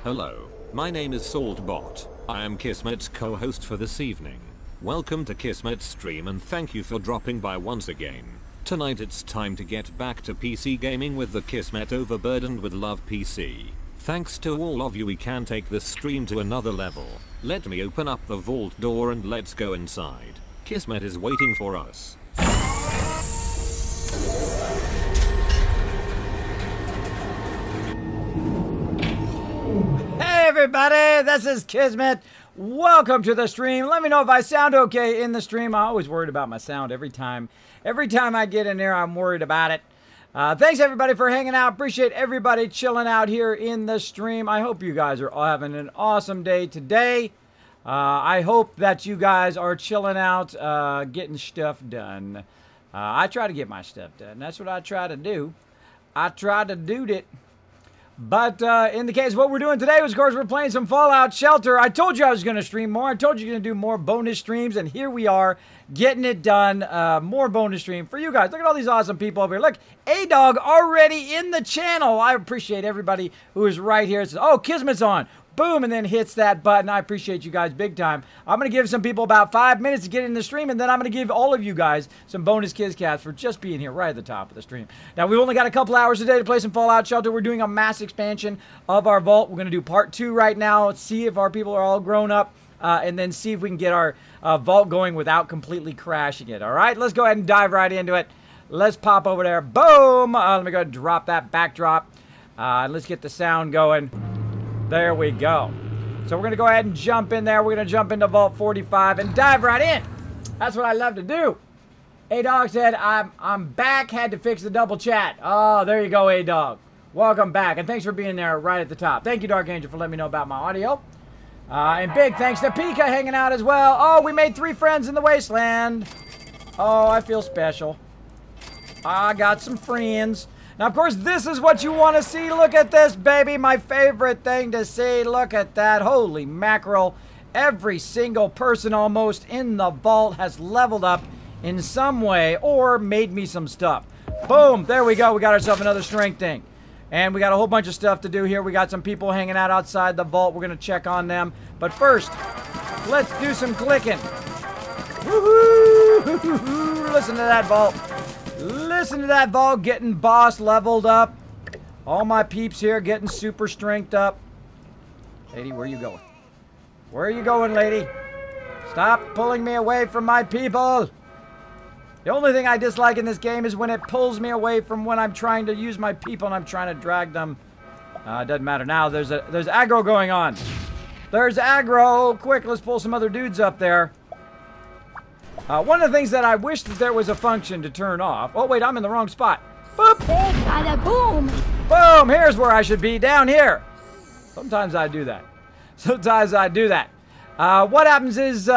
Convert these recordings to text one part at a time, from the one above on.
Hello, my name is Saltbot. I am Kismet's co-host for this evening. Welcome to Kismet's stream and thank you for dropping by once again. Tonight it's time to get back to PC gaming with the Kismet Overburdened with Love PC. Thanks to all of you, we can take this stream to another level. Let me open up the vault door and let's go inside. Kismet is waiting for us. Hey everybody, this is Kismet. Welcome to the stream. Let me know if I sound okay in the stream. I'm always worried about my sound every time. Every time I get in there, I'm worried about it. Thanks everybody for hanging out. Appreciate everybody chilling out here in the stream. I hope you guys are all having an awesome day today. I hope that you guys are chilling out, getting stuff done. I try to get my stuff done. That's what I try to do. I try to do it. But in the case of what we're doing today, was, of course, we're playing some Fallout Shelter. I told you I was going to stream more. I told you going to do more bonus streams, and here we are, getting it done. More bonus stream for you guys. Look at all these awesome people over here. Look, A-Dog already in the channel. I appreciate everybody who is right here. It says, oh, Kismet's on. Boom, and then hits that button. I appreciate you guys big time. I'm going to give some people about 5 minutes to get in the stream, and then I'm going to give all of you guys some bonus Kizcats for just being here right at the top of the stream. Now, we've only got a couple hours today to play some Fallout Shelter. We're doing a mass expansion of our vault. We're going to do part 2 right now. Let's see if our people are all grown up, and then see if we can get our vault going without completely crashing it. All right, let's go ahead and dive right into it. Let's pop over there. Boom! Let me go ahead and drop that backdrop. Let's get the sound going. There we go. So we're going to go ahead and jump in there. We're going to jump into Vault 45 and dive right in. That's what I love to do. A-Dog said, I'm back. Had to fix the double chat. Oh, there you go, A-Dog. Welcome back. And thanks for being there right at the top. Thank you, Dark Angel, for letting me know about my audio. And big thanks to Pika hanging out as well. Oh, we made 3 friends in the wasteland. Oh, I feel special. I got some friends. Now, of course, this is what you want to see. Look at this, baby. My favorite thing to see. Look at that. Holy mackerel. Every single person almost in the vault has leveled up in some way or made me some stuff. Boom. There we go. We got ourselves another strength thing. And we got a whole bunch of stuff to do here. We got some people hanging out outside the vault. We're going to check on them. But first, let's do some clicking. Woohoo! Listen to that vault. Listen to that vault getting boss leveled up. All my peeps here getting super strength up. Lady, where are you going? Where are you going, lady? Stop pulling me away from my people. The only thing I dislike in this game is when it pulls me away from when I'm trying to use my people and I'm trying to drag them. It doesn't matter now. There's aggro going on. There's aggro. Quick, let's pull some other dudes up there. One of the things that I wish that there was a function to turn off. Oh, wait, I'm in the wrong spot. Boop. Bada boom. Boom. Here's where I should be, down here. Sometimes I do that. Sometimes I do that. What happens is,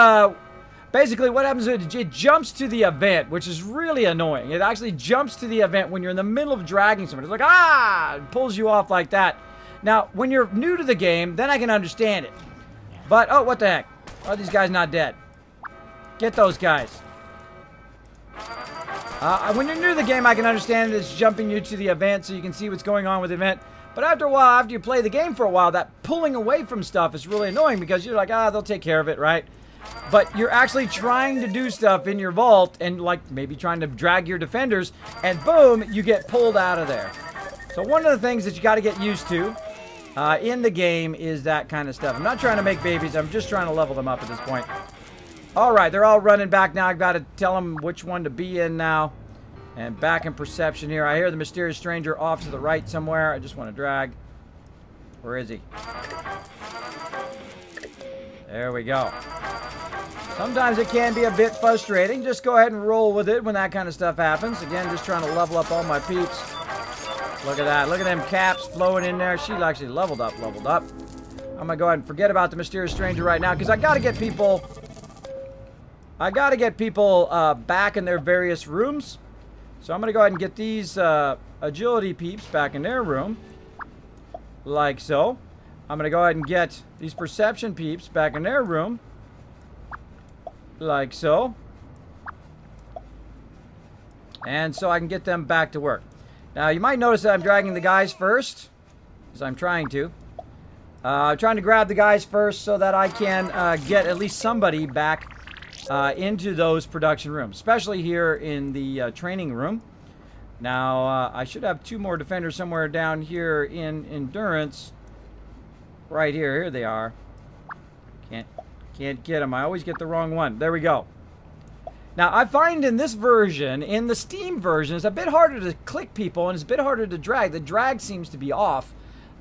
basically what happens is it jumps to the event, which is really annoying. It actually jumps to the event when you're in the middle of dragging someone. It's like, ah, it pulls you off like that. Now, when you're new to the game, then I can understand it. But, oh, what the heck? Are these guys not dead? Get those guys. When you're new to the game, I can understand it's jumping you to the event so you can see what's going on with the event. But after a while, after you play the game for a while, that pulling away from stuff is really annoying because you're like, ah, they'll take care of it, right? But you're actually trying to do stuff in your vault and like maybe trying to drag your defenders and boom, you get pulled out of there. So one of the things that you got to get used to in the game is that kind of stuff. I'm not trying to make babies. I'm just trying to level them up at this point. All right, they're all running back now. I've got to tell them which one to be in now. And back in perception here. I hear the mysterious stranger off to the right somewhere. I just want to drag. Where is he? There we go. Sometimes it can be a bit frustrating. Just go ahead and roll with it when that kind of stuff happens. Again, just trying to level up all my peeps. Look at that. Look at them caps flowing in there. She actually leveled up, I'm going to go ahead and forget about the mysterious stranger right now because I got to get people... back in their various rooms. So I'm going to go ahead and get these agility peeps back in their room. Like so. I'm going to go ahead and get these perception peeps back in their room. Like so. And so I can get them back to work. Now you might notice that I'm dragging the guys first. Because I'm trying to. Trying to grab the guys first so that I can get at least somebody back into those production rooms, especially here in the training room. Now, I should have 2 more defenders somewhere down here in endurance. Right here. Here they are. Can't get them. I always get the wrong one. There we go. Now, I find in this version, in the Steam version, it's a bit harder to click people and it's a bit harder to drag. The drag seems to be off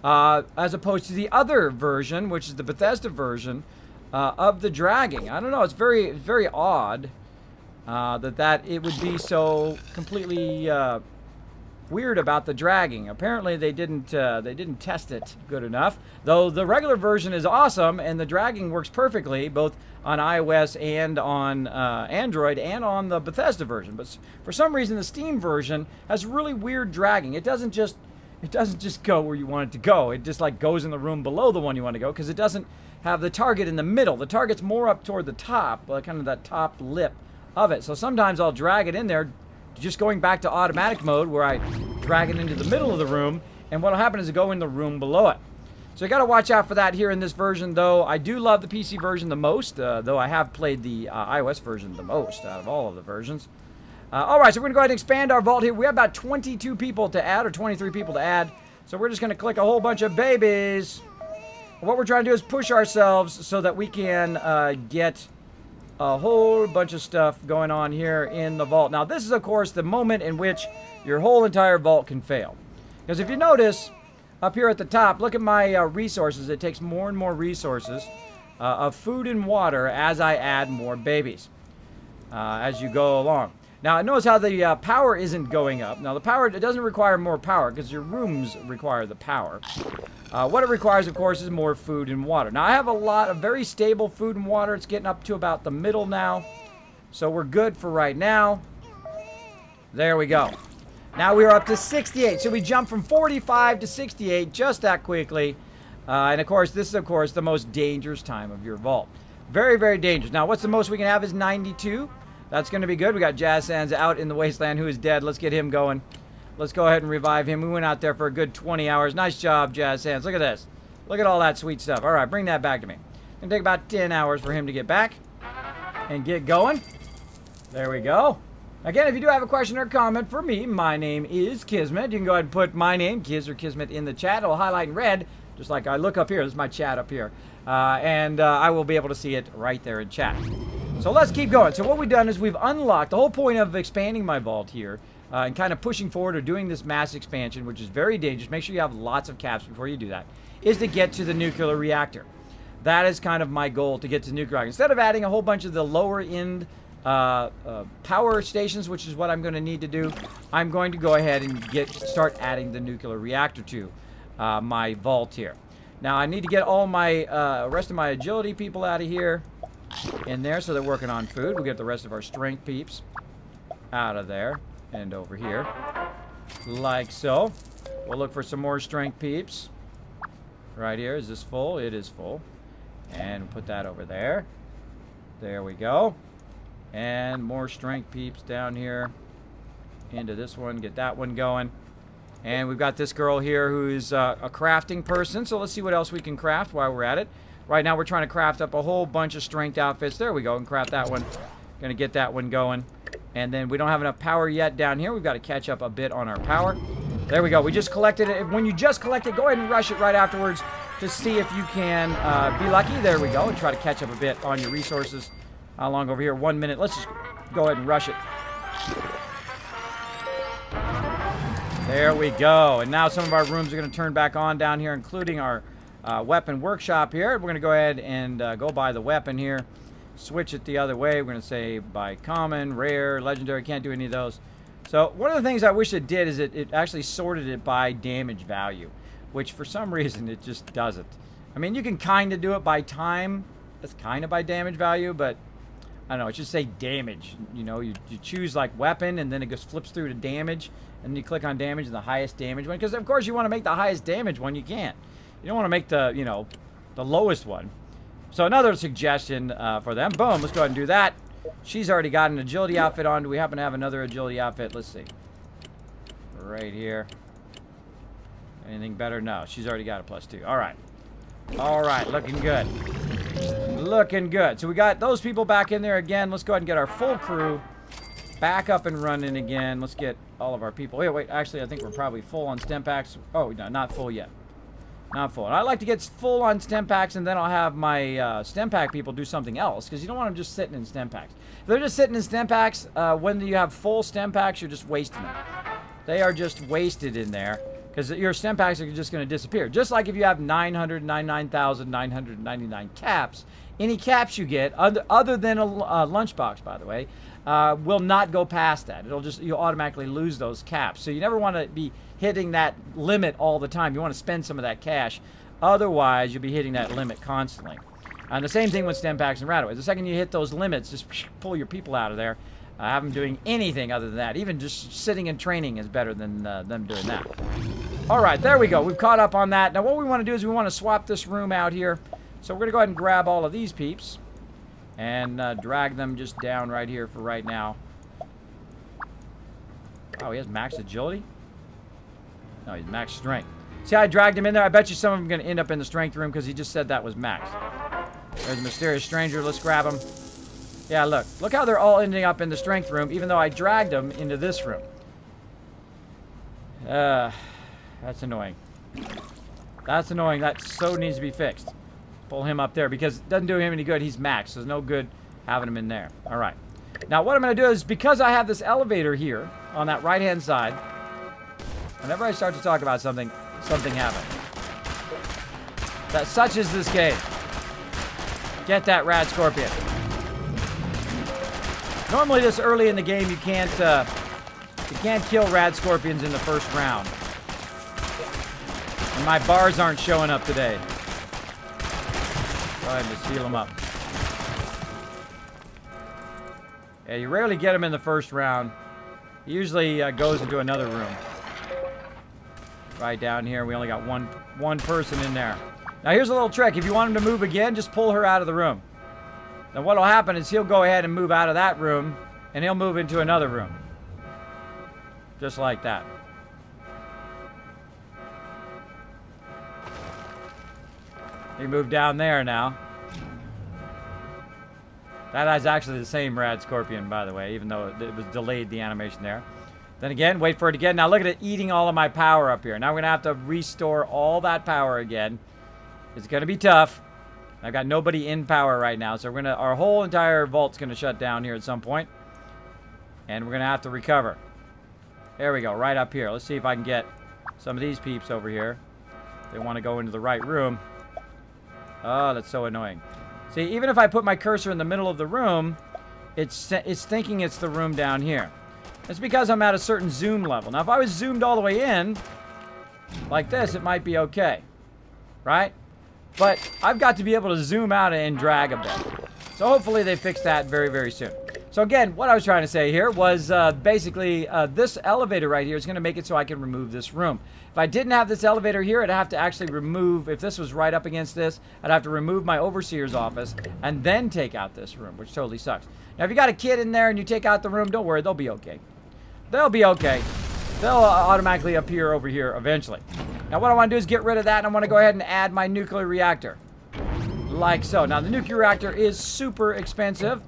as opposed to the other version, which is the Bethesda version of the dragging. I don't know. It's very odd that it would be so completely weird about the dragging. Apparently, they didn't test it good enough. Though the regular version is awesome and the dragging works perfectly, both on iOS and on Android and on the Bethesda version. But for some reason, the Steam version has really weird dragging. It doesn't just go where you want it to go. It just like goes in the room below the one you want to go because it doesn't have the target in the middle. The target's more up toward the top, kind of that top lip of it. So sometimes I'll drag it in there, just going back to automatic mode where I drag it into the middle of the room, and what'll happen is it go in the room below it. So you got to watch out for that here in this version, though. I do love the PC version the most, though I have played the iOS version the most out of all of the versions. All right, so we're going to go ahead and expand our vault here. We have about 22 people to add, or 23 people to add. So we're just going to click a whole bunch of babies. What we're trying to do is push ourselves so that we can get a whole bunch of stuff going on here in the vault. Now, this is, of course, the moment in which your whole entire vault can fail. Because if you notice, up here at the top, look at my resources. It takes more and more resources of food and water as I add more babies as you go along. Now, notice how the power isn't going up. Now, the power, it doesn't require more power because your rooms require the power. What it requires, of course, is more food and water. Now, I have a lot of very stable food and water. It's getting up to about the middle now. So we're good for right now. There we go. Now we are up to 68. So we jumped from 45 to 68 just that quickly. And, of course, this is, of course, the most dangerous time of your vault. Very, very dangerous. Now, what's the most we can have is 92. That's going to be good. We got Jazz Sands out in the wasteland who is dead. Let's get him going. Let's go ahead and revive him. We went out there for a good 20 hours. Nice job, Jazz Sands. Look at this. Look at all that sweet stuff. All right, bring that back to me. It's going to take about 10 hours for him to get back and get going. There we go. Again, if you do have a question or comment for me, my name is Kismet. You can go ahead and put my name, Kiz or Kismet, in the chat. It'll highlight in red, just like I look up here. This is my chat up here. And I will be able to see it right there in chat. So let's keep going. So what we've done is we've unlocked the whole point of expanding my vault here and kind of pushing forward or doing this mass expansion, which is very dangerous. Make sure you have lots of caps before you do that, is to get to the nuclear reactor. That is kind of my goal, to get to nuclear reactor. Instead of adding a whole bunch of the lower end power stations, which is what I'm going to need to do, I'm going to go ahead and start adding the nuclear reactor to my vault here. Now I need to get all my rest of my agility people out of here in there, so they're working on food. We'll get the rest of our strength peeps out of there and over here, like so. We'll look for some more strength peeps right here. Is this full? It is full. And put that over there. There we go. And more strength peeps down here into this one. Get that one going. And we've got this girl here who's a crafting person. So let's see what else we can craft while we're at it. Right now we're trying to craft up a whole bunch of strength outfits. There we go. And craft that one. Gonna get that one going. And then we don't have enough power yet down here. We've got to catch up a bit on our power. There we go. We just collected it. When you just collect it, go ahead and rush it right afterwards to see if you can be lucky. There we go. And try to catch up a bit on your resources. How long over here? 1 minute. Let's just go ahead and rush it. There we go. And now some of our rooms are going to turn back on down here, including our weapon workshop here. We're going to go ahead and go buy the weapon here. Switch it the other way. We're going to say buy common, rare, legendary. Can't do any of those. So one of the things I wish it did is it actually sorted it by damage value, which for some reason it just doesn't. I mean, you can kind of do it by time. That's kind of by damage value, but I don't know. It should say damage. You know, you choose like weapon, and then it just flips through to damage, and then you click on damage and the highest damage one. Because of course you want to make the highest damage one. You can't. You don't want to make the, you know, the lowest one. So another suggestion for them. Boom. Let's go ahead and do that. She's already got an agility outfit on. Do we happen to have another agility outfit? Let's see. Right here. Anything better? No. She's already got a +2. All right. All right, looking good. Looking good. So we got those people back in there again. Let's go ahead and get our full crew back up and running again. Let's get all of our people. Wait, actually, I think we're probably full on stem packs. Oh, no, not full yet. Not full. And I like to get full on stem packs, and then I'll have my stem pack people do something else, because you don't want them just sitting in stem packs. If they're just sitting in stem packs, when you have full stem packs, you're just wasting them. They are just wasted in there, because your stem packs are just going to disappear. Just like if you have 999,999 caps, any caps you get, other than a lunchbox, by the way, will not go past that. You'll automatically lose those caps. So you never want to be hitting that limit all the time. You want to spend some of that cash. Otherwise, you'll be hitting that limit constantly. And the same thing with stem packs and rataways. The second you hit those limits, just pull your people out of there. Have them doing anything other than that. Even just sitting and training is better than them doing that. All right, there we go. We've caught up on that. Now, what we want to do is we want to swap this room out here. So we're going to go ahead and grab all of these peeps and drag them just down right here for right now. Oh, he has max agility? No, he's max strength. See how I dragged him in there? I bet you some of them are going to end up in the strength room because he just said that was max. There's a mysterious stranger. Let's grab him. Yeah, look. Look how they're all ending up in the strength room, even though I dragged them into this room. That's annoying. That's annoying. That so needs to be fixed. Pull him up there because it doesn't do him any good. He's max. So there's no good having him in there. All right. Now, what I'm going to do is, because I have this elevator here on that right-hand side, whenever I start to talk about something, something happens. Such is this game. Get that rad scorpion. Normally, this early in the game, you can't kill rad scorpions in the first round. And my bars aren't showing up today. Go ahead and just heal them up. Yeah, you rarely get him in the first round. He usually goes into another room. Right down here, we only got one person in there. Now here's a little trick. If you want him to move again, just pull her out of the room. Now what'll happen is he'll go ahead and move out of that room, and he'll move into another room. Just like that. He moved down there now. That is actually the same rad scorpion, by the way, even though it was delayed, the animation there. Then again, wait for it again. Now look at it eating all of my power up here. Now we're going to have to restore all that power again. It's going to be tough. I've got nobody in power right now, so our whole entire vault's going to shut down here at some point. And we're going to have to recover. There we go, right up here. Let's see if I can get some of these peeps over here. They want to go into the right room. Oh, that's so annoying. See, even if I put my cursor in the middle of the room, it's thinking it's the room down here. It's because I'm at a certain zoom level. Now, if I was zoomed all the way in, like this, it might be okay. Right? But I've got to be able to zoom out and drag a bit. So hopefully they fix that very, very soon. So again, what I was trying to say here was basically this elevator right here is going to make it so I can remove this room. If I didn't have this elevator here, I'd have to actually remove, if this was right up against this, I'd have to remove my overseer's office and then take out this room, which totally sucks. Now, if you got a kid in there and you take out the room, don't worry, they'll be okay. They'll be okay. They'll automatically appear over here eventually. Now, what I want to do is get rid of that, and I want to go ahead and add my nuclear reactor. Like so. Now, the nuclear reactor is super expensive,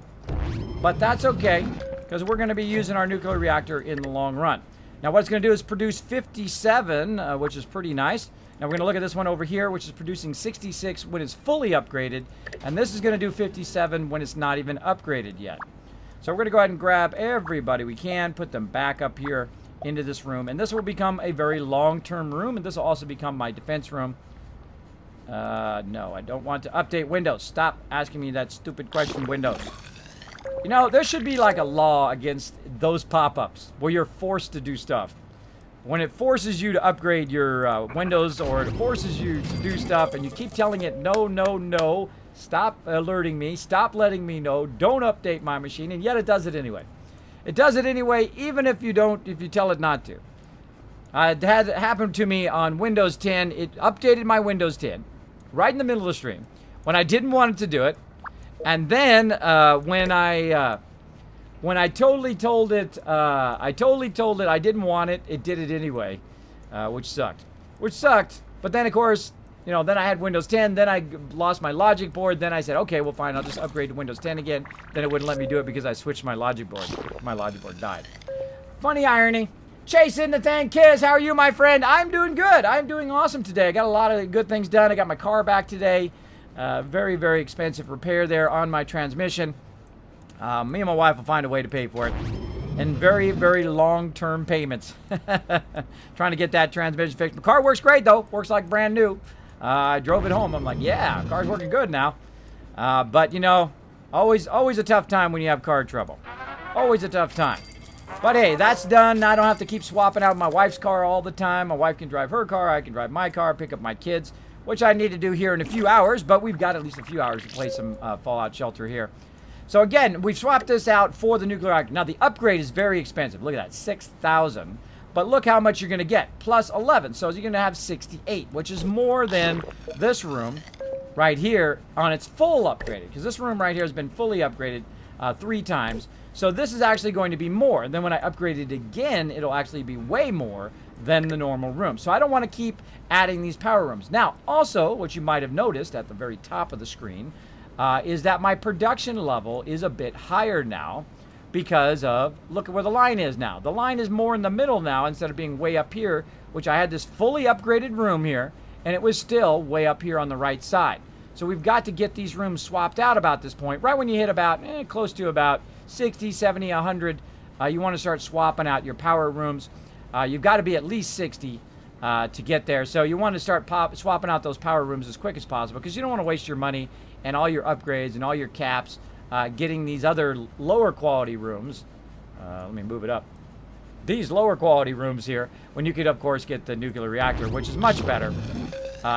but that's okay, because we're going to be using our nuclear reactor in the long run. Now, what it's going to do is produce 57, which is pretty nice. Now, we're going to look at this one over here, which is producing 66 when it's fully upgraded. And this is going to do 57 when it's not even upgraded yet. So we're going to go ahead and grab everybody we can, put them back up here into this room. And this will become a very long-term room, and this will also become my defense room. No, I don't want to update Windows. Stop asking me that stupid question, Windows. You know, there should be like a law against those pop-ups where you're forced to do stuff. When it forces you to upgrade your Windows, or it forces you to do stuff and you keep telling it, no, no, no, stop alerting me, stop letting me know, don't update my machine, and yet it does it anyway. It does it anyway, even if you tell it not to. It had happened to me on Windows 10. It updated my Windows 10 right in the middle of the stream when I didn't want it to do it. And then when I totally told it I didn't want it, it did it anyway, which sucked. But then, of course, you know, then I had Windows 10, then I lost my logic board, then I said, okay, well fine, I'll just upgrade to Windows 10 again. Then it wouldn't let me do it because I switched my logic board. My logic board died. Funny irony. Chase in the thing, Kiss, how are you, my friend? I'm doing good. I'm doing awesome today. I got a lot of good things done. I got my car back today. Very, very expensive repair there on my transmission. Me and my wife will find a way to pay for it. And very, very long-term payments. Trying to get that transmission fixed. My car works great, though. Works like brand new. I drove it home. I'm like, yeah, car's working good now. But, you know, always a tough time when you have car trouble. Always a tough time. But, hey, that's done. I don't have to keep swapping out my wife's car all the time. My wife can drive her car. I can drive my car, pick up my kids, which I need to do here in a few hours. But we've got at least a few hours to play some Fallout Shelter here. So, again, we've swapped this out for the nuclear reactor. Now, the upgrade is very expensive. Look at that, $6,000. But look how much you're going to get, plus 11. So you're going to have 68, which is more than this room right here on its full upgraded. Because this room right here has been fully upgraded 3 times. So this is actually going to be more. And then when I upgrade it again, it'll actually be way more than the normal room. So I don't want to keep adding these power rooms. Now, also, what you might have noticed at the very top of the screen is that my production level is a bit higher now. Because of, look at where the line is now. The line is more in the middle now instead of being way up here, which I had this fully upgraded room here, and it was still way up here on the right side. So we've got to get these rooms swapped out about this point. Right when you hit about, close to about 60, 70, 100, you want to start swapping out your power rooms. You've got to be at least 60 to get there. So you want to start swapping out those power rooms as quick as possible because you don't want to waste your money and all your upgrades and all your caps getting these other lower quality rooms. Let me move it up. These lower quality rooms here, when you could, of course, get the nuclear reactor, which is much better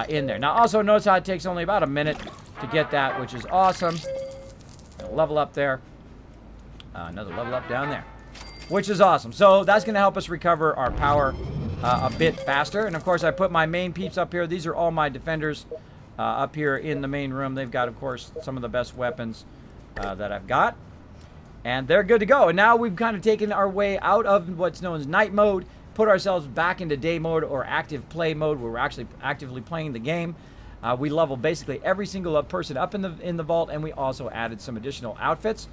in there. Now, also notice how it takes only about a minute to get that, which is awesome. Level up there. Another level up down there, which is awesome. So that's going to help us recover our power a bit faster. And, of course, I put my main peeps up here. These are all my defenders up here in the main room. They've got, of course, some of the best weapons that I've got, and they're good to go. And now we've kind of taken our way out of what's known as night mode, put ourselves back into day mode or active play mode where we're actually actively playing the game. We level basically every single person up in the vault, and we also added some additional outfits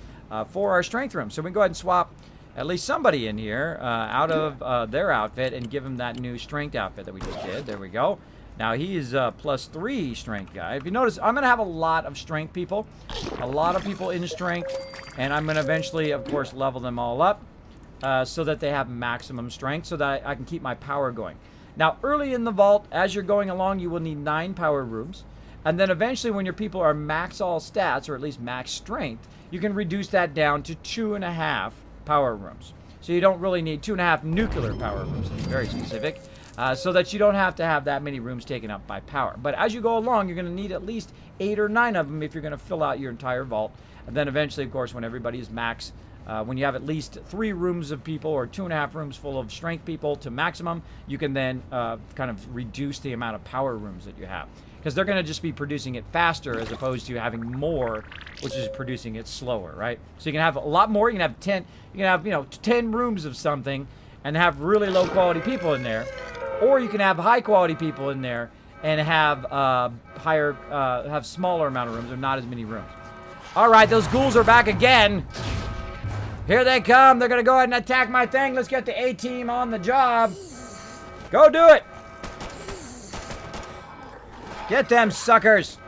for our strength room. So we can go ahead and swap at least somebody in here out of their outfit and give them that new strength outfit that we just did. There we go. Now, he's +3 strength guy. If you notice, I'm going to have a lot of strength people. A lot of people in strength. And I'm going to eventually, of course, level them all up so that they have maximum strength so that I can keep my power going. Now, early in the vault, as you're going along, you will need 9 power rooms. And then eventually, when your people are max all stats, or at least max strength, you can reduce that down to 2.5 power rooms. So you don't really need 2.5 nuclear power rooms, to be very specific. So that you don't have to have that many rooms taken up by power. But as you go along, you're going to need at least 8 or 9 of them if you're going to fill out your entire vault. And then eventually, of course, when everybody is max, when you have at least 3 rooms of people or 2.5 rooms full of strength people to maximum, you can then kind of reduce the amount of power rooms that you have. Because they're going to just be producing it faster as opposed to having more, which is producing it slower, right? So you can have a lot more. You can have 10, you can have, 10 rooms of something and have really low quality people in there. Or you can have high quality people in there and have have smaller amount of rooms or not as many rooms. All right, those ghouls are back again. Here they come. They're going to go ahead and attack my thing. Let's get the A-team on the job. Go do it. Get them suckers.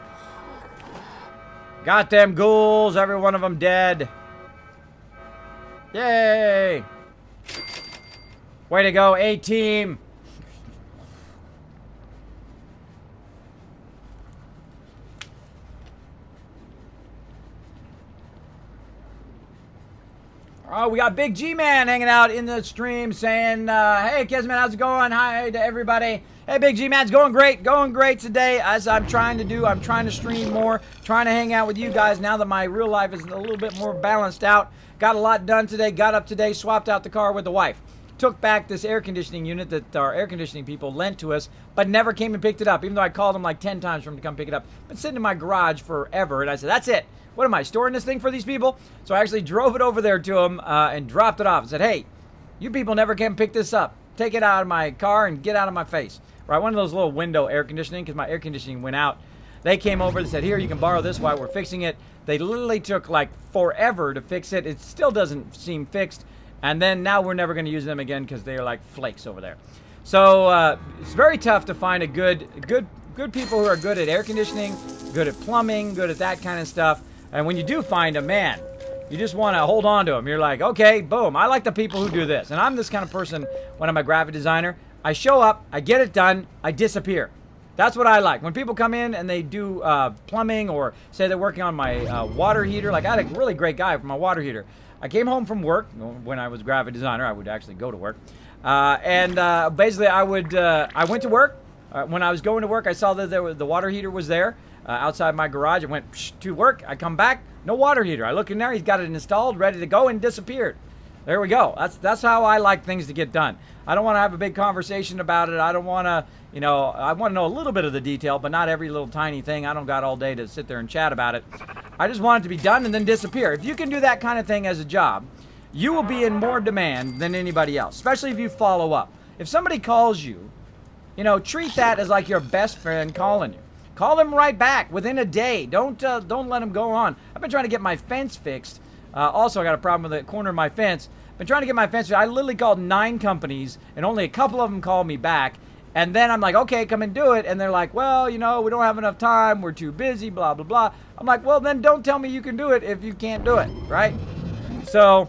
Got them ghouls. Every one of them dead. Yay. Way to go, A-team. Oh, we got Big G-Man hanging out in the stream saying, hey, Kismet, how's it going? Hi to everybody. Hey, Big G-Man, it's going great today. As I'm trying to do, I'm trying to stream more, trying to hang out with you guys now that my real life is a little bit more balanced out. Got a lot done today, got up today, swapped out the car with the wife. Took back this air conditioning unit that our air conditioning people lent to us, but never came and picked it up, even though I called them like 10 times for them to come pick it up. Been sitting in my garage forever, and I said, that's it. What am I, storing this thing for these people? So I actually drove it over there to them and dropped it off and said, hey, you people never came pick this up. Take it out of my car and get out of my face. right? One of those little window air conditioning, because my air conditioning went out. They came over and said, here, you can borrow this while we're fixing it. They literally took like forever to fix it. It still doesn't seem fixed. And then now we're never going to use them again because they're like flakes over there. So it's very tough to find a good people who are good at air conditioning, good at plumbing, good at that kind of stuff. And when you do find a man, you just want to hold on to them. You're like, okay, boom. I like the people who do this. And I'm this kind of person when I'm a graphic designer. I show up, I get it done, I disappear. That's what I like. When people come in and they do plumbing or say they're working on my water heater. Like I had a really great guy for my water heater. I came home from work. When I was a graphic designer, I would actually go to work. Basically I went to work. When I was going to work, I saw that the water heater was there outside my garage. I went to work. I come back, no water heater. I look in there, he's got it installed, ready to go, and disappeared. There we go. That's how I like things to get done. I don't want to have a big conversation about it. I don't want to, you know, I want to know a little bit of the detail, but not every little tiny thing. I don't got all day to sit there and chat about it. I just want it to be done and then disappear. If you can do that kind of thing as a job, you will be in more demand than anybody else, especially if you follow up. If somebody calls you, you know, treat that as like your best friend calling you. Call them right back within a day. Don't let them go on. I've been trying to get my fence fixed. Also, I got a problem with the corner of my fence. Been trying to get my fence fixed. I literally called 9 companies, and only a couple of them called me back. And then I'm like, okay, come and do it. And they're like, well, you know, we don't have enough time. We're too busy, blah, blah, blah. I'm like, well, then don't tell me you can do it if you can't do it, right? So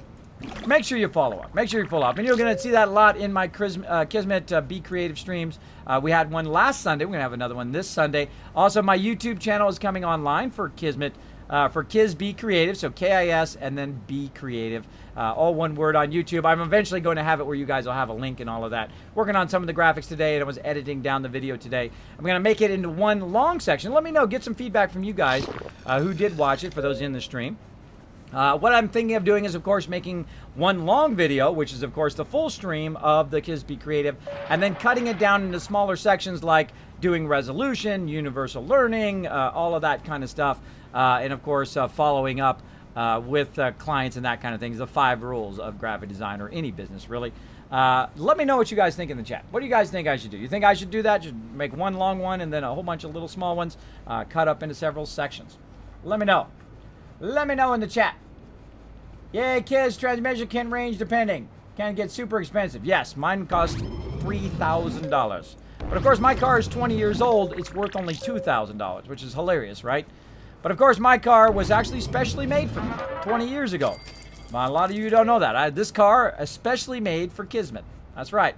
make sure you follow up. Make sure you follow up. And you're going to see that a lot in my Kismet Be Creative streams. We had one last Sunday. We're going to have another one this Sunday. Also, my YouTube channel is coming online for Kismet, for Kiz Be Creative. So K-I-S and then Be Creative. All one word on YouTube. I'm eventually going to have it where you guys will have a link and all of that. Working on some of the graphics today, and I was editing down the video today. I'm going to make it into one long section. Let me know. Get some feedback from you guys who did watch it, for those in the stream. What I'm thinking of doing is, of course, making one long video, which is, of course, the full stream of the Kiz Be Creative, and then cutting it down into smaller sections like doing resolution, universal learning, all of that kind of stuff, and, of course, following up with clients and that kind of things, the 5 rules of graphic design or any business, really. Let me know what you guys think in the chat. What do you guys think I should do? You think I should do that? Just make one long one and then a whole bunch of little small ones cut up into several sections? Let me know. Let me know in the chat. Yay, kids, transmission can range depending. Can get super expensive. Yes, mine cost $3,000. But of course, my car is 20 years old. It's worth only $2,000, which is hilarious, right? But of course, my car was actually specially made for me 20 years ago. Well, a lot of you don't know that. I had this car especially made for Kismet. That's right.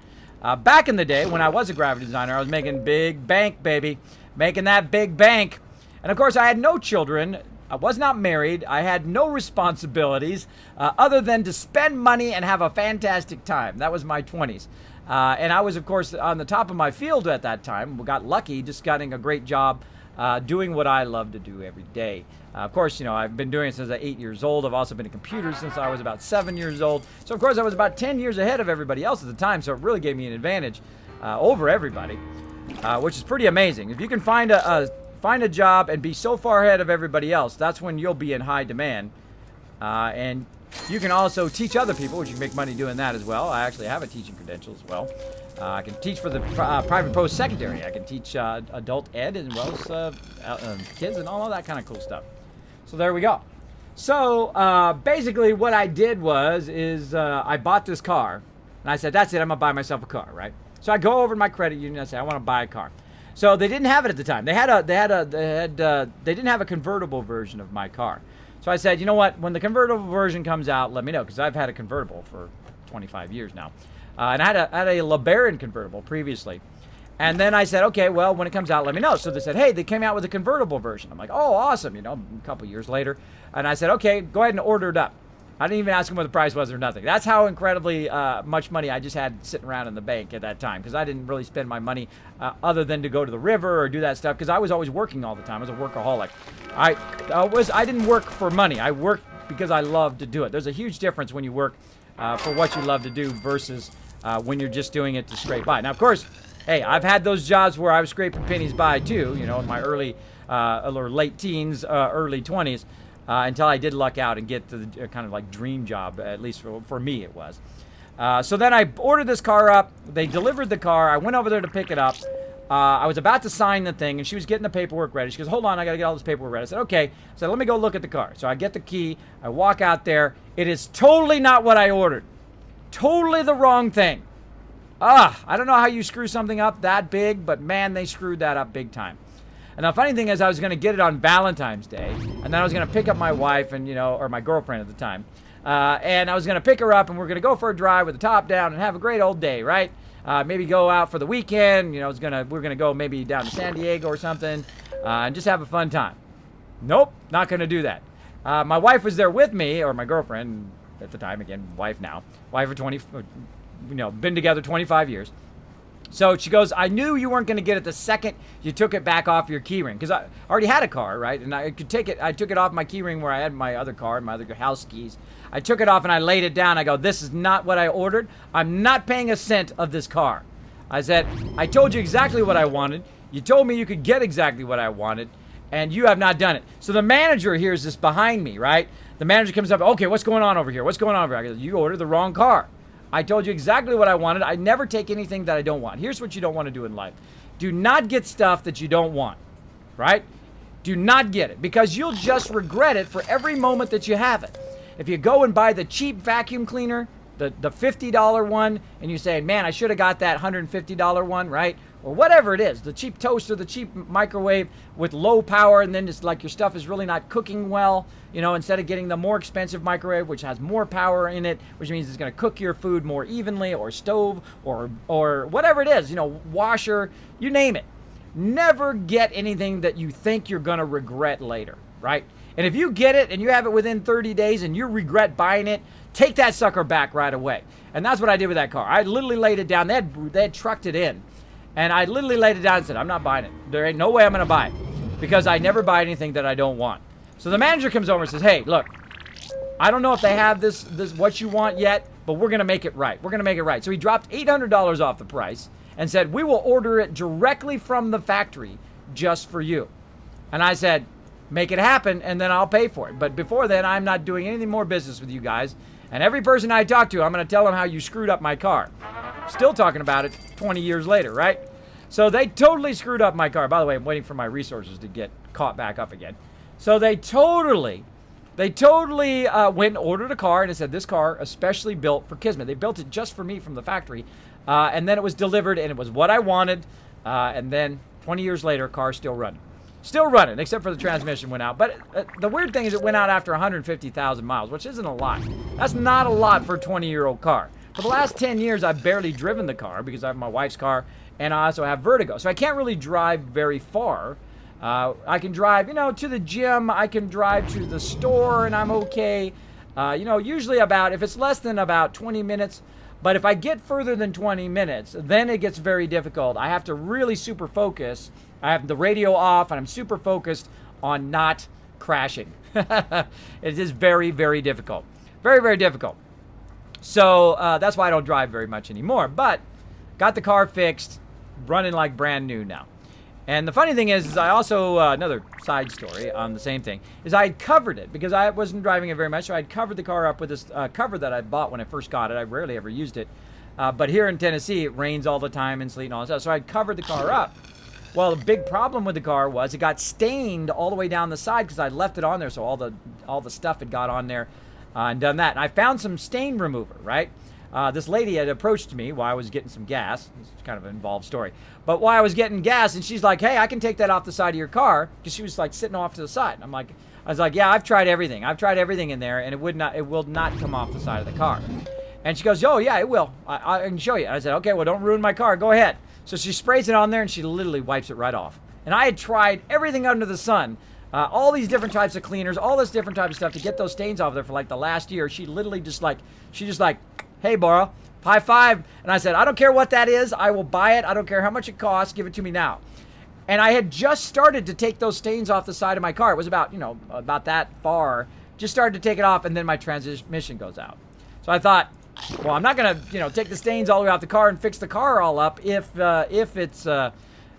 Back in the day, when I was a graphic designer, I was making big bank, baby. Making that big bank. And of course, I had no children. I was not married. I had no responsibilities other than to spend money and have a fantastic time. That was my 20s. And I was, of course, on the top of my field at that time. We got lucky just getting a great job doing what I love to do every day. Of course, you know, I've been doing it since I was 8 years old. I've also been a computer since I was about 7 years old. So, of course, I was about 10 years ahead of everybody else at the time. So it really gave me an advantage over everybody, which is pretty amazing. If you can find a job and be so far ahead of everybody else, that's when you'll be in high demand. And you can also teach other people, which you can make money doing that as well. I actually have a teaching credential as well. I can teach for the private post-secondary. I can teach adult ed as well as kids and all of that kind of cool stuff. So there we go. So basically what I did was I bought this car. And I said, that's it, I'm going to buy myself a car, right? So I go over to my credit union and I say, I want to buy a car. So they didn't have it at the time. They didn't have a convertible version of my car. So I said, you know what? When the convertible version comes out, let me know, because I've had a convertible for 25 years now, and I had a LeBaron convertible previously. And then I said, okay, well, when it comes out, let me know. So they said, hey, they came out with a convertible version. I'm like, oh, awesome. You know, a couple years later, and I said, okay, go ahead and order it up. I didn't even ask him what the price was or nothing. That's how incredibly much money I just had sitting around in the bank at that time, because I didn't really spend my money other than to go to the river or do that stuff, because I was always working all the time. I was a workaholic. I didn't work for money. I worked because I loved to do it. There's a huge difference when you work for what you love to do versus when you're just doing it to scrape by. Now, of course, hey, I've had those jobs where I was scraping pennies by too, you know, in my early or late teens, early 20s. Until I did luck out and get to the kind of like dream job, at least for me it was. So then I ordered this car up. They delivered the car. I went over there to pick it up. I was about to sign the thing, and she was getting the paperwork ready. She goes, hold on, I got to get all this paperwork ready. I said, okay. I said, let me go look at the car. So I get the key. I walk out there. It is totally not what I ordered. Totally the wrong thing. I don't know how you screw something up that big, but man, they screwed that up big time. And the funny thing is, I was going to get it on Valentine's Day, and then I was going to pick up my wife and, or my girlfriend at the time. And I was going to pick her up, and we're going to go for a drive with the top down and have a great old day, right? Maybe go out for the weekend. We're gonna go maybe down to San Diego or something, and just have a fun time. Nope, not gonna do that. My wife was there with me, or my girlfriend at the time. Again, wife now. Wife for 20. Been together 25 years. So she goes, I knew you weren't going to get it the second you took it back off your key ring. Because I already had a car, right? And I could take it. I took it off my key ring where I had my other car and my other house keys. I took it off and I laid it down. I go, this is not what I ordered. I'm not paying a cent of this car. I said, I told you exactly what I wanted. You told me you could get exactly what I wanted. And you have not done it. So the manager hears this behind me, right? The manager comes up, okay, what's going on over here? What's going on over here? I go, you ordered the wrong car. I told you exactly what I wanted. I never take anything that I don't want. Here's what you don't want to do in life. Do not get stuff that you don't want, right? Do not get it, because you'll just regret it for every moment that you have it. If you go and buy the cheap vacuum cleaner, the $50 one, and you say, man, I should have got that $150 one, right? Or whatever it is, the cheap toaster, the cheap microwave with low power, and then it's like your stuff is really not cooking well, instead of getting the more expensive microwave, which has more power in it, which means it's going to cook your food more evenly, or stove, or whatever it is, washer, you name it. Never get anything that you think you're going to regret later, right? And if you get it and you have it within 30 days and you regret buying it, take that sucker back right away. And that's what I did with that car. I literally laid it down. They had trucked it in. And I literally laid it down and said, I'm not buying it. There ain't no way I'm going to buy it, because I never buy anything that I don't want. So the manager comes over and says, hey, look, I don't know if they have this what you want yet, but we're going to make it right. We're going to make it right. So he dropped $800 off the price and said, we will order it directly from the factory just for you. And I said, make it happen, and then I'll pay for it. But before then, I'm not doing any more business with you guys. And every person I talk to, I'm going to tell them how you screwed up my car. Still talking about it 20 years later, right? So they totally screwed up my car. By the way, I'm waiting for my resources to get caught back up again. So they totally went and ordered a car, and it said, this car especially built for Kismet. They built it just for me from the factory. And then it was delivered, and it was what I wanted. And then 20 years later, car's still running. Still running, except for the transmission went out. But the weird thing is it went out after 150,000 miles, which isn't a lot. That's not a lot for a 20-year-old car. For the last 10 years, I've barely driven the car because I have my wife's car, and I also have vertigo. So I can't really drive very far. I can drive, to the gym. I can drive to the store, and I'm okay. Usually if it's less than about 20 minutes, but if I get further than 20 minutes, then it gets very difficult. I have to really super focus. I have the radio off, and I'm super focused on not crashing. It is very, very difficult. Very, very difficult. So that's why I don't drive very much anymore. But got the car fixed, running like brand new now. And the funny thing is I also, another side story on the same thing, is I had covered it because I wasn't driving it very much. So I had covered the car up with this cover that I bought when I first got it. I rarely ever used it. But here in Tennessee, it rains all the time and sleet and all that stuff. So I had covered the car up. Well, the big problem with the car was it got stained all the way down the side because I left it on there. So all the stuff had got on there and done that. And I found some stain remover, right? This lady had approached me while I was getting some gas. It's kind of an involved story. But while I was getting gas, and she's like, hey, I can take that off the side of your car, because she was like sitting off to the side. I was like, yeah, I've tried everything. I've tried everything in there, and it will not come off the side of the car. And she goes, oh, yeah, it will. I can show you. And I said, okay, well, don't ruin my car. Go ahead. So she sprays it on there, and she literally wipes it right off. And I had tried everything under the sun, all these different types of cleaners, all this different type of stuff to get those stains off there for like the last year. She literally just like, hey, Bora, high five. And I said, I don't care what that is. I will buy it. I don't care how much it costs. Give it to me now. And I had just started to take those stains off the side of my car. It was about, about that far. Just started to take it off, and then my transmission goes out. So I thought, well, I'm not going to, take the stains all the way off the car and fix the car all up if it's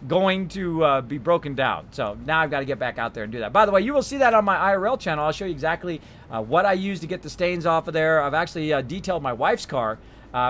going to be broken down. So now I've got to get back out there and do that. By the way, you will see that on my IRL channel. I'll show you exactly what I use to get the stains off of there. I've actually detailed my wife's car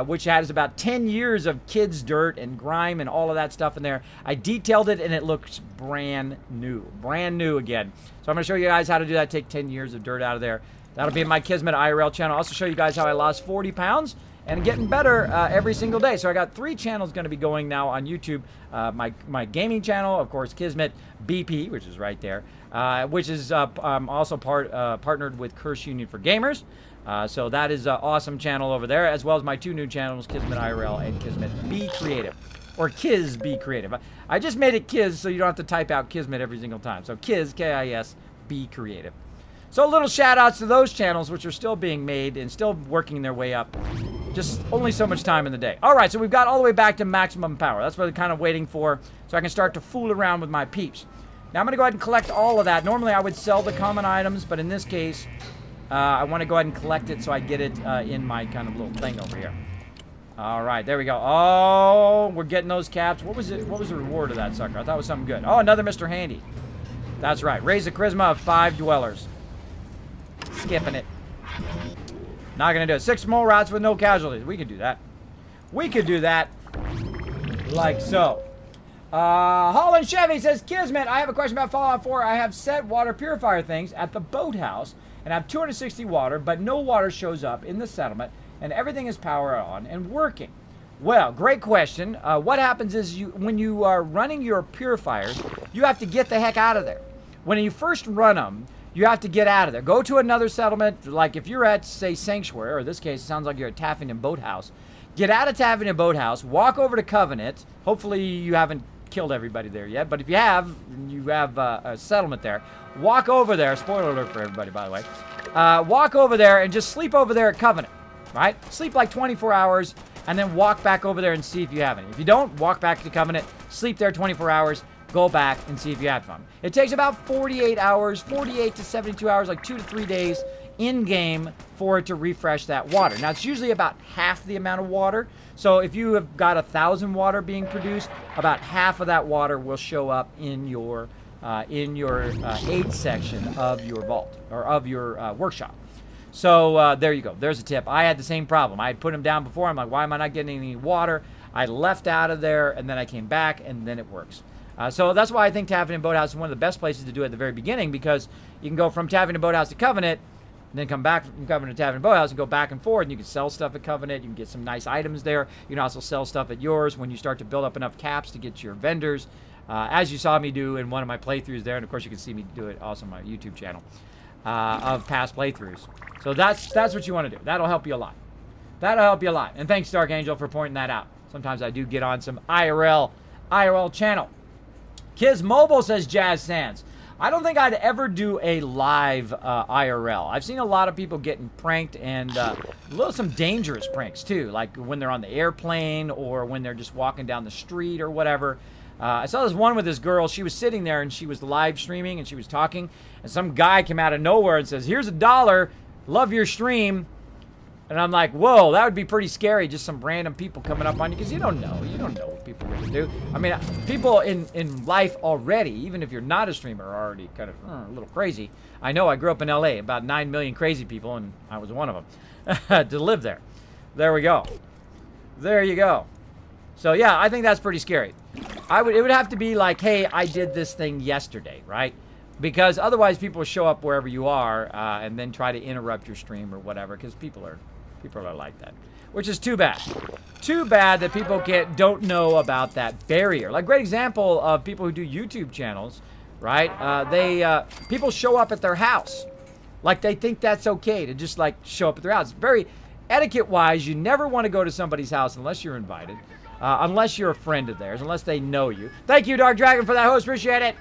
which has about 10 years of kids' dirt and grime and all of that stuff in there. I detailed it, and it looks brand new. Brand new again. So I'm going to show you guys how to do that, take 10 years of dirt out of there. That'll be in my Kismet IRL channel. I'll also show you guys how I lost 40 pounds and getting better every single day. So I got 3 channels going to be going now on YouTube. My gaming channel, of course, Kismet BP, which is right there, which is also partnered with Curse Union for Gamers. So that is an awesome channel over there, as well as my 2 new channels, Kismet IRL and Kismet Be Creative, or Kiz Be Creative. I just made it Kiz so you don't have to type out Kismet every single time. So Kiz, K-I-S, Be Creative. So little shout outs to those channels, which are still being made and still working their way up. Just only so much time in the day. All right, so we've got all the way back to maximum power. That's what I'm kind of waiting for, so I can start to fool around with my peeps. Now I'm going to go ahead and collect all of that. Normally I would sell the common items, but in this case, I want to go ahead and collect it so I get it in my kind of little thing over here. All right, there we go. Oh, we're getting those caps. What was it? What was the reward of that sucker? I thought it was something good. Oh, another Mr. Handy. That's right. Raise the charisma of 5 dwellers. Skipping it. Not going to do it. 6 mole rats with no casualties. We could do that. We could do that. Like so. Holland Chevy says, Kismet, I have a question about Fallout 4. I have set water purifier things at the boathouse and have 260 water, but no water shows up in the settlement, and everything is power on and working. Well, great question. What happens is when you are running your purifiers, you have to get the heck out of there. When you first run them, you have to get out of there. Go to another settlement, like if you're at, say, Sanctuary, or in this case, it sounds like you're at Taffington Boathouse. Get out of Taffington Boathouse, walk over to Covenant. Hopefully you haven't killed everybody there yet, but if you have a settlement there, walk over there. Spoiler alert for everybody, by the way. Walk over there and just sleep over there at Covenant, right? Sleep like 24 hours, and then walk back over there and see if you have any. If you don't, walk back to Covenant, sleep there 24 hours, go back and see if you have some. It takes about 48 hours, 48 to 72 hours, like 2 to 3 days in-game for it to refresh that water. Now, it's usually about half the amount of water. So if you have got 1,000 water being produced, about half of that water will show up in your aid section of your vault, or of your workshop. So there you go. There's a tip. I had the same problem. I had put them down before. I'm like, why am I not getting any water? I left out of there, and then I came back, and then it works. So that's why I think Taffington Boathouse is one of the best places to do it at the very beginning, because you can go from Taffington Boathouse to Covenant, and then come back from Covenant to Taffington Boathouse and go back and forth, and you can sell stuff at Covenant. You can get some nice items there. You can also sell stuff at yours when you start to build up enough caps to get your vendors, as you saw me do in one of my playthroughs there, and of course you can see me do it also on my YouTube channel of past playthroughs. So that's what you want to do. That'll help you a lot. That'll help you a lot. And thanks, Dark Angel, for pointing that out. Sometimes I do get on some IRL channel. Kiz Mobile says Jazz Sands. I don't think I'd ever do a live IRL. I've seen a lot of people getting pranked, and some dangerous pranks too, like when they're on the airplane or when they're just walking down the street or whatever. I saw this one with this girl. She was sitting there and she was live streaming and she was talking, and some guy came out of nowhere and says, "Here's $1, love your stream." And I'm like, whoa, that would be pretty scary, just some random people coming up on you, because you don't know what people are going to do. I mean, people in life already, even if you're not a streamer, are already kind of a little crazy. I know I grew up in LA, about 9 million crazy people, and I was one of them to live there. There we go. There you go. So yeah, I think that's pretty scary. It would have to be like, hey, I did this thing yesterday, right? Because otherwise people show up wherever you are and then try to interrupt your stream or whatever, because people are like that, which is too bad. Too bad that people don't know about that barrier. Like, great example of people who do YouTube channels, right? People show up at their house. Like, they think that's okay to just like show up at their house. Very etiquette-wise, you never want to go to somebody's house unless you're invited, unless you're a friend of theirs, unless they know you. Thank you, Dark Dragon, for that host. Appreciate it.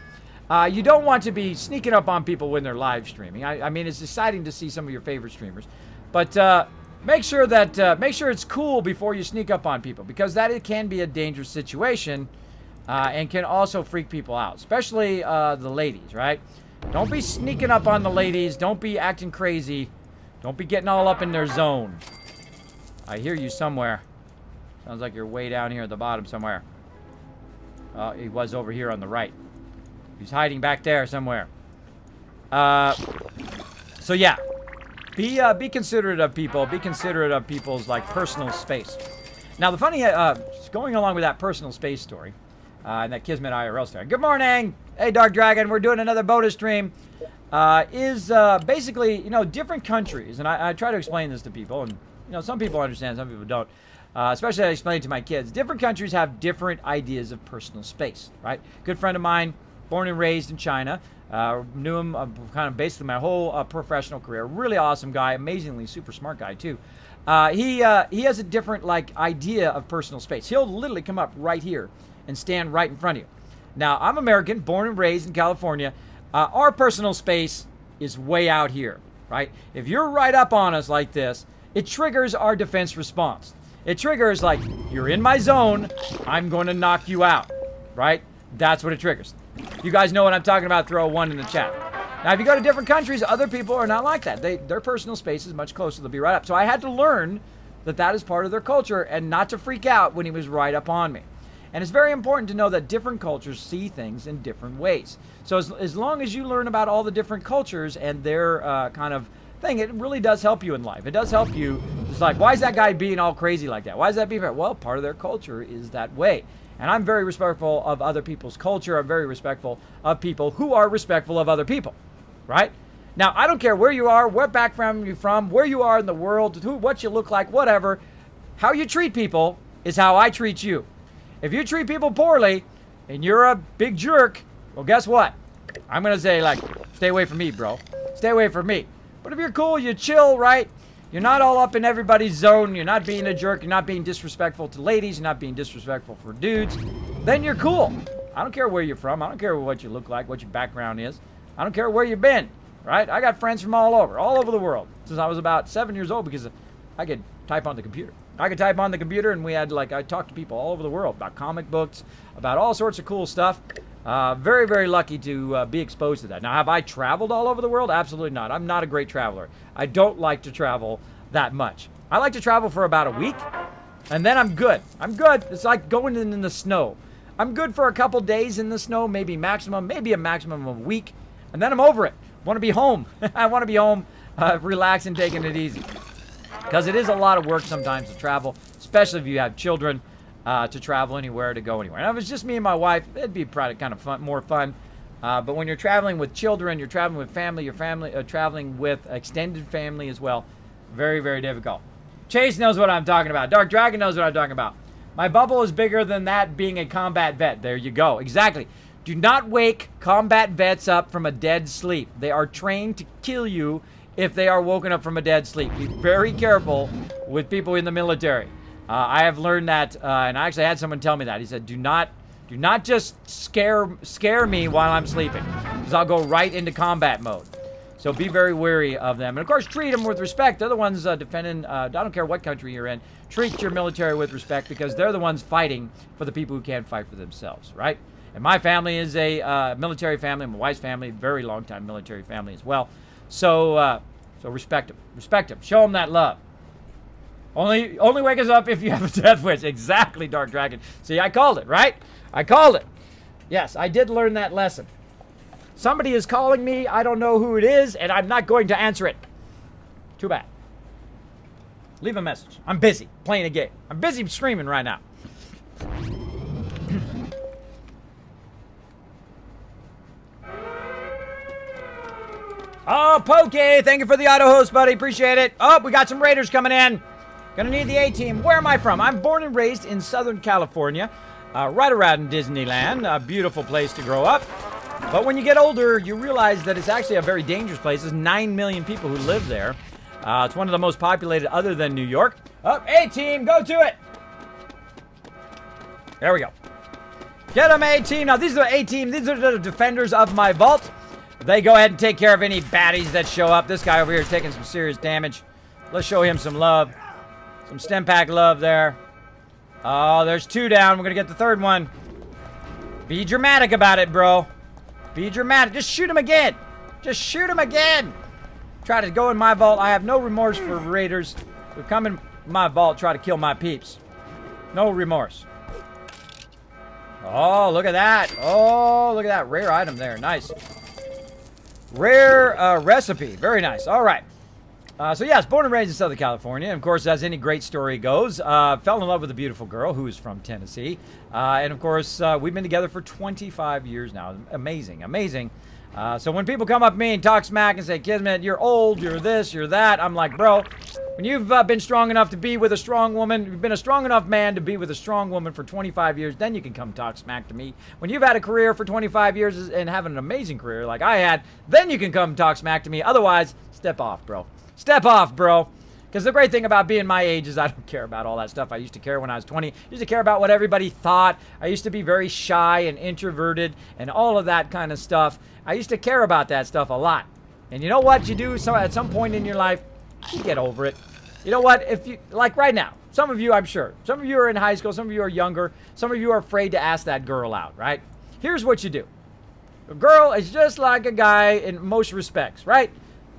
You don't want to be sneaking up on people when they're live streaming. I mean, it's exciting to see some of your favorite streamers, but make sure it's cool before you sneak up on people, because it can be a dangerous situation and can also freak people out, especially the ladies, right? Don't be sneaking up on the ladies. Don't be acting crazy. Don't be getting all up in their zone. I hear you somewhere. Sounds like you're way down here at the bottom somewhere. He was over here on the right. He's hiding back there somewhere. So yeah. Be considerate of people. Be considerate of people's like personal space. Now the funny, going along with that personal space story, and that Kismet IRL story. Good morning, hey Dark Dragon. We're doing another bonus stream. Is basically, you know, different countries, and I try to explain this to people, and you know, some people understand, some people don't. Especially I explain it to my kids. Different countries have different ideas of personal space, right? Good friend of mine, born and raised in China. Knew him kind of basically my whole professional career. Really awesome guy, amazingly super smart guy too. He has a different like idea of personal space. He'll literally come up right here and stand right in front of you. Now I'm American, born and raised in California. Our personal space is way out here, right? If you're right up on us like this, it triggers our defense response. It triggers like, you're in my zone, I'm going to knock you out, right? That's what it triggers. You guys know what I'm talking about, throw a 1 in the chat. Now, if you go to different countries, other people are not like that. Their personal space is much closer. They'll be right up. So I had to learn that that is part of their culture and not to freak out when he was right up on me. And it's very important to know that different cultures see things in different ways. So as long as you learn about all the different cultures and their kind of thing, it really does help you in life. It does help you. It's like, why is that guy being all crazy like that? Why is that being? Well, part of their culture is that way. And I'm very respectful of other people's culture. I'm very respectful of people who are respectful of other people, right? Now, I don't care where you are, what background you're from, where you are in the world, what you look like, whatever. How you treat people is how I treat you. If you treat people poorly and you're a big jerk, well, guess what? I'm going to say, like, stay away from me, bro. Stay away from me. But if you're cool, you chill, right? You're not all up in everybody's zone. You're not being a jerk. You're not being disrespectful to ladies. You're not being disrespectful for dudes. Then you're cool. I don't care where you're from. I don't care what you look like, what your background is. I don't care where you've been, right? I got friends from all over the world since I was about 7 years old because I could type on the computer. I could type on the computer and we had like, I talked to people all over the world about comic books, about all sorts of cool stuff. Very, very lucky to be exposed to that. Now, have I traveled all over the world? Absolutely not. I'm not a great traveler. I don't like to travel that much. I like to travel for about a week, and then I'm good. I'm good. It's like going in the snow. I'm good for a couple days in the snow, maybe a maximum of a week, and then I'm over it. Want to be home. I want to be home, relaxing, taking it easy. Because it is a lot of work sometimes to travel, especially if you have children. To travel anywhere, to go anywhere. And if it's just me and my wife, it'd be probably kind of fun, more fun. But when you're traveling with children, you're traveling with family, you're traveling with extended family as well. Very, very difficult. Chase knows what I'm talking about. Dark Dragon knows what I'm talking about. My bubble is bigger than that being a combat vet. There you go. Exactly. Do not wake combat vets up from a dead sleep. They are trained to kill you if they are woken up from a dead sleep. Be very careful with people in the military. I have learned that, and I actually had someone tell me that. He said, do not just scare me while I'm sleeping, because I'll go right into combat mode. So be very wary of them. And of course, treat them with respect. They're the ones defending, I don't care what country you're in, treat your military with respect, because they're the ones fighting for the people who can't fight for themselves, right? And my family is a military family. My wife's family, very long time military family as well. So, so respect them. Respect them. Show them that love. Only wake us up if you have a death wish. Exactly, Dark Dragon. See, I called it, right? I called it. Yes, I did learn that lesson. Somebody is calling me. I don't know who it is, and I'm not going to answer it. Too bad. Leave a message. I'm busy playing a game. I'm busy streaming right now. Oh, Poke, thank you for the auto host, buddy. Appreciate it. Oh, we got some raiders coming in. Gonna need the A-team. Where am I from? I'm born and raised in Southern California, right around Disneyland. A beautiful place to grow up. But when you get older, you realize that it's actually a very dangerous place. There's 9 million people who live there. It's one of the most populated other than New York. Oh, A-team, go to it. There we go. Get them, A-team. Now, these are the A-team. These are the defenders of my vault. They go ahead and take care of any baddies that show up. This guy over here is taking some serious damage. Let's show him some love. Some stem pack love there. Oh, there's 2 down. We're going to get the 3rd one. Be dramatic about it, bro. Be dramatic. Just shoot him again. Just shoot him again. Try to go in my vault. I have no remorse for raiders who come in my vault, try to kill my peeps. No remorse. Oh, look at that. Oh, look at that. Rare item there. Nice. Rare recipe. Very nice. All right. So yes, born and raised in Southern California. And of course, as any great story goes, fell in love with a beautiful girl who is from Tennessee. And of course, we've been together for 25 years now. Amazing, amazing. So when people come up to me and talk smack and say, Kismet, you're old, you're this, you're that, I'm like, bro, when you've been strong enough to be with a strong woman, you've been a strong enough man to be with a strong woman for 25 years, then you can come talk smack to me. When you've had a career for 25 years and having an amazing career like I had, then you can come talk smack to me. Otherwise, step off, bro. Step off, bro. Because the great thing about being my age is I don't care about all that stuff I used to care when I was 20. I used to care about what everybody thought. I used to be very shy and introverted and all of that kind of stuff. I used to care about that stuff a lot. And you know what you do at some point in your life? You get over it. You know what? If you, like right now, some of you, I'm sure, some of you are in high school, some of you are younger, some of you are afraid to ask that girl out, right? Here's what you do. A girl is just like a guy in most respects, right?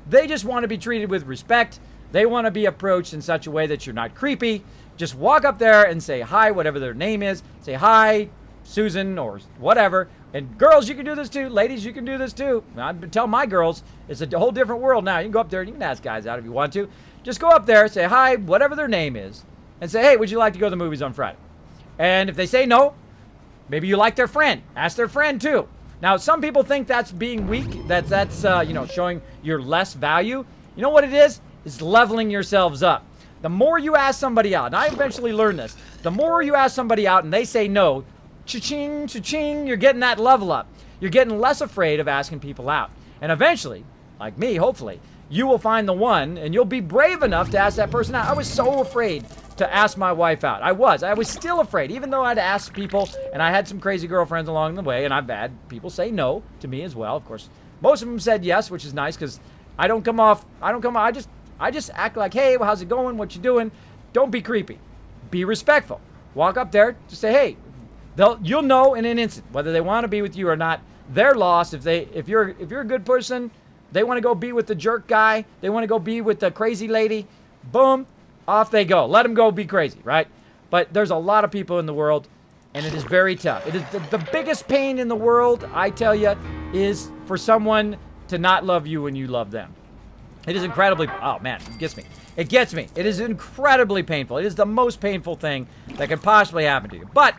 They just want to be treated with respect. They want to be approached in such a way that you're not creepy. Just walk up there and say hi, whatever their name is. Say hi, Susan, or whatever. And girls, you can do this too. Ladies, you can do this too. I tell my girls, it's a whole different world now. You can go up there and you can ask guys out if you want to. Just go up there, say hi, whatever their name is, and say, hey, would you like to go to the movies on Friday? And if they say no, maybe you like their friend. Ask their friend too. Now, some people think that's being weak, that's you know, showing your less value. You know what it is? It's leveling yourselves up. The more you ask somebody out, and I eventually learned this, the more you ask somebody out and they say no, cha-ching, cha-ching, you're getting that level up. You're getting less afraid of asking people out. And eventually, like me, hopefully, you will find the one and you'll be brave enough to ask that person out. I was so afraid to ask my wife out. I was still afraid, even though I'd asked people and I had some crazy girlfriends along the way, and I've had people say no to me as well. Of course, most of them said yes, which is nice because I just act like, hey, well, how's it going? What you doing? Don't be creepy. Be respectful. Walk up there, just say, hey. You'll know in an instant whether they want to be with you or not. They're lost. If you're a good person, they want to go be with the jerk guy. They want to go be with the crazy lady. Boom, off they go. Let them go be crazy, right? But there's a lot of people in the world, and it is very tough. It is the biggest pain in the world, I tell you, is for someone to not love you when you love them. It is incredibly, oh man, it gets me. It gets me. It is incredibly painful. It is the most painful thing that could possibly happen to you. But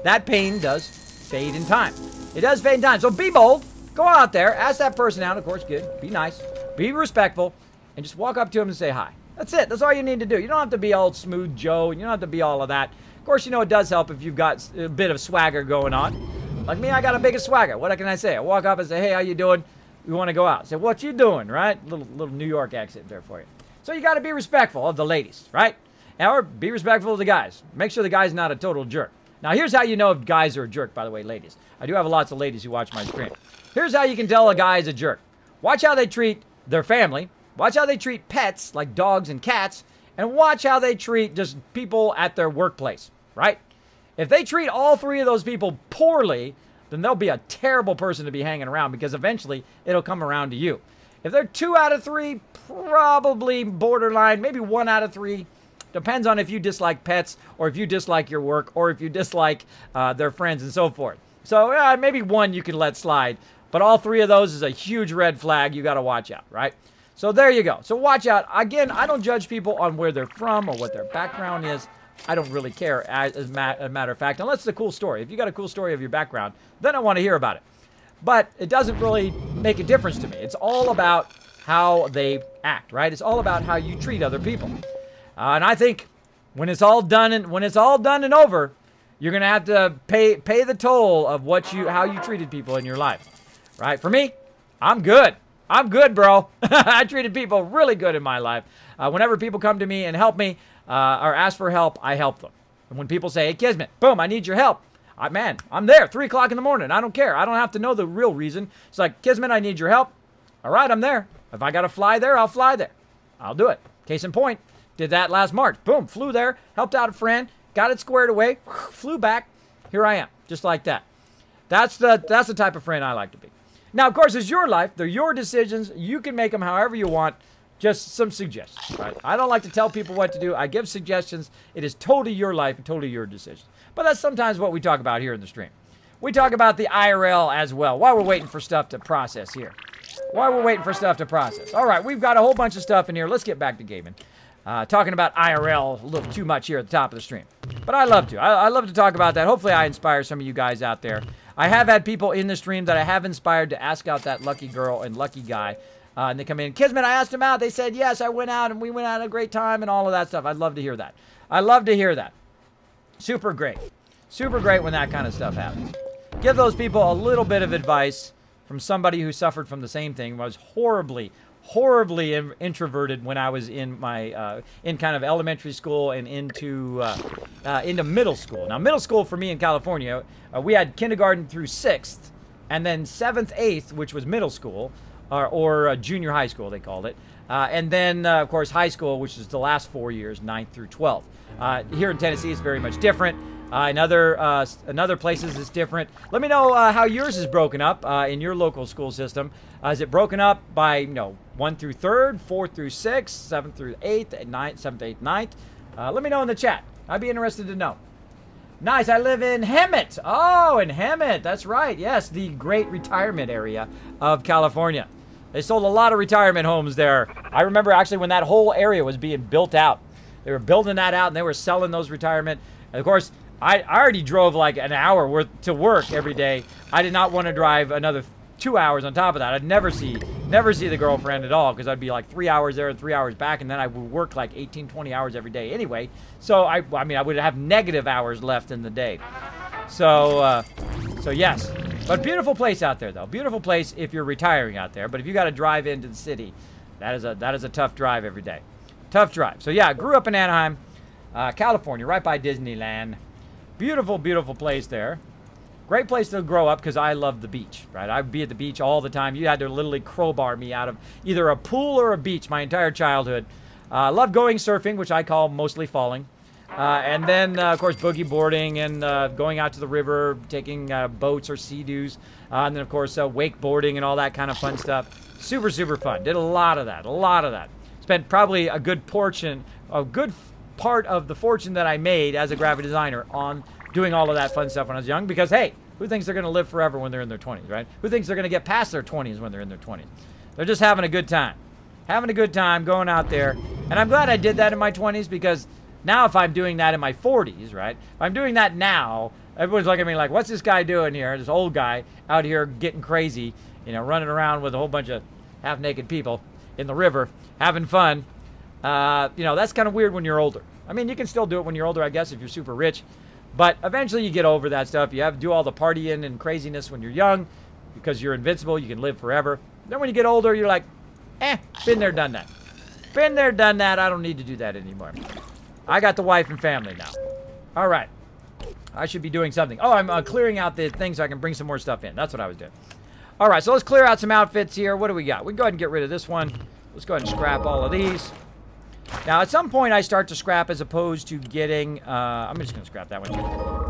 that pain does fade in time. It does fade in time. So be bold. Go out there. Ask that person out. Of course, good. Be nice. Be respectful. And just walk up to him and say hi. That's it. That's all you need to do. You don't have to be all smooth Joe. You don't have to be all of that. Of course, you know, it does help if you've got a bit of swagger going on. Like me, I got a big swagger. What can I say? I walk up and say, hey, how you doing? We want to go out. Say, what you doing, right? Little New York accent there for you. So you got to be respectful of the ladies, right? Or be respectful of the guys. Make sure the guy's not a total jerk. Now, here's how you know if guys are a jerk, by the way, ladies. I do have lots of ladies who watch my stream. Here's how you can tell a guy is a jerk. Watch how they treat their family. Watch how they treat pets, like dogs and cats. And watch how they treat just people at their workplace, right? If they treat all three of those people poorly, then they'll be a terrible person to be hanging around because eventually it'll come around to you. If they're 2 out of 3, probably borderline, maybe 1 out of 3. Depends on if you dislike pets or if you dislike your work or if you dislike their friends and so forth. So maybe 1 you can let slide, but all 3 of those is a huge red flag. You got to watch out, right? So there you go. So watch out. Again, I don't judge people on where they're from or what their background is. I don't really care as a matter of fact, unless it's a cool story. If you got a cool story of your background, then I want to hear about it. But it doesn't really make a difference to me. It's all about how they act, right? It's all about how you treat other people. And I think when it's all done and over, you're gonna have to pay the toll of how you treated people in your life, right? For me, I'm good. I'm good, bro. I treated people really good in my life. Whenever people come to me and help me or ask for help, I help them. And when people say, "Hey, Kismet, boom, I need your help," man, I'm there. 3 o'clock in the morning. I don't care. I don't have to know the real reason. It's like, Kismet, I need your help. All right, I'm there. If I gotta fly there, I'll fly there. I'll do it. Case in point. Did that last March. Boom, flew there, helped out a friend, got it squared away, flew back. Here I am, just like that. That's the type of friend I like to be. Now, of course, it's your life. They're your decisions. You can make them however you want. Just some suggestions, right? I don't like to tell people what to do. I give suggestions. It is totally your life and totally your decision. But that's sometimes what we talk about here in the stream. We talk about the IRL as well while we're waiting for stuff to process here. while we're waiting for stuff to process. All right, we've got a whole bunch of stuff in here. Let's get back to gaming. Talking about IRL a little too much here at the top of the stream. But I love to. I love to talk about that. Hopefully I inspire some of you guys out there. I have had people in the stream that I have inspired to ask out that lucky girl and lucky guy. And they come in. Kismet, I asked them out. They said, yes, I went out and we went out at a great time and all of that stuff. I'd love to hear that. I love to hear that. Super great. Super great when that kind of stuff happens. Give those people a little bit of advice from somebody who suffered from the same thing, was horribly introverted when I was in my in kind of elementary school and into middle school. Now, middle school for me in California, we had kindergarten through 6th, and then 7th, 8th, which was middle school, or junior high school, they called it. And then, of course, high school, which is the last 4 years, 9th through 12th. Here in Tennessee, it's very much different. In other places, it's different. Let me know how yours is broken up in your local school system. Is it broken up by, 1 through 3rd, 4 through 6th, 7th through 8th, and 9th, 7th, 8th, 9th? Let me know in the chat. I'd be interested to know. Nice. I live in Hemet. Oh, in Hemet. That's right. Yes, the great retirement area of California. They sold a lot of retirement homes there. I remember actually when that whole area was being built out. They were building that out, and they were selling those retirement. And of course, I already drove like an hour worth to work every day. I did not want to drive another 2 hours on top of that. I'd never see the girlfriend at all, because I'd be like 3 hours there and 3 hours back, and then I would work like 18, 20 hours every day anyway. So I would have negative hours left in the day. So yes. But beautiful place out there, though. Beautiful place if you're retiring out there. But if you got to drive into the city, that is a tough drive every day. Tough drive. So yeah, grew up in Anaheim, California, right by Disneyland. Beautiful, beautiful place there. Great place to grow up because I love the beach, right? I'd be at the beach all the time. You had to literally crowbar me out of either a pool or a beach my entire childhood. Love going surfing, which I call mostly falling. And then, of course, boogie boarding and going out to the river, taking boats or sea-doos. And then, of course, wakeboarding and all that kind of fun stuff. Super, super fun. Did a lot of that. Spent probably a good part of the fortune that I made as a graphic designer on doing all of that fun stuff when I was young. Because, hey, who thinks they're going to live forever when they're in their 20s, right? Who thinks they're going to get past their 20s when they're in their 20s? They're just having a good time. Having a good time, going out there. And I'm glad I did that in my 20s, because now if I'm doing that in my 40s, right? If I'm doing that now, everyone's looking at me like, what's this guy doing here? This old guy out here getting crazy, running around with a whole bunch of half-naked people in the river, having fun. That's kind of weird when you're older. I mean, you can still do it when you're older, I guess, if you're super rich. But eventually you get over that stuff. You have to do all the partying and craziness when you're young because you're invincible. You can live forever. Then when you get older, you're like, been there, done that. Been there, done that. I don't need to do that anymore. I got the wife and family now. All right. I should be doing something. Oh, I'm clearing out the things so I can bring some more stuff in. That's what I was doing. All right, so let's clear out some outfits here. What do we got? We can go ahead and get rid of this one. Let's go ahead and scrap all of these. Now, at some point, I start to scrap as opposed to getting... I'm just going to scrap that one too.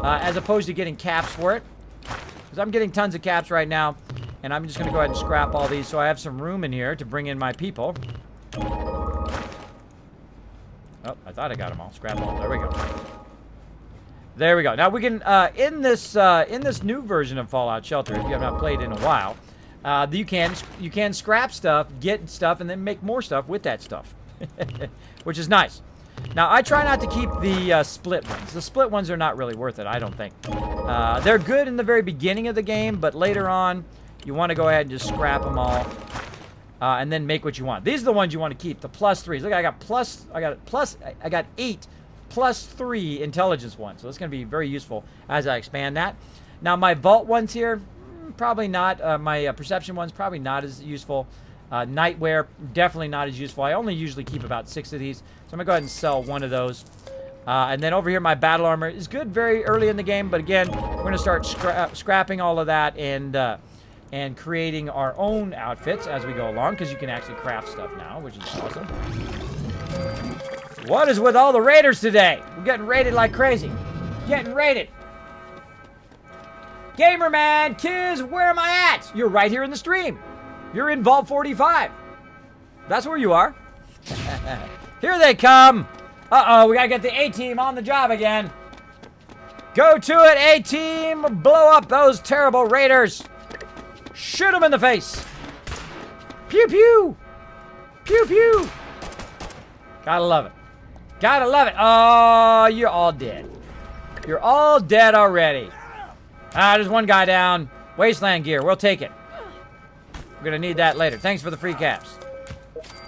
As opposed to getting caps for it. Because I'm getting tons of caps right now. And I'm just going to go ahead and scrap all these so I have some room in here to bring in my people. Oh, I thought I got them all. Scrap them all. There we go. There we go. Now, we can... in this new version of Fallout Shelter, if you have not played in a while, you can scrap stuff, get stuff, and then make more stuff with that stuff. Which is nice. Now, I try not to keep the split ones. The split ones are not really worth it, I don't think. They're good in the very beginning of the game, but later on, you want to go ahead and just scrap them all. And then make what you want. These are the ones you want to keep, the +3s. Look, I got 8 +3 intelligence ones. So that's going to be very useful as I expand that. Now, my vault ones here, probably not. My perception ones, probably not as useful. Nightwear, definitely not as useful. I only usually keep about 6 of these. So I'm going to go ahead and sell one of those. And then over here, my battle armor is good very early in the game. But again, we're going to start scrapping all of that and creating our own outfits as we go along. Because you can actually craft stuff now, which is awesome. What is with all the raiders today? We're getting raided like crazy. Getting raided. Gamerman, Kiz, where am I at? You're right here in the stream. You're in Vault 45. That's where you are. Here they come. Uh-oh, we gotta get the A-team on the job again. Go to it, A-team. Blow up those terrible raiders. Shoot them in the face. Pew pew! Pew pew! Gotta love it. Gotta love it. Oh, you're all dead. You're all dead already. Ah, there's one guy down. Wasteland gear. We'll take it. We're gonna need that later. Thanks for the free caps.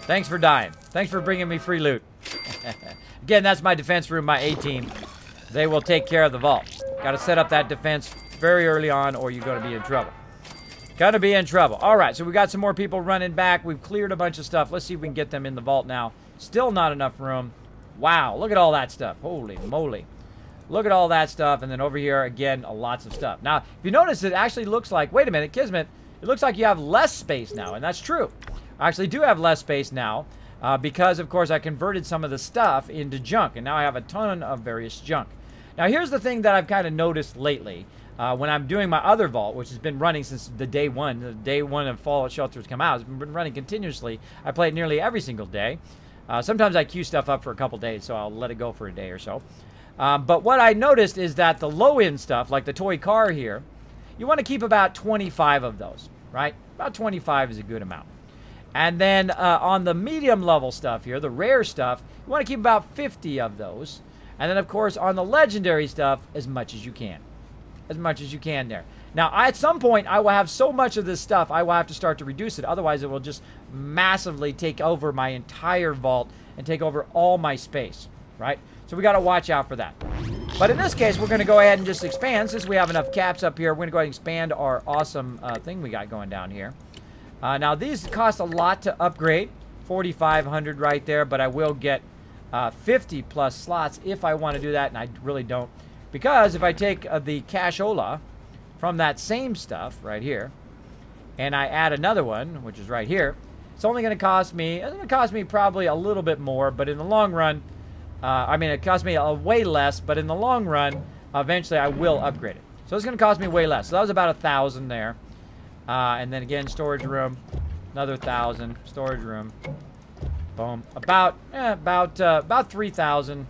Thanks for dying. Thanks for bringing me free loot. Again, that's my defense room, my A-team. They will take care of the vault. Gotta set up that defense very early on or you're gonna be in trouble. Gonna be in trouble. Alright, so we got some more people running back. We've cleared a bunch of stuff. Let's see if we can get them in the vault now. Still not enough room. Wow, look at all that stuff. Holy moly. Look at all that stuff. And then over here, again, lots of stuff. Now, if you notice, it actually looks like... Wait a minute, Kismet. It looks like you have less space now, and that's true. I actually do have less space now because, of course, I converted some of the stuff into junk, and now I have a ton of various junk. Now, here's the thing that I've kind of noticed lately when I'm doing my other vault, which has been running since the day one of Fallout Shelter's come out. It's been running continuously. I play it nearly every single day. Sometimes I queue stuff up for a couple days, so I'll let it go for a day or so. But what I noticed is that the low-end stuff, like the toy car here, you want to keep about 25 of those, right? About 25 is a good amount. And then on the medium level stuff here, the rare stuff, you want to keep about 50 of those. And then, of course, on the legendary stuff, as much as you can. As much as you can there. Now, at some point, I will have so much of this stuff, I will have to start to reduce it. Otherwise, it will just massively take over my entire vault and take over all my space, right? So we got to watch out for that. But in this case, we're going to go ahead and just expand. Since we have enough caps up here, we're going to go ahead and expand our awesome thing we got going down here. Now, these cost a lot to upgrade. 4,500 right there, but I will get 50 plus slots if I want to do that, and I really don't. Because if I take the cashola from that same stuff right here, and I add another one, which is right here, it's only going to cost me, probably a little bit more, but in the long run, I mean, it cost me way less, but in the long run, eventually I will upgrade it. So it's going to cost me way less. So that was about 1,000 there. And then again, storage room, another 1,000, storage room, boom. About 3,000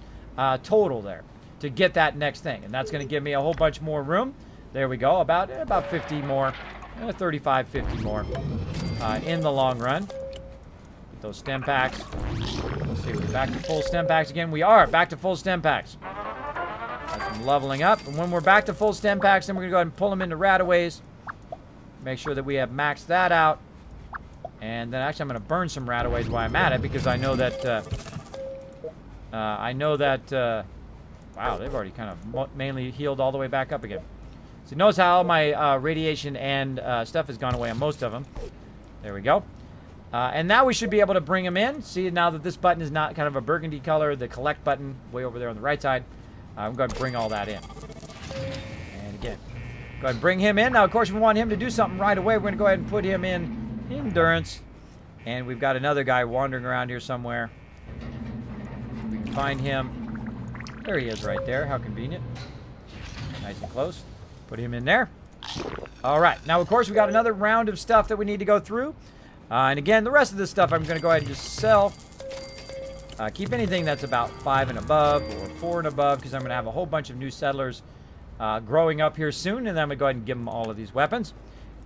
total there to get that next thing. And that's going to give me a whole bunch more room. There we go, about 50 more, 35, 50 more in the long run. Get those stem packs. Let's see, we're back to full stem packs again. We are back to full stem packs. That's some leveling up. And when we're back to full stem packs, then we're going to go ahead and pull them into rataways. Make sure that we have maxed that out. And then actually I'm going to burn some rataways while I'm at it because I know that, wow, they've already kind of mainly healed all the way back up again. So notice how all my radiation and stuff has gone away on most of them. There we go. And now we should be able to bring them in. See, now that this button is not kind of a burgundy color, the collect button way over there on the right side, I'm going to bring all that in. And again, go ahead and bring him in. Now, of course, we want him to do something right away. We're going to go ahead and put him in endurance. And we've got another guy wandering around here somewhere. We can find him. There he is right there. How convenient. Nice and close. Put him in there. All right. Now, of course, we got another round of stuff that we need to go through. And again, the rest of this stuff I'm going to go ahead and just sell. Keep anything that's about 5 and above or 4 and above because I'm going to have a whole bunch of new settlers growing up here soon. And then I'm going to go ahead and give them all of these weapons.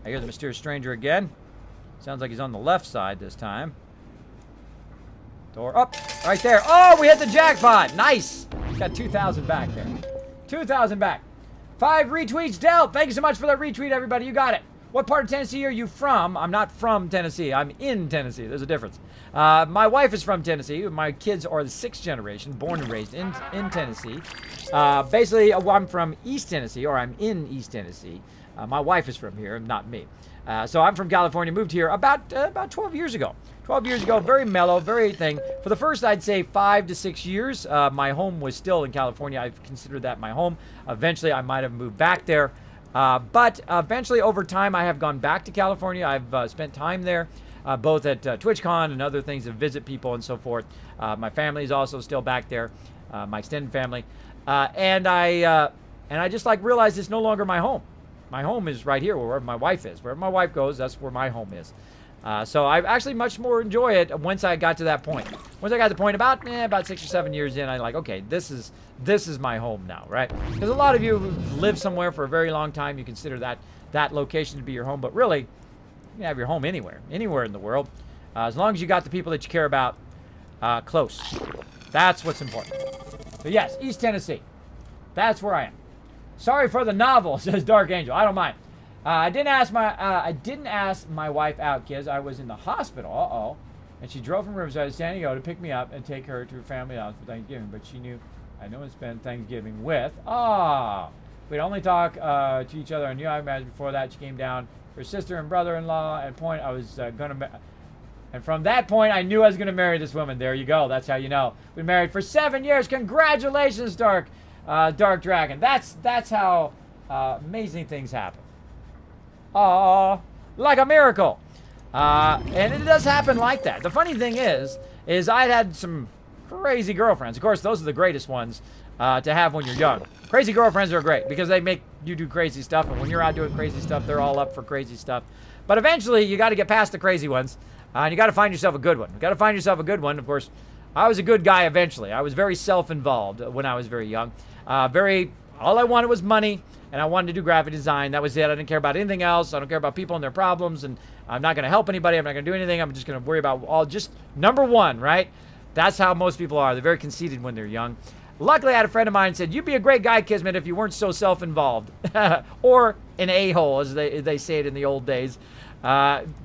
I hear the mysterious stranger again. Sounds like he's on the left side this time. Door up. Right there. Oh, we hit the jackpot. Nice. Got 2,000 back there. 2,000 back. 5 retweets dealt. Thank you so much for that retweet, everybody. You got it. What part of Tennessee are you from? I'm not from Tennessee. I'm in Tennessee. There's a difference. My wife is from Tennessee. My kids are the 6th generation, born and raised in Tennessee. Basically, I'm from East Tennessee, or I'm in East Tennessee. My wife is from here, not me. So I'm from California, moved here about 12 years ago. 12 years ago, very mellow, very thing. For the first, I'd say 5 to 6 years, my home was still in California. I've considered that my home. Eventually, I might have moved back there. But eventually, over time, I have gone back to California. I've spent time there, both at TwitchCon and other things to visit people and so forth. My family is also still back there, my extended family. And I just like realized it's no longer my home. My home is right here, wherever my wife is. Wherever my wife goes, that's where my home is. So I actually much more enjoy it once I got to that point. Once I got to the point about 6 or 7 years in, I'm like, okay, this is my home now, right? Because a lot of you who've lived somewhere for a very long time, you consider that location to be your home. But really, You can have your home anywhere in the world. As long as you got the people that you care about close. That's what's important. So yes, East Tennessee. That's where I am. Sorry for the novel, says Dark Angel. I don't mind. I didn't ask my wife out, kids. I was in the hospital. And she drove from Riverside to San Diego to pick me up and take her to her family house for Thanksgiving. But she knew I no one spent Thanksgiving with. We'd only talk to each other. I knew I imagined before that she came down. Her sister and brother-in-law. At point I was and from that point I knew I was gonna marry this woman. There you go. That's how you know. We married for 7 years. Congratulations, Dark Dragon. That's how amazing things happen. Like a miracle. And it does happen like that. The funny thing is I'd had some crazy girlfriends. Of course, those are the greatest ones to have when you're young. Crazy girlfriends are great because they make you do crazy stuff. And when you're out doing crazy stuff, they're all up for crazy stuff. But eventually, you got to get past the crazy ones. And you got to find yourself a good one. You got to find yourself a good one. Of course, I was a good guy eventually. I was very self-involved when I was very young. All I wanted was money. And I wanted to do graphic design. That was it. I didn't care about anything else. I don't care about people and their problems. And I'm not going to help anybody. I'm not going to do anything. I'm just going to worry about just number one, right? That's how most people are. They're very conceited when they're young. Luckily, I had a friend of mine who said, you'd be a great guy, Kismet, if you weren't so self-involved. Or an a-hole, as they say it in the old days.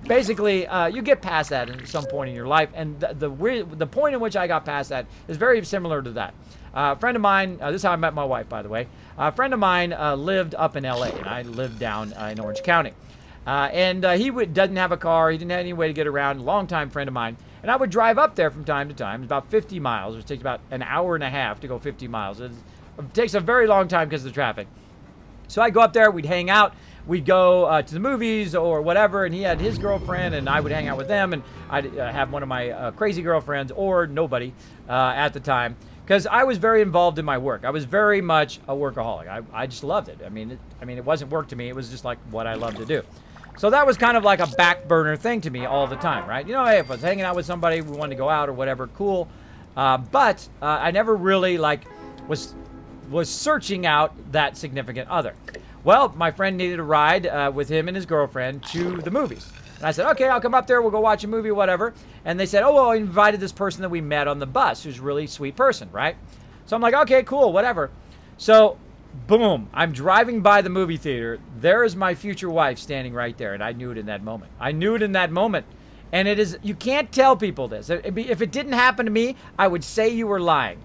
Basically, you get past that at some point in your life. And the point in which I got past that is very similar to that. A friend of mine, this is how I met my wife, by the way. A friend of mine lived up in L.A., and I lived down in Orange County. He doesn't have a car. He didn't have any way to get around. A longtime friend of mine. And I would drive up there from time to time. It's about 50 miles. It takes about an hour and a half to go 50 miles. It takes a very long time because of the traffic. So I'd go up there. We'd hang out. We'd go to the movies or whatever. And he had his girlfriend, and I would hang out with them. And I'd have one of my crazy girlfriends or nobody at the time. Because I was very involved in my work. I was very much a workaholic. I just loved it. I mean, it wasn't work to me. It was just like what I loved to do. So that was kind of like a back burner thing to me all the time, right? You know, hey, if I was hanging out with somebody, we wanted to go out or whatever, cool. But I never really was searching out that significant other. Well, my friend needed a ride with him and his girlfriend to the movies. And I said, okay, I'll come up there. We'll go watch a movie, whatever. And they said, oh, well, I invited this person that we met on the bus, who's a really sweet person, right? So I'm like, okay, cool, whatever. So, boom, I'm driving by the movie theater. There is my future wife standing right there, and I knew it in that moment. I knew it in that moment. And it is, you can't tell people this. If it didn't happen to me, I would say you were lying.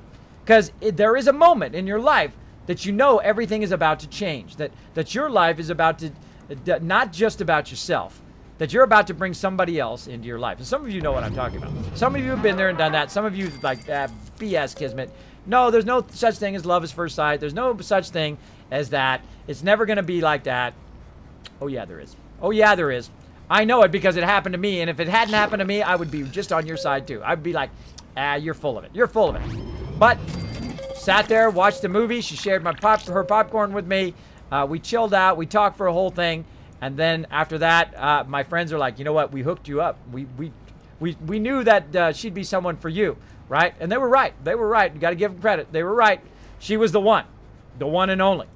Because there is a moment in your life that you know everything is about to change. That your life is about to, not just about yourself. That you're about to bring somebody else into your life. And some of you know what I'm talking about. Some of you have been there and done that. Some of you like, BS, Kismet. No, there's no such thing as love at first sight. There's no such thing as that. It's never going to be like that. Oh, yeah, there is. Oh, yeah, there is. I know it because it happened to me. And if it hadn't happened to me, I would be just on your side, too. I'd be like, you're full of it. You're full of it. But sat there, watched the movie. She shared her popcorn with me. We chilled out. We talked for a whole thing. And then after that, my friends are like, you know what? We hooked you up. We knew that she'd be someone for you, right? And they were right. They were right. You got to give them credit. They were right. She was the one and only.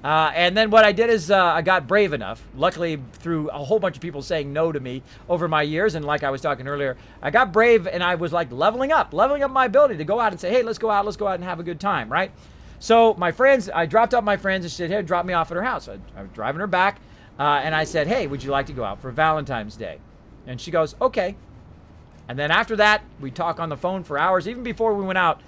And then what I did is I got brave enough, luckily through a whole bunch of people saying no to me over my years. And like I was talking earlier, I got brave and I was like leveling up my ability to go out and say, hey, let's go out and have a good time, right? So my friends, I dropped off my friends and she said, hey, drop me off at her house. I was driving her back. And I said, hey, would you like to go out for Valentine's Day? And she goes, okay. And then after that, we talk on the phone for hours, even before we went out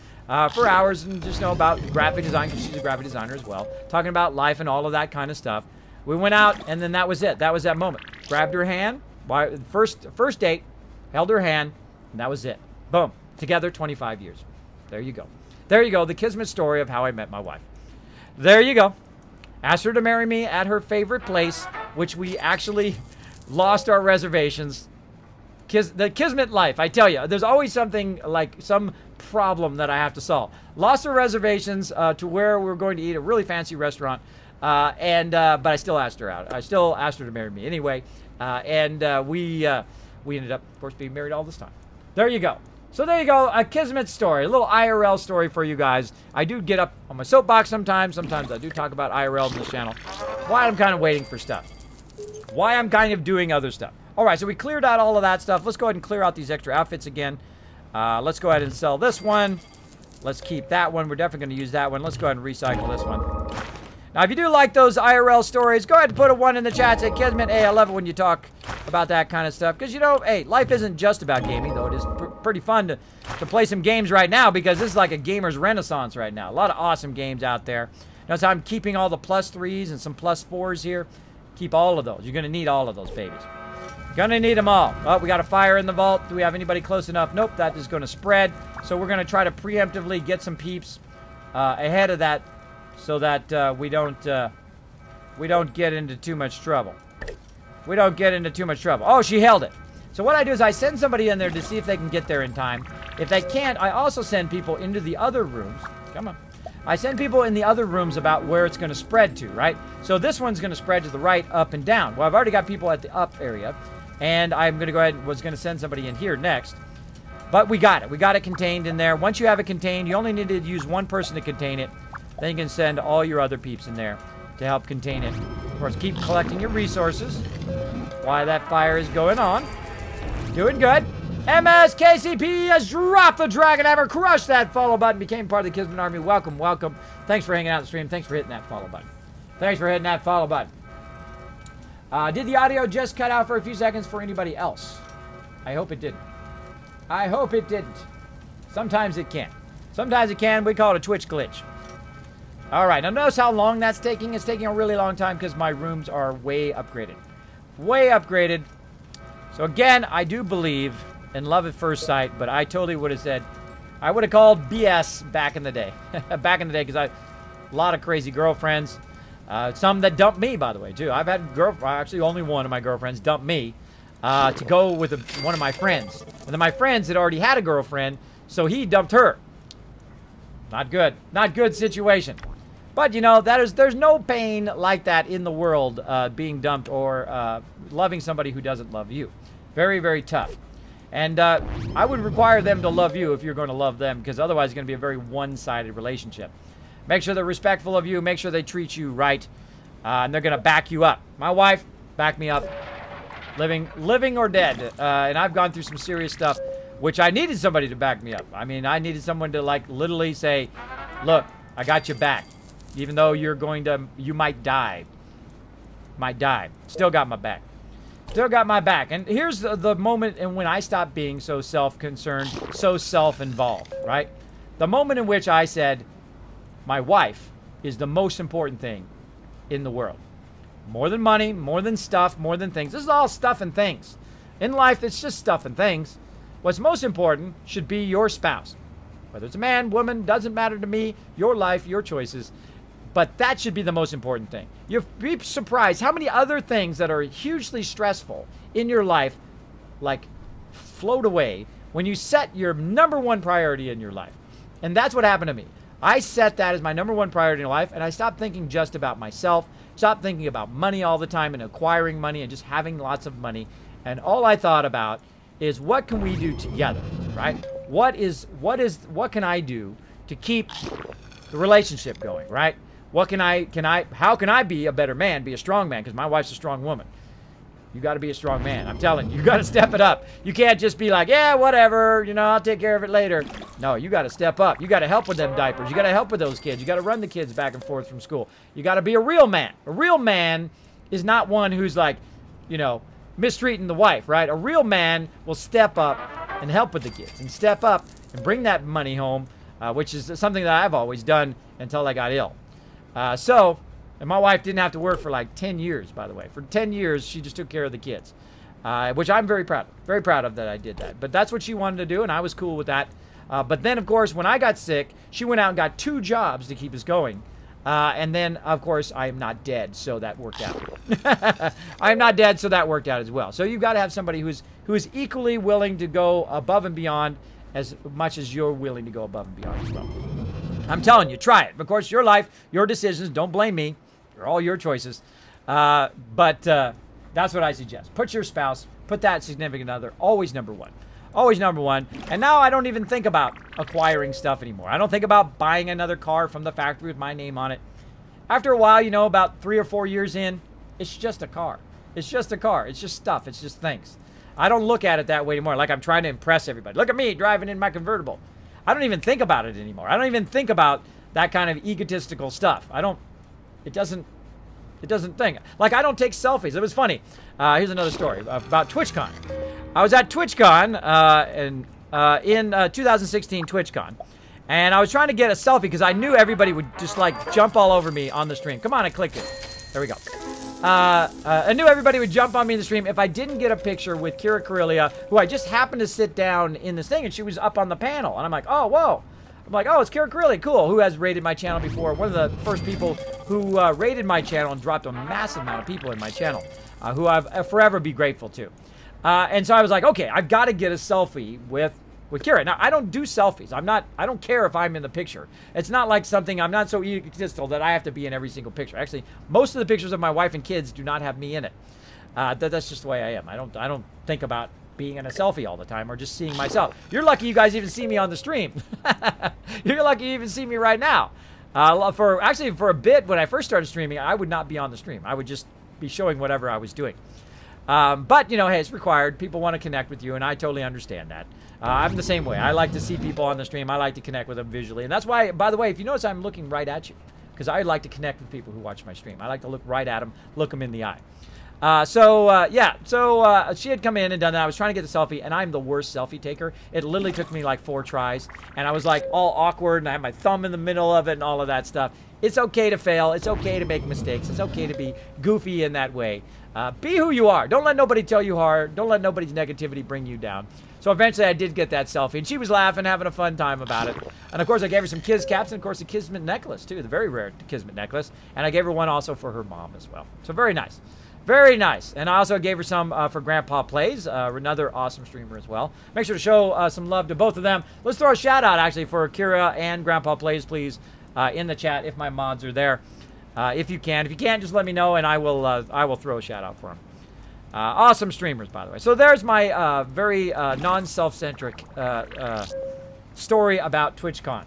for hours, and just know about graphic design, because she's a graphic designer as well, talking about life and all of that kind of stuff. We went out, and then that was it. That was that moment. Grabbed her hand, first date, held her hand, and that was it. Boom. Together, 25 years. There you go. There you go, the Kismet story of how I met my wife. There you go. Asked her to marry me at her favorite place, which we actually lost our reservations. The Kismet life, I tell you, there's always something like some problem that I have to solve. Lost our reservations to where we were going to eat a really fancy restaurant, but I still asked her out. I still asked her to marry me anyway, we ended up, of course, being married all this time. There you go. So there you go, a Kismet story, a little IRL story for you guys. I do get up on my soapbox sometimes. Sometimes I do talk about IRL on this channel. Why I'm kind of waiting for stuff. Why I'm kind of doing other stuff. All right, so we cleared out all of that stuff. Let's go ahead and clear out these extra outfits again. Let's go ahead and sell this one. Let's keep that one. We're definitely going to use that one. Let's go ahead and recycle this one. Now, if you do like those IRL stories, go ahead and put a 1 in the chat. Say, Kismet, hey, I love it when you talk about that kind of stuff. Because, you know, hey, life isn't just about gaming, though. It is pretty fun to play some games right now because this is like a gamer's renaissance right now. A lot of awesome games out there. Notice I'm keeping all the +3s and some +4s here. Keep all of those. You're going to need all of those babies. Gonna need them all. Oh, we got a fire in the vault. Do we have anybody close enough? Nope, that is going to spread. So we're going to try to preemptively get some peeps ahead of that so that we don't get into too much trouble. We don't get into too much trouble. Oh, she held it. So what I do is I send somebody in there to see if they can get there in time. If they can't, I also send people into the other rooms. Come on. I send people in the other rooms about where it's going to spread to, right? So this one's going to spread to the right, up, and down. Well, I've already got people at the up area. And I'm going to go ahead and was going to send somebody in here next. But we got it. We got it contained in there. Once you have it contained, you only need to use one person to contain it. Then you can send all your other peeps in there to help contain it. Of course, keep collecting your resources while that fire is going on. Doing good. MSKCP has dropped the Dragon Hammer, crushed that follow button, became part of the Kismet Army. Welcome, welcome. Thanks for hanging out in the stream. Thanks for hitting that follow button. Thanks for hitting that follow button. Did the audio just cut out for a few seconds for anybody else? I hope it didn't. I hope it didn't. Sometimes it can. Sometimes it can. We call it a Twitch glitch. All right. Now notice how long that's taking. It's taking a really long time because my rooms are way upgraded. Way upgraded. So again, I do believe in love at first sight, but I totally would have said, I would have called BS back in the day. Back in the day because I a lot of crazy girlfriends. Some that dumped me, by the way, too. I've had actually only one of my girlfriends dump me to go with one of my friends. And then my friends had already had a girlfriend, so he dumped her. Not good. Not good situation. But, you know, there's no pain like that in the world, being dumped or loving somebody who doesn't love you. Very, very tough. And I would require them to love you if you're going to love them, because otherwise it's going to be a very one-sided relationship. Make sure they're respectful of you. Make sure they treat you right. And they're going to back you up. My wife backed me up. Living or dead. And I've gone through some serious stuff, which I needed somebody to back me up. I mean, I needed someone to, like, literally say, look, I got your back. Even though you might die. Might die. Still got my back. Still got my back. And here's the moment in when I stopped being so self-concerned, so self-involved, right? The moment in which I said, my wife is the most important thing in the world. More than money, more than stuff, more than things. This is all stuff and things. In life, it's just stuff and things. What's most important should be your spouse. Whether it's a man, woman, doesn't matter to me. Your life, your choices. But that should be the most important thing. You'll be surprised how many other things that are hugely stressful in your life, like, float away when you set your #1 priority in your life. And that's what happened to me. I set that as my #1 priority in life, and I stopped thinking just about myself, stopped thinking about money all the time and acquiring money and just having lots of money. And all I thought about is, what can we do together, right? What can I do to keep the relationship going, right? How can I be a better man, be a strong man? Because my wife's a strong woman. You got to be a strong man. I'm telling you, you got to step it up. You can't just be like, yeah, whatever, you know, I'll take care of it later. No, you got to step up. You got to help with them diapers. You got to help with those kids. You got to run the kids back and forth from school. You got to be a real man. A real man is not one who's like, you know, mistreating the wife, right? A real man will step up and help with the kids and step up and bring that money home, which is something that I've always done until I got ill. And my wife didn't have to work for like 10 years, by the way. For 10 years, she just took care of the kids, which I'm very proud of. Very proud of that I did that. But that's what she wanted to do, and I was cool with that. But then, of course, when I got sick, she went out and got 2 jobs to keep us going. And then, of course, I am not dead, so that worked out. I am not dead, so that worked out as well. So you've got to have somebody who is equally willing to go above and beyond as much as you're willing to go above and beyond as well. I'm telling you, try it. Of course, your life, your decisions. Don't blame me. They're all your choices. But that's what I suggest. Put your spouse, put that significant other, always #1. Always #1. And now I don't even think about acquiring stuff anymore. I don't think about buying another car from the factory with my name on it. After a while, you know, about 3 or 4 years in, it's just a car. It's just a car. It's just stuff. It's just things. I don't look at it that way anymore. Like I'm trying to impress everybody. Look at me driving in my convertible. I don't even think about it anymore. I don't even think about that kind of egotistical stuff. I don't. It doesn't think. Like I don't take selfies. It was funny. Here's another story about TwitchCon. I was at TwitchCon in 2016 TwitchCon. And I was trying to get a selfie because I knew everybody would just like jump all over me on the stream. Come on, I clicked it. There we go. I knew everybody would jump on me in the stream if I didn't get a picture with Kira Corellia, who I just happened to sit down in this thing, and she was up on the panel. And I'm like, oh, whoa. I'm like, oh, it's Kira Corellia. Cool. Who has rated my channel before? One of the first people who rated my channel and dropped a massive amount of people in my channel, who I'll forever be grateful to. And so I was like, okay, I've got to get a selfie with Kira. Now, I don't do selfies. I don't care if I'm in the picture. It's not like something, I'm not so egotistical that I have to be in every single picture. Actually, most of the pictures of my wife and kids do not have me in it. That's just the way I am. I don't think about being in a selfie all the time or just seeing myself. You're lucky you guys even see me on the stream. You're lucky you even see me right now. For a bit, when I first started streaming, I would not be on the stream. I would just be showing whatever I was doing. But, you know, hey, it's required. People want to connect with you, and I totally understand that. I'm the same way. I like to see people on the stream. I like to connect with them visually. And that's why, by the way, if you notice, I'm looking right at you. Because I like to connect with people who watch my stream. I like to look right at them, look them in the eye. So she had come in and done that. I was trying to get the selfie, and I'm the worst selfie taker. It literally took me like 4 tries. And I was like all awkward, and I had my thumb in the middle of it and all of that stuff. It's okay to fail. It's okay to make mistakes. It's okay to be goofy in that way. Be who you are. Don't let nobody tell you hard. Don't let nobody's negativity bring you down. So eventually I did get that selfie, and she was laughing, having a fun time about it. And of course I gave her some Kiz caps, and of course a Kismet necklace too, the very rare Kismet necklace. And I gave her one also for her mom as well. So very nice. Very nice. And I also gave her some for Grandpa Plays, another awesome streamer as well. Make sure to show some love to both of them. Let's throw a shout out actually for Kira and Grandpa Plays, please, in the chat if my mods are there. If you can. If you can't, just let me know, and I will throw a shout out for them. Awesome streamers, by the way. So there's my very non-self-centric story about TwitchCon.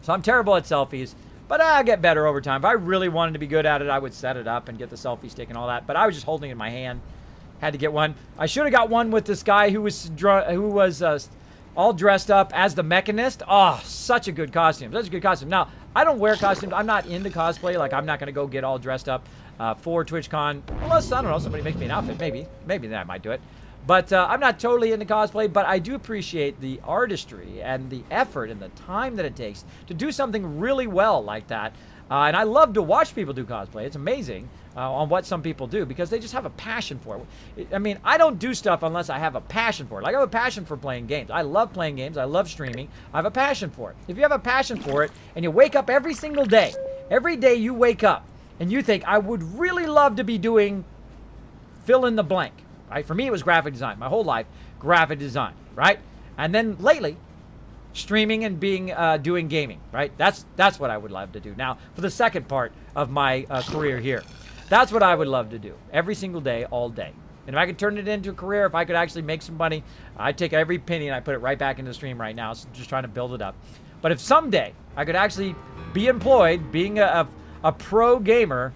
So I'm terrible at selfies, but I get better over time. If I really wanted to be good at it, I would set it up and get the selfie stick and all that. But I was just holding it in my hand. Had to get one. I should have got one with this guy who was all dressed up as the Mechanist. Oh, such a good costume. Such a good costume. Now, I don't wear costumes. I'm not into cosplay. Like, I'm not going to go get all dressed up for TwitchCon. Unless, I don't know, somebody makes me an outfit. Maybe then I might do it. But I'm not totally into cosplay, but I do appreciate the artistry and the effort and the time that it takes to do something really well like that. And I love to watch people do cosplay. It's amazing on what some people do because they just have a passion for it. I mean, I don't do stuff unless I have a passion for it. Like, I have a passion for playing games. I love playing games. I love streaming. I have a passion for it. If you have a passion for it and you wake up every single day, every day you wake up and you think, I would really love to be doing fill in the blank, right? For me, it was graphic design. My whole life, graphic design, right? And then lately, streaming and doing gaming, right? That's what I would love to do. Now, for the second part of my career here, that's what I would love to do every single day, all day. And if I could turn it into a career, if I could actually make some money, I'd take every penny and I put it right back into the stream right now. So just trying to build it up. But if someday I could actually be employed, being a pro gamer,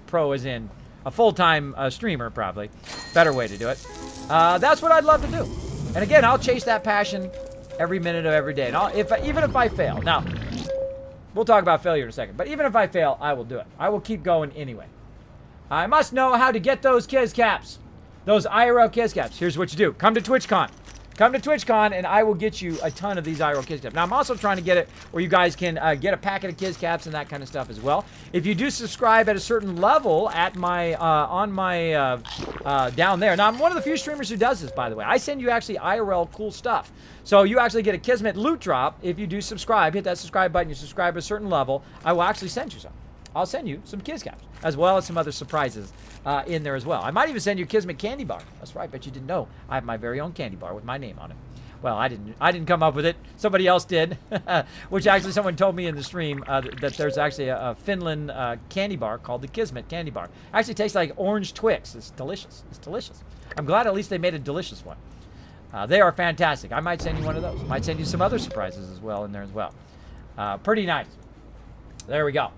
pro as in a full-time streamer, probably better way to do it. That's what I'd love to do. And again, I'll chase that passion every minute of every day. And even if I fail, now we'll talk about failure in a second. But even if I fail, I will do it. I will keep going anyway. I must know how to get those Kiz caps, those IRL Kiz caps. Here's what you do: come to TwitchCon. Come to TwitchCon, and I will get you a ton of these IRL Kiz caps. Now, I'm also trying to get it where you guys can get a packet of Kiz caps and that kind of stuff as well. If you do subscribe at a certain level at my down there. Now, I'm one of the few streamers who does this, by the way. I send you actually IRL cool stuff. So you actually get a Kismet loot drop if you do subscribe. Hit that subscribe button. You subscribe at a certain level. I will actually send you some. I'll send you some Kiz caps, as well as some other surprises in there as well. I might even send you a Kismet candy bar. That's right, but you didn't know. I have my very own candy bar with my name on it. Well, I didn't come up with it. Somebody else did, which actually someone told me in the stream that there's actually a Finland candy bar called the Kismet candy bar. Actually tastes like orange Twix. It's delicious. It's delicious. I'm glad at least they made a delicious one. They are fantastic. I might send you one of those. I might send you some other surprises as well in there as well. Pretty nice. There we go.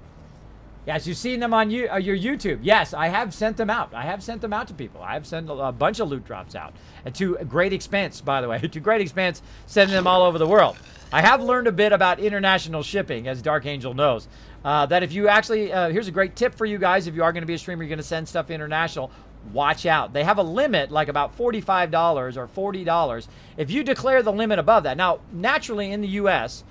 Yes, you've seen them on your YouTube. Yes, I have sent them out. I have sent them out to people. I have sent a bunch of loot drops out. And to great expense, by the way. To great expense, sending them all over the world. I have learned a bit about international shipping, as Dark Angel knows. That if you actually, here's a great tip for you guys. If you are going to be a streamer, you're going to send stuff international, watch out. They have a limit, like about $45 or $40. If you declare the limit above that. Now, naturally in the U.S.,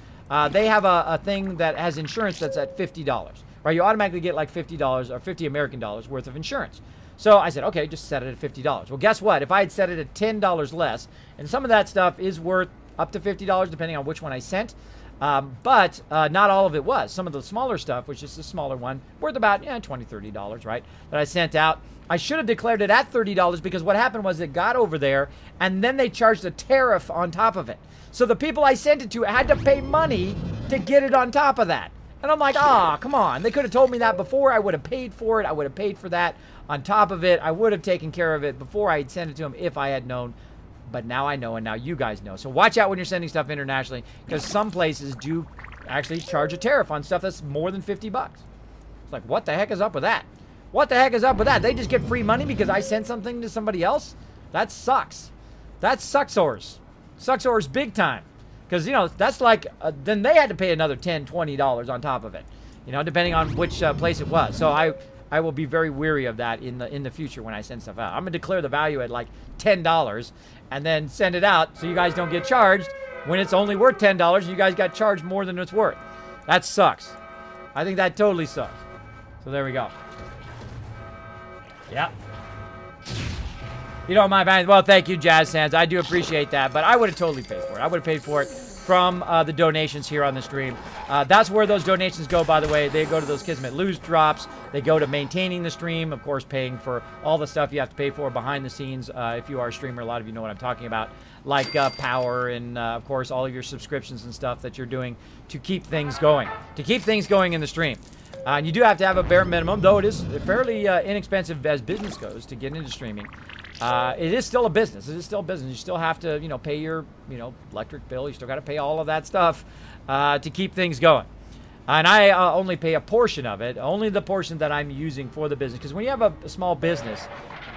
they have a thing that has insurance that's at $50. Right, you automatically get like $50 or 50 American dollars worth of insurance. So I said, okay, just set it at $50. Well, guess what? If I had set it at $10 less, and some of that stuff is worth up to $50 depending on which one I sent, but not all of it was. Some of the smaller stuff, which is the smaller one, worth about $20, $30, right, that I sent out. I should have declared it at $30 because what happened was it got over there, and then they charged a tariff on top of it. So the people I sent it to had to pay money to get it on top of that. And I'm like, come on. They could have told me that before. I would have paid for it. I would have paid for that on top of it. I would have taken care of it before I had sent it to them if I had known. But now I know, and now you guys know. So watch out when you're sending stuff internationally, because some places do actually charge a tariff on stuff that's more than 50 bucks. It's like, what the heck is up with that? What the heck is up with that? They just get free money because I sent something to somebody else? That sucks. That sucks-ors. Sucks-ors big time. Because, you know, that's like, then they had to pay another $10, $20 on top of it, you know, depending on which place it was. So I will be very weary of that in the future when I send stuff out. I'm going to declare the value at like $10 and then send it out so you guys don't get charged when it's only worth $10 and you guys got charged more than it's worth. That sucks. I think that totally sucks. So there we go. Yeah. You don't mind buying. Well, thank you, Jazz Sands. I do appreciate that, but I would have totally paid for it. I would have paid for it from the donations here on the stream. That's where those donations go, by the way. They go to those Kismet loot drops. They go to maintaining the stream, of course, paying for all the stuff you have to pay for behind the scenes. If you are a streamer, a lot of you know what I'm talking about, like power and, of course, all of your subscriptions and stuff that you're doing to keep things going, in the stream. And you do have to have a bare minimum, though it is fairly inexpensive as business goes to get into streaming. It is still a business. It is still a business. You still have to, you know, pay your, you know, electric bill. You still got to pay all of that stuff to keep things going. And I only pay a portion of it, only the portion that I'm using for the business. Because when you have a small business,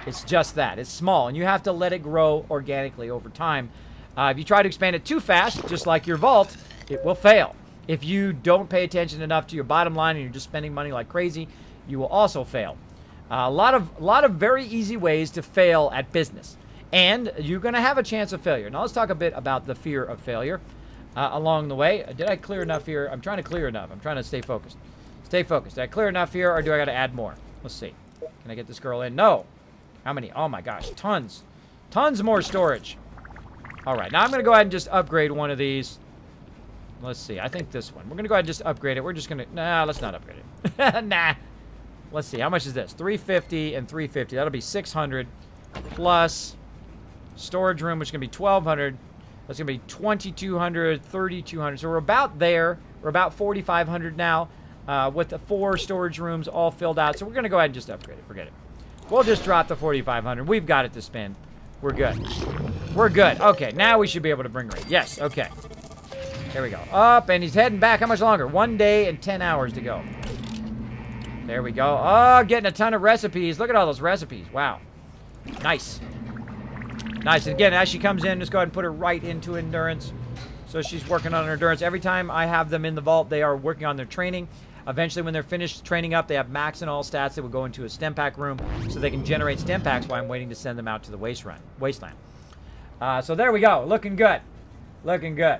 it's just that. It's small, and you have to let it grow organically over time. If you try to expand it too fast, just like your vault, it will fail. If you don't pay attention enough to your bottom line and you're just spending money like crazy, you will also fail. A lot of very easy ways to fail at business. And you're going to have a chance of failure. Now let's talk a bit about the fear of failure along the way. Did I clear enough here? I'm trying to clear enough. I'm trying to stay focused. Stay focused. Did I clear enough here, or do I got to add more? Let's see. Can I get this girl in? No. How many? Oh my gosh. Tons. Tons more storage. All right. Now I'm going to go ahead and just upgrade one of these. Let's see. I think this one. We're going to go ahead and just upgrade it. We're just going to... Nah, let's not upgrade it. Nah. Let's see. How much is this? 350 and 350. That'll be 600 plus storage room, which is going to be 1,200. That's going to be 2,200, 3,200. So we're about there. We're about 4,500 now with the 4 storage rooms all filled out. So we're going to go ahead and just upgrade it. Forget it. We'll just drop the 4,500. We've got it to spend. We're good. We're good. Okay, now we should be able to bring rate. Yes, okay. There we go. Up, and he's heading back. How much longer? 1 day and 10 hours to go. There we go. Oh, getting a ton of recipes. Look at all those recipes. Wow. Nice. Nice. And again, as she comes in, just go ahead and put her right into endurance. So she's working on her endurance. Every time I have them in the vault, they are working on their training. Eventually, when they're finished training up, they have max and all stats that will go into a stem pack room so they can generate stem packs while I'm waiting to send them out to the wasteland. So there we go. Looking good. Looking good.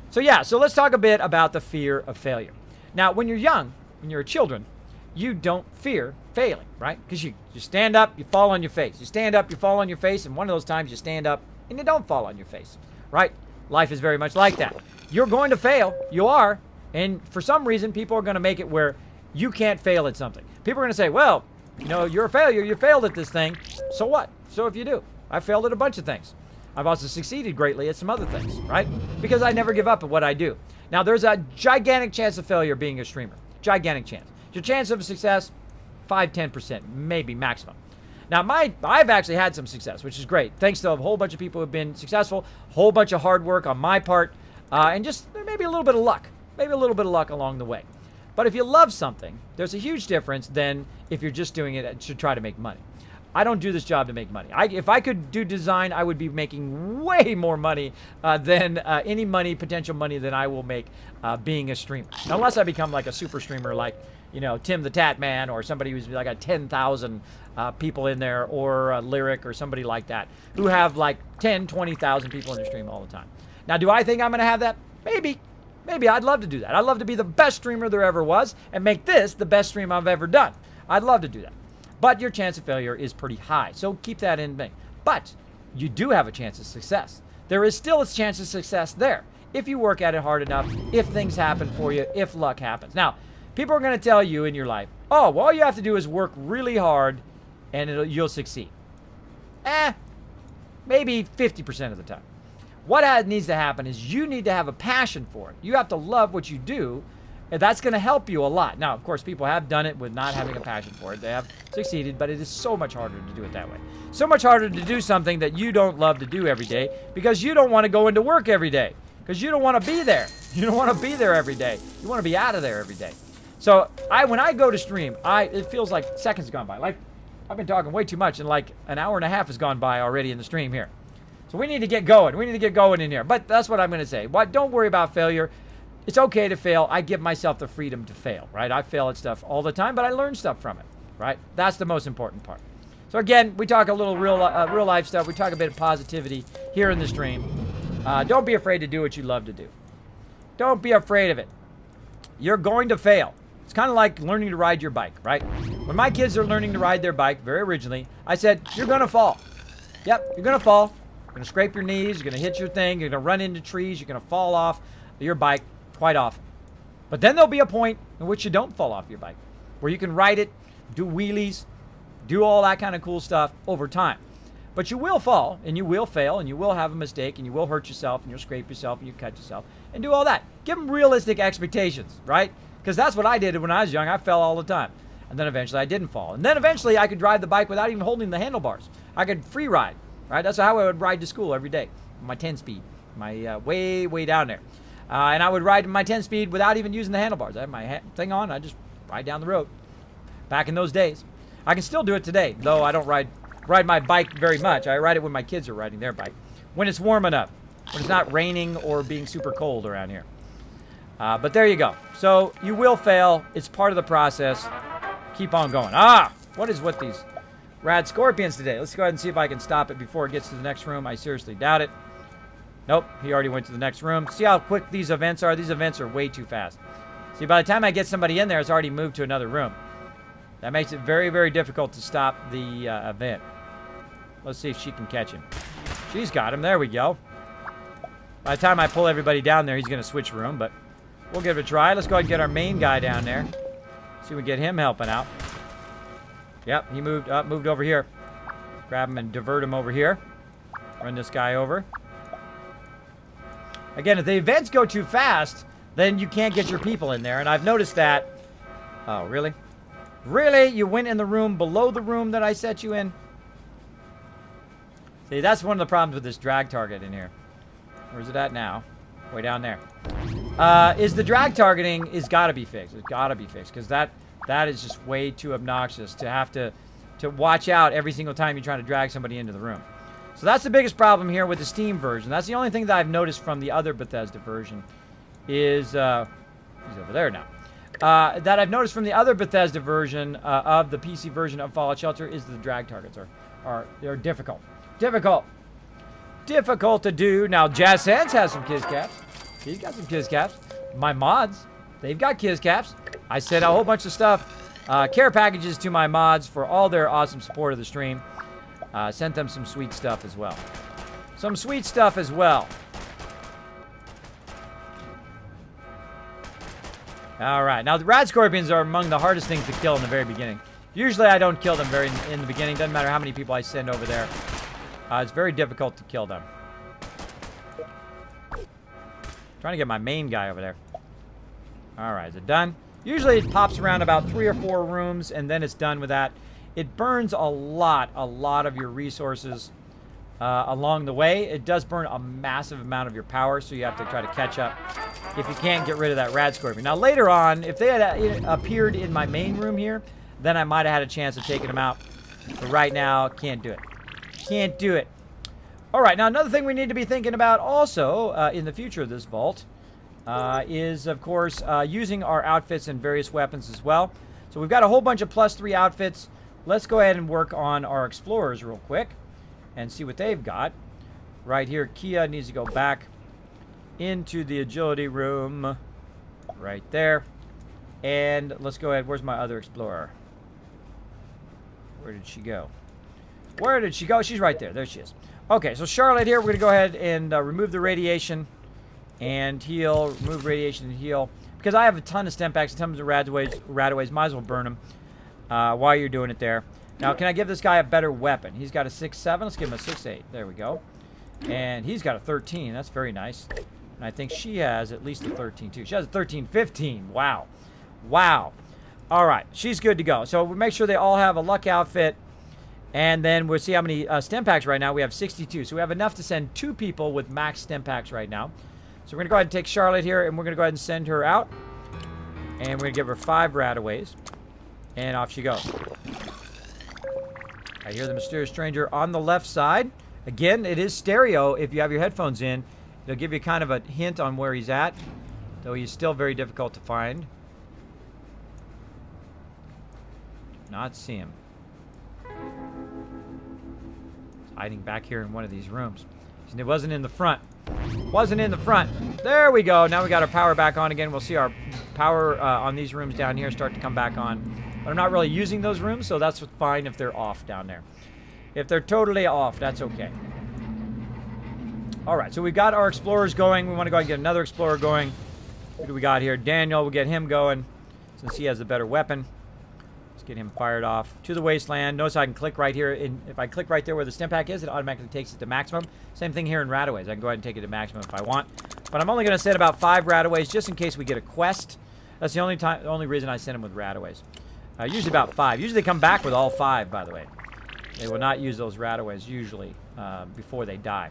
So yeah, so let's talk a bit about the fear of failure. Now, when you're young, when you're children, you don't fear failing, right? Because you stand up, you fall on your face. You stand up, you fall on your face, and one of those times you stand up and you don't fall on your face, right? Life is very much like that. You're going to fail. You are. And for some reason, people are going to make it where you can't fail at something. People are going to say, well, you know, you're a failure. You failed at this thing. So what? So if you do. I failed at a bunch of things. I've also succeeded greatly at some other things, right? Because I never give up at what I do. Now, there's a gigantic chance of failure being a streamer. Gigantic chance. Your chance of success, 5-10%, maybe maximum. Now, I've actually had some success, which is great. Thanks to a whole bunch of people who have been successful, a whole bunch of hard work on my part, and just maybe a little bit of luck. Maybe a little bit of luck along the way. But if you love something, there's a huge difference than if you're just doing it to try to make money. I don't do this job to make money. If I could do design, I would be making way more money than any potential money than I will make being a streamer. Unless I become like a super streamer like, you know, Tim the Tat Man, or somebody who's like got 10,000 people in there, or Lyric, or somebody like that, who have like 10, 20,000 people in their stream all the time. Now, do I think I'm going to have that? Maybe. Maybe. I'd love to do that. I'd love to be the best streamer there ever was and make this the best stream I've ever done. I'd love to do that. But your chance of failure is pretty high, so keep that in mind. But you do have a chance of success. There is still a chance of success there if you work at it hard enough, if things happen for you, if luck happens. Now, people are going to tell you in your life, oh, well, all you have to do is work really hard and you'll succeed. Maybe 50% of the time. What needs to happen is you need to have a passion for it. You have to love what you do, and that's going to help you a lot. Now, of course, people have done it with not having a passion for it. They have succeeded, but it is so much harder to do it that way. So much harder to do something that you don't love to do every day because you don't want to go into work every day because you don't want to be there. You don't want to be there every day. You want to be out of there every day. So when I go to stream, it feels like seconds have gone by. Like, I've been talking way too much, and like an hour and a half has gone by already in the stream here. So we need to get going. We need to get going in here. But that's what I'm going to say. Don't worry about failure. It's okay to fail. I give myself the freedom to fail, right? I fail at stuff all the time, but I learn stuff from it, right? That's the most important part. So again, we talk a little real life stuff. We talk a bit of positivity here in the stream. Don't be afraid to do what you love to do. Don't be afraid of it. You're going to fail. It's kind of like learning to ride your bike, right? When my kids are learning to ride their bike, very originally, I said, you're going to fall. Yep, you're going to fall. You're going to scrape your knees. You're going to hit your thing. You're going to run into trees. You're going to fall off your bike quite often. But then there'll be a point in which you don't fall off your bike, where you can ride it, do wheelies, do all that kind of cool stuff over time. But you will fall, and you will fail, and you will have a mistake, and you will hurt yourself, and you'll scrape yourself, and you cut yourself, and do all that. Give them realistic expectations, right? Because that's what I did when I was young. I fell all the time. And then eventually I didn't fall. And then eventually I could drive the bike without even holding the handlebars. I could free ride, right? That's how I would ride to school every day. My 10-speed, my way down there. And I would ride my 10-speed without even using the handlebars. I had my thing on. I just ride down the road. Back in those days. I can still do it today, though I don't ride my bike very much. I ride it when my kids are riding their bike. When it's warm enough. When it's not raining or being super cold around here. But there you go. So you will fail. It's part of the process. Keep on going. What is with these rad scorpions today? Let's go ahead and see if I can stop it before it gets to the next room. I seriously doubt it. Nope, he already went to the next room. See how quick these events are? These events are way too fast. See, by the time I get somebody in there, it's already moved to another room. That makes it very, very difficult to stop the event. Let's see if she can catch him. She's got him. There we go. By the time I pull everybody down there, he's going to switch room, but we'll give it a try. Let's go ahead and get our main guy down there. See if we can get him helping out. Yep, he moved over here. Grab him and divert him over here. Run this guy over. Again, if the events go too fast, then you can't get your people in there. And I've noticed that. Oh, really? Really? You went in the room below the room that I set you in? See, that's one of the problems with this drag target in here. Where's it at now? Way down there. Is the drag targeting is got to be fixed. It's got to be fixed because that is just way too obnoxious to have to watch out every single time you're trying to drag somebody into the room. So that's the biggest problem here with the Steam version. That's the only thing that I've noticed from the other Bethesda version is he's over there now. That I've noticed from the other Bethesda version of the PC version of Fallout Shelter is the drag targets they're difficult. Difficult to do. Now Jazz Sands has some Kiz Caps. He's got some Kiz Caps. My mods, they've got Kiz Caps. I sent a whole bunch of stuff, care packages to my mods for all their awesome support of the stream. Sent them some sweet stuff as well. Some sweet stuff as well. All right. Now, the rad scorpions are among the hardest things to kill in the very beginning. Usually, I don't kill them in the beginning. Doesn't matter how many people I send over there. It's very difficult to kill them. Trying to get my main guy over there. All right. Is it done? Usually, it pops around about 3 or 4 rooms, and then it's done with that. It burns a lot of your resources. along the way. It does burn a massive amount of your power, so you have to try to catch up if you can't get rid of that rad scorpion. Now, later on, if they had appeared in my main room here, then I might have had a chance of taking them out. But right now, can't do it. Can't do it. All right, now another thing we need to be thinking about also in the future of this vault is, of course, using our outfits and various weapons as well. So we've got a whole bunch of +3 outfits. Let's go ahead and work on our explorers real quick and see what they've got. Right here, Kia needs to go back into the agility room right there. And let's go ahead. Where's my other explorer? Where did she go? Where did she go? She's right there. There she is. Okay, so Charlotte here, we're going to go ahead and remove the radiation and heal. Remove radiation and heal. Because I have a ton of stem packs, tons of radaways. Might as well burn them while you're doing it there. Now, can I give this guy a better weapon? He's got a 6.7. Let's give him a 6.8. There we go. And he's got a 13. That's very nice. And I think she has at least a 13, too. She has a 13-15. Wow. Wow. All right. She's good to go. So we'll make sure they all have a luck outfit. And then we'll see how many stem packs right now. We have 62. So we have enough to send 2 people with max stem packs right now. So we're going to go ahead and take Charlotte here, and we're going to go ahead and send her out. And we're going to give her 5 radaways. And off she goes. I hear the mysterious stranger on the left side. Again, it is stereo if you have your headphones in. It'll give you kind of a hint on where he's at, though he's still very difficult to find. Do not see him. He's hiding back here in one of these rooms. It wasn't in the front. Wasn't in the front. There we go. Now we got our power back on again. We'll see our power on these rooms down here start to come back on. But I'm not really using those rooms, so that's fine if they're off down there. If they're totally off, that's okay. All right, so we've got our explorers going. We want to go ahead and get another explorer going. Who do we got here? Daniel, we'll get him going since he has the better weapon. Let's get him fired off to the wasteland. Notice I can click right here. If I click right there where the stem pack is, it automatically takes it to maximum. Same thing here in radaways. I can go ahead and take it to maximum if I want. But I'm only going to send about 5 radaways just in case we get a quest. That's the only reason I send them with radaways. Usually about 5. Usually they come back with all 5, by the way. They will not use those radaways usually before they die.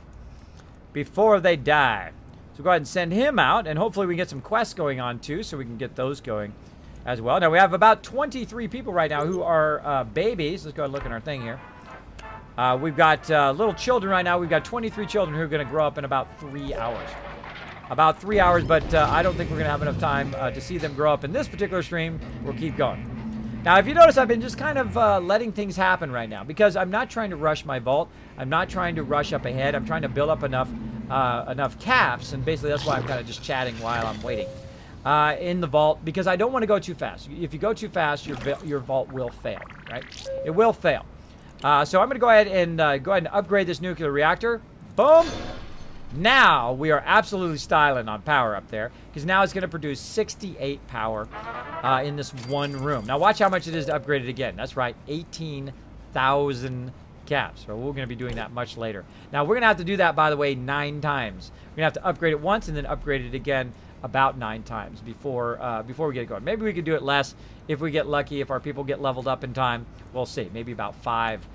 Before they die. So go ahead and send him out, and hopefully we get some quests going on too, so we can get those going as well. Now we have about 23 people right now who are babies. Let's go ahead and look at our thing here. We've got little children right now. We've got 23 children who are going to grow up in about 3 hours. About 3 hours, but I don't think we're going to have enough time to see them grow up in this particular stream. We'll keep going. Now, if you notice, I've been just kind of letting things happen right now because I'm not trying to rush my vault. I'm not trying to rush up ahead. I'm trying to build up enough caps, and basically that's why I'm kind of just chatting while I'm waiting in the vault because I don't want to go too fast. If you go too fast, your vault will fail, right? It will fail. So I'm going to go ahead and upgrade this nuclear reactor. Boom. Now we are absolutely styling on power up there because now it's going to produce 68 power in this one room. Now watch how much it is to upgrade it again. That's right, 18,000 caps. So we're going to be doing that much later. Now we're going to have to do that, by the way, 9 times. We're going to have to upgrade it once and then upgrade it again about 9 times before we get it going. Maybe we could do it less if we get lucky, if our people get leveled up in time. We'll see. Maybe about 5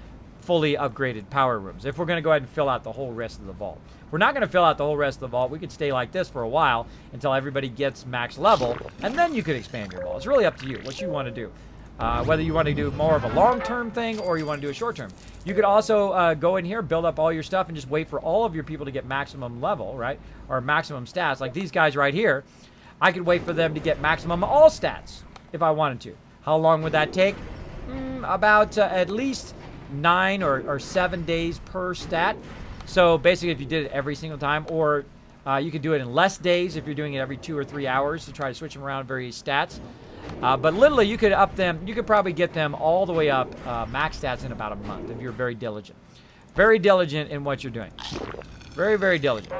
fully upgraded power rooms if we're going to go ahead and fill out the whole rest of the vault. If we're not going to fill out the whole rest of the vault, we could stay like this for a while until everybody gets max level, and then you could expand your vault. It's really up to you what you want to do. Whether you want to do more of a long-term thing or you want to do a short-term. You could also go in here, build up all your stuff, and just wait for all of your people to get maximum level, right? Or maximum stats. Like these guys right here, I could wait for them to get maximum all stats if I wanted to. How long would that take? About at least 9 or 7 days per stat. So basically if you did it every single time, or you could do it in less days if you're doing it every 2 or 3 hours to try to switch them around various stats. But literally you could up them, you could probably get them all the way up max stats in about a month if you're very diligent. Very diligent in what you're doing. Very, very diligent.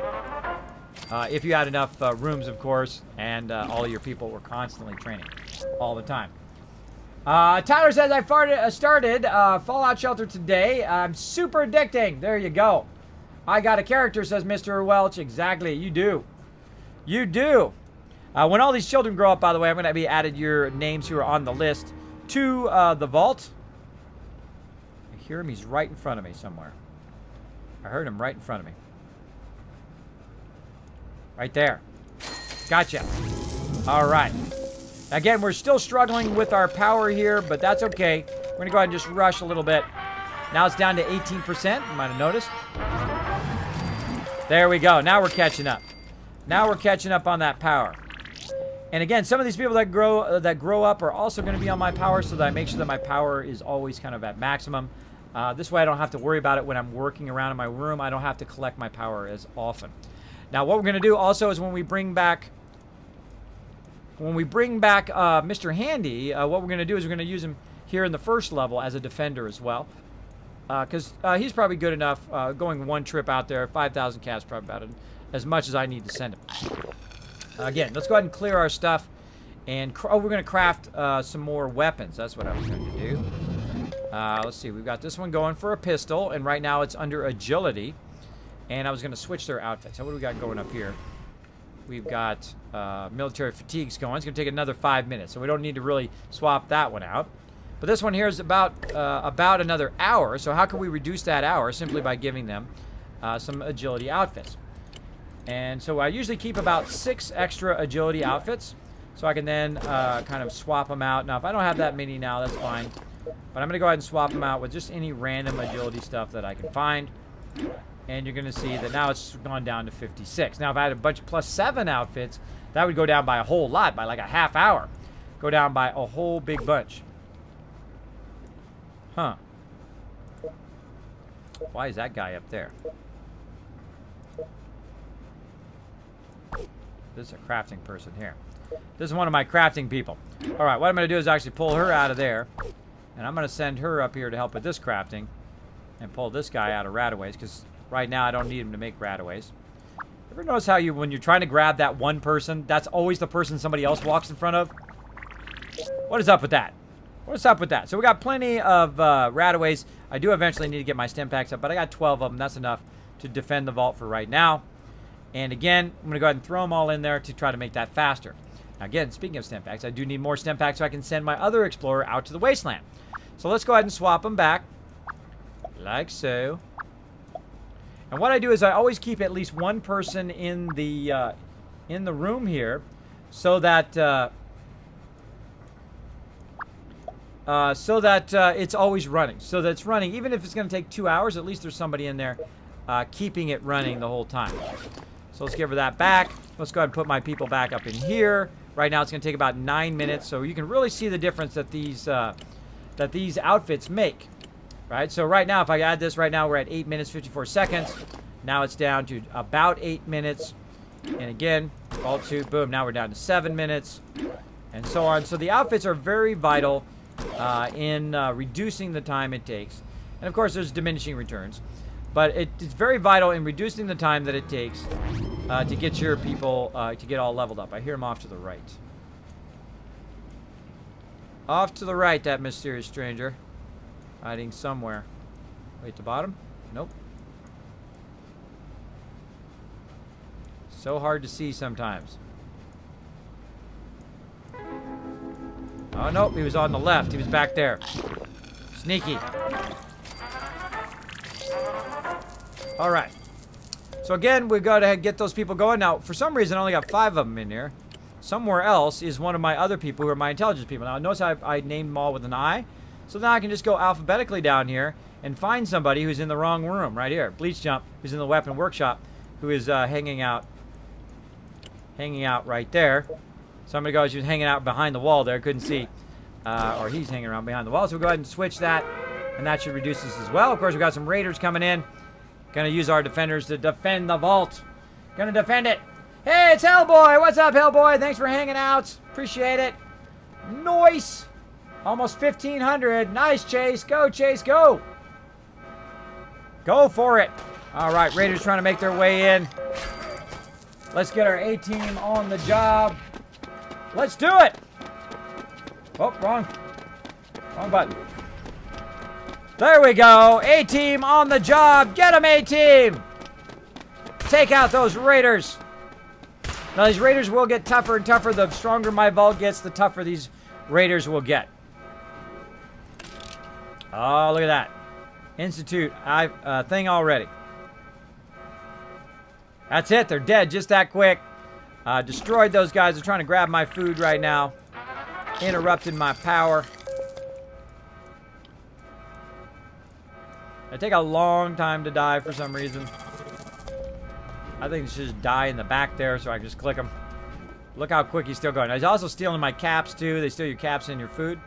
If you had enough rooms, of course, and all of your people were constantly training all the time. Tyler says, I started Fallout Shelter today. I'm super addicting. There you go. I got a character, says Mr. Welch. Exactly. You do. You do. When all these children grow up, by the way, I'm going to be added your names who are on the list to the vault. I hear him. He's right in front of me somewhere. I heard him right in front of me. Right there. Gotcha. All right. Again, we're still struggling with our power here, but that's okay. We're going to go ahead and just rush a little bit. Now it's down to 18%. You might have noticed. There we go. Now we're catching up. Now we're catching up on that power. And again, some of these people that grow up are also going to be on my power, so that I make sure that my power is always kind of at maximum. This way I don't have to worry about it when I'm working around in my room. I don't have to collect my power as often. Now what we're going to do also is when we bring back Mr. Handy, what we're going to do is we're going to use him here in the first level as a defender as well. Because he's probably good enough going one trip out there. 5,000 cats probably about as much as I need to send him. Again, let's go ahead and clear our stuff. And we're going to craft some more weapons. That's what I was going to do. Let's see. We've got this one going for a pistol. And right now it's under agility. And I was going to switch their outfits. So what do we got going up here? We've got military fatigues going. It's going to take another 5 minutes. So we don't need to really swap that one out. But this one here is about another hour. So how can we reduce that hour? Simply by giving them some agility outfits. And so I usually keep about 6 extra agility outfits. So I can then kind of swap them out. Now, if I don't have that many now, that's fine. But I'm going to go ahead and swap them out with just any random agility stuff that I can find. And you're going to see that now it's gone down to 56. Now, if I had a bunch of +7 outfits, that would go down by a whole lot, by like a half hour. Go down by a whole big bunch. Huh. Why is that guy up there? This is a crafting person here. This is one of my crafting people. All right, what I'm going to do is actually pull her out of there. And I'm going to send her up here to help with this crafting. And pull this guy out of rataways, because right now I don't need him to make rataways. Ever notice how when you're trying to grab that one person, that's always the person somebody else walks in front of? What is up with that? What's up with that? So we got plenty of rataways. I do eventually need to get my stim packs up, but I got 12 of them. That's enough to defend the vault for right now. And again, I'm going to go ahead and throw them all in there to try to make that faster. Now again, speaking of stim packs, I do need more stim packs so I can send my other explorer out to the wasteland. So let's go ahead and swap them back. Like so. And what I do is I always keep at least one person in the room here, so that it's always running. So that it's running, even if it's going to take 2 hours. At least there's somebody in there keeping it running the whole time. So let's give her that back. Let's go ahead and put my people back up in here. Right now it's going to take about 9 minutes, so you can really see the difference that these outfits make. Right, so right now, if I add this, right now we're at 8 minutes, 54 seconds. Now it's down to about 8 minutes. And again, Alt 2, boom, now we're down to 7 minutes. And so on. So the outfits are very vital in reducing the time it takes. And of course, there's diminishing returns. But it's very vital in reducing the time that it takes to get your people to get all leveled up. I hear him off to the right. Off to the right, that mysterious stranger. Hiding somewhere. Wait, at the bottom? Nope. So hard to see sometimes. Oh, nope. He was on the left. He was back there. Sneaky. All right. So again, we got to get those people going. Now, for some reason, I only got 5 of them in here. Somewhere else is one of my other people who are my intelligence people. Now, notice I named them all with an I. So now I can just go alphabetically down here and find somebody who's in the wrong room right here. Bleach Jump, who's in the weapon workshop, who is hanging out right there. So I'm going to go, she was hanging out behind the wall there, couldn't see. Or he's hanging around behind the wall. So we'll go ahead and switch that, and that should reduce this as well. Of course, we've got some raiders coming in. Going to use our defenders to defend the vault. Going to defend it. Hey, it's Hellboy. What's up, Hellboy? Thanks for hanging out. Appreciate it. Nice. Almost 1,500. Nice, Chase. Go, Chase, go. Go for it. All right, Raiders trying to make their way in. Let's get our A-team on the job. Let's do it. Oh, wrong button. There we go. A-team on the job. Get them, A-team. Take out those Raiders. Now, these Raiders will get tougher and tougher. The stronger my vault gets, the tougher these Raiders will get. Oh, look at that. Institute thing already. That's it. They're dead just that quick. Destroyed those guys. They're trying to grab my food right now. Interrupted my power. They take a long time to die for some reason. I think they should just die in the back there so I can just click them. Look how quick he's still going. He's also stealing my caps too. They steal your caps and your food.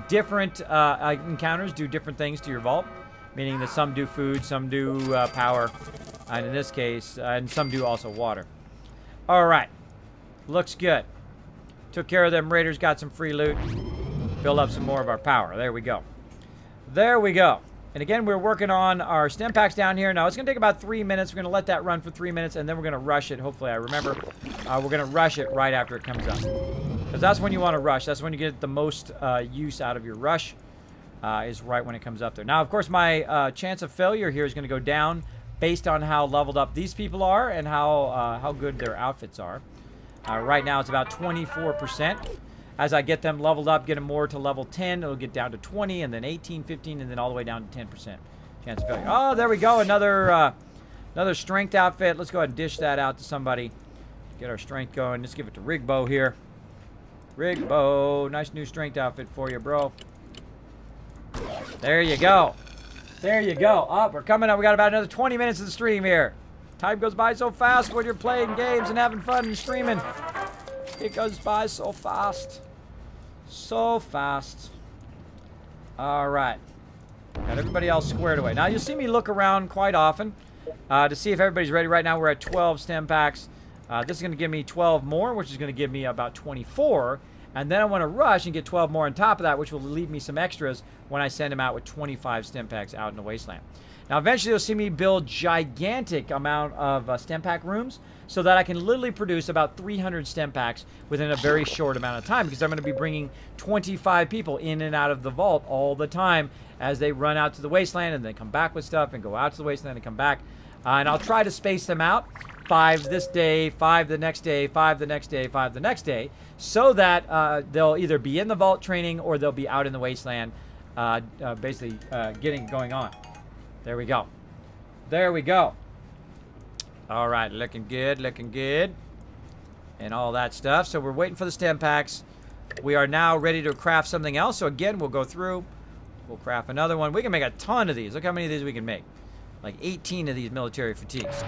Different encounters do different things to your vault. Meaning that some do food, some do power. And in this case, and some do also water. Alright. Looks good. Took care of them raiders, got some free loot. Build up some more of our power. There we go. There we go. And again, we're working on our stem packs down here. Now, it's going to take about 3 minutes. We're going to let that run for 3 minutes, and then we're going to rush it. Hopefully, I remember. We're going to rush it right after it comes up. Because that's when you want to rush. That's when you get the most use out of your rush, is right when it comes up there. Now, of course, my chance of failure here is going to go down based on how leveled up these people are and how good their outfits are. Right now, it's about 24%. As I get them leveled up, get them more to level 10, it'll get down to 20, and then 18, 15, and then all the way down to 10% chance of failure. Oh, there we go. Another strength outfit. Let's go ahead and dish that out to somebody. Get our strength going. Let's give it to Rigbo here. Rigbo. Nice new strength outfit for you, bro. There you go. There you go. Up, we're coming up. We got about another 20 minutes of the stream here. Time goes by so fast when you're playing games and having fun and streaming. It goes by so fast. So fast. Alright. Got everybody else squared away. Now, you'll see me look around quite often to see if everybody's ready. Right now, we're at 12 stem packs. This is going to give me 12 more, which is going to give me about 24. And then I want to rush and get 12 more on top of that, which will leave me some extras when I send them out with 25 stem packs out in the wasteland. Now, eventually, you'll see me build gigantic amount of stem pack rooms so that I can literally produce about 300 stem packs within a very short amount of time, because I'm going to be bringing 25 people in and out of the vault all the time as they run out to the wasteland and then come back with stuff and go out to the wasteland and come back. And I'll try to space them out. 5 this day, 5 the next day, 5 the next day, 5 the next day, so that they'll either be in the vault training or they'll be out in the wasteland basically going on. There we go. There we go. All right, looking good, and all that stuff. So we're waiting for the stem packs. We are now ready to craft something else. So again, we'll go through. We'll craft another one. We can make a ton of these. Look how many of these we can make. Like 18 of these military fatigues.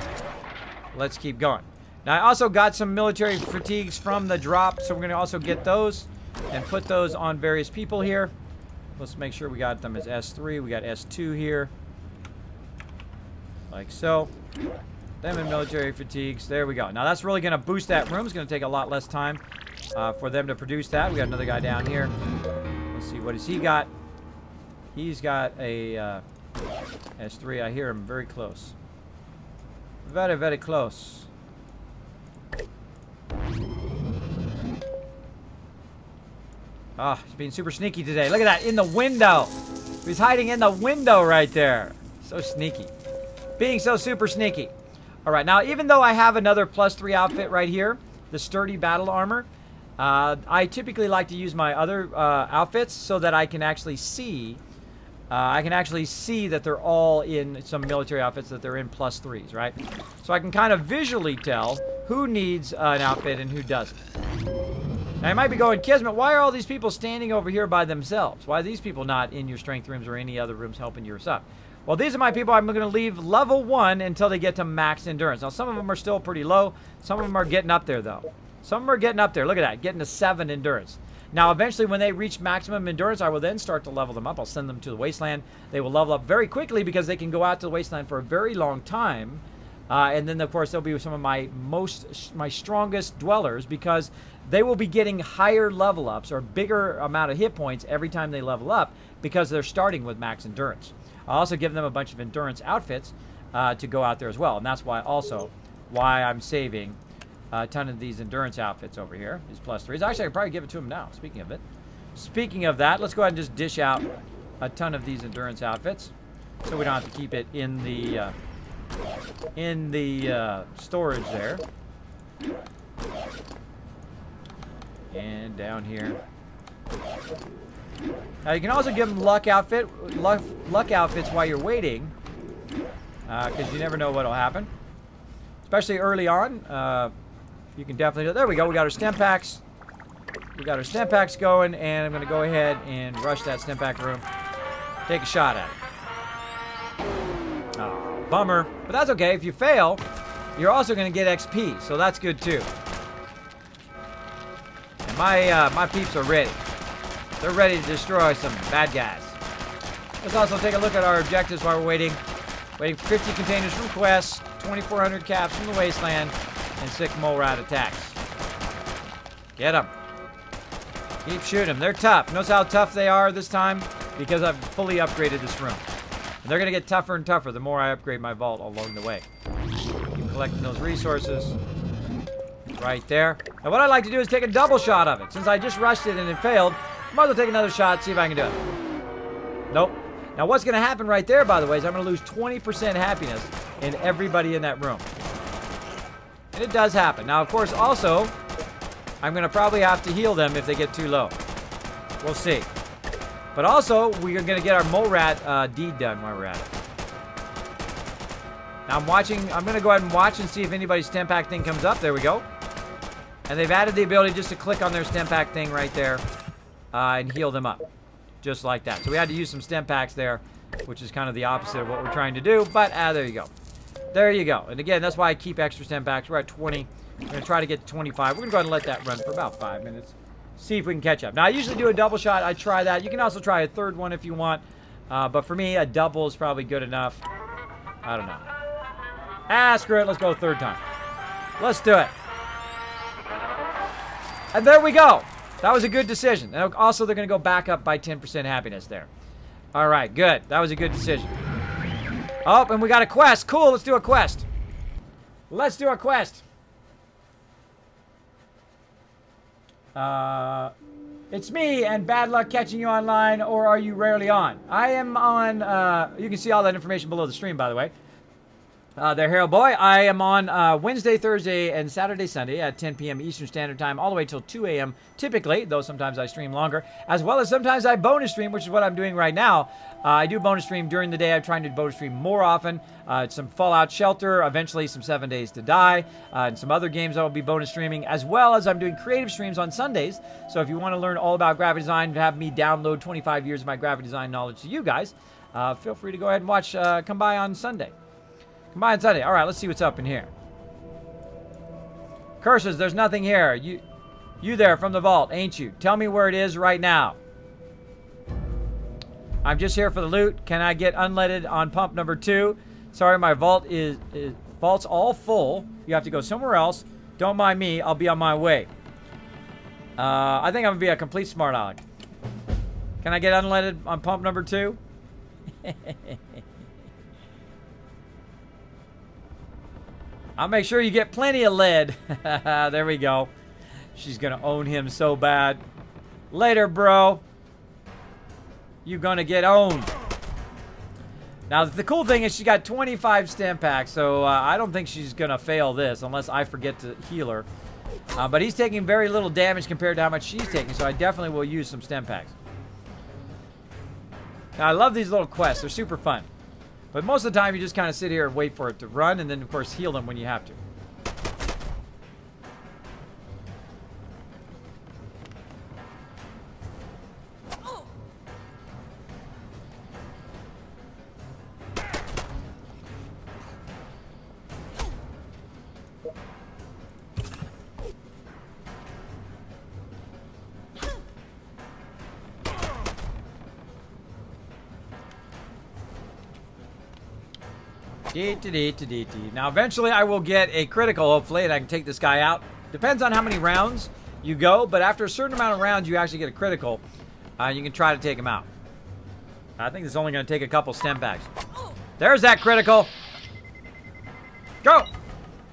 Let's keep going. Now, I also got some military fatigues from the drop, so we're going to also get those and put those on various people here. Let's make sure we got them as S3. We got S2 here. Like so. Them in military fatigues. There we go. Now, that's really going to boost that room. It's going to take a lot less time for them to produce that. We got another guy down here. Let's see. What has he got? He's got a S3. I hear him very close. Very, very close. Ah, he's being super sneaky today. Look at that, in the window. He's hiding in the window right there. So sneaky. Being so super sneaky. All right, now, even though I have another +3 outfit right here, the sturdy battle armor, I typically like to use my other outfits so that I can actually see that they're all in some military outfits, that they're in +3s, right? So I can kind of visually tell who needs an outfit and who doesn't. Now, you might be going, Kismet, why are all these people standing over here by themselves? Why are these people not in your strength rooms or any other rooms helping your stuff? Well, these are my people I'm going to leave level 1 until they get to max endurance. Now, some of them are still pretty low. Some of them are getting up there, though. Some of them are getting up there. Look at that, getting to 7 endurance. Now, eventually, when they reach maximum endurance, I will then start to level them up. I'll send them to the wasteland. They will level up very quickly because they can go out to the wasteland for a very long time. And then, of course, they'll be some of my strongest dwellers, because they will be getting higher level ups or bigger amount of hit points every time they level up, because they're starting with max endurance. I'll also give them a bunch of endurance outfits to go out there as well. And that's why I'm saving a ton of these endurance outfits over here, these +3s. Actually, I could probably give it to them now, speaking of it. Speaking of that, let's go ahead and just dish out a ton of these endurance outfits so we don't have to keep it in the storage there. And down here. Now, you can also give them luck outfits while you're waiting, because you never know what'll happen. especially early on. You can definitely do. There we go. We got our stem packs. We got our stem packs going, and I'm going to go ahead and rush that stem pack room. Take a shot at it. Oh, bummer. But that's okay. If you fail, you're also going to get XP, so that's good too. And my peeps are ready. They're ready to destroy some bad guys. Let's also take a look at our objectives while we're waiting. Waiting for 50 containers from quests, 2,400 caps from the wasteland, and 6 mole rat attacks. Get them. Keep shooting them. They're tough. Notice how tough they are this time? Because I've fully upgraded this room. And they're going to get tougher and tougher the more I upgrade my vault along the way. Keep collecting those resources. Right there. Now what I'd like to do is take a double shot of it. Since I just rushed it and it failed, I might as well take another shot, see if I can do it. Nope. Now what's going to happen right there, by the way, is I'm going to lose 20% happiness in everybody in that room. And it does happen. Now, of course, also, I'm going to probably have to heal them if they get too low. We'll see. But also, we are going to get our mole rat deed done while we're at it. Now, I'm going to go ahead and watch and see if anybody's stem pack thing comes up. There we go. And they've added the ability just to click on their stem pack thing right there and heal them up. Just like that. So we had to use some stem packs there, which is kind of the opposite of what we're trying to do. But, there you go. There you go. And again, that's why I keep extra stem packs. We're at 20. We're going to try to get to 25. We're going to go ahead and let that run for about 5 minutes. See if we can catch up. Now, I usually do a double shot. I try that. You can also try a third one if you want. But for me, a double is probably good enough. I don't know. Screw it. Let's go third time. Let's do it. And there we go. That was a good decision. And also, they're going to go back up by 10% happiness there. All right, good. That was a good decision. Oh, and we got a quest. Cool, let's do a quest. Let's do a quest. It's me, and bad luck catching you online, or are you rarely on? I am on, you can see all that information below the stream, by the way. There, Hero Boy. I am on Wednesday, Thursday, and Saturday, Sunday at 10 p.m. Eastern Standard Time, all the way till 2 a.m. typically, though sometimes I stream longer, as well as sometimes I bonus stream, which is what I'm doing right now. I do bonus stream during the day. I'm trying to bonus stream more often. Some Fallout Shelter, eventually some 7 Days to Die, and some other games I will be bonus streaming, as well as I'm doing creative streams on Sundays. So if you want to learn all about graphic design, have me download 25 years of my graphic design knowledge to you guys, feel free to go ahead and watch, come by on Sunday. Come by on Sunday. All right, let's see what's up in here. Curses, there's nothing here. You there from the vault, ain't you? Tell me where it is right now. I'm just here for the loot. Can I get unleaded on pump number 2? Sorry, my vault's all full. You have to go somewhere else. Don't mind me. I'll be on my way. I think I'm going to be a complete smart aleck. Can I get unleaded on pump number 2? I'll make sure you get plenty of lead. There we go. She's going to own him so bad. Later, bro. You're going to get owned. Now, the cool thing is she got 25 stem packs, so I don't think she's going to fail this unless I forget to heal her. But he's taking very little damage compared to how much she's taking, so I definitely will use some stem packs. Now, I love these little quests. They're super fun. But most of the time, you just kind of sit here and wait for it to run, and then, of course, heal them when you have to. Now, eventually, I will get a critical, hopefully, and I can take this guy out. Depends on how many rounds you go, but after a certain amount of rounds, you actually get a critical. You can try to take him out. I think this is only going to take a couple stem packs. There's that critical. Go!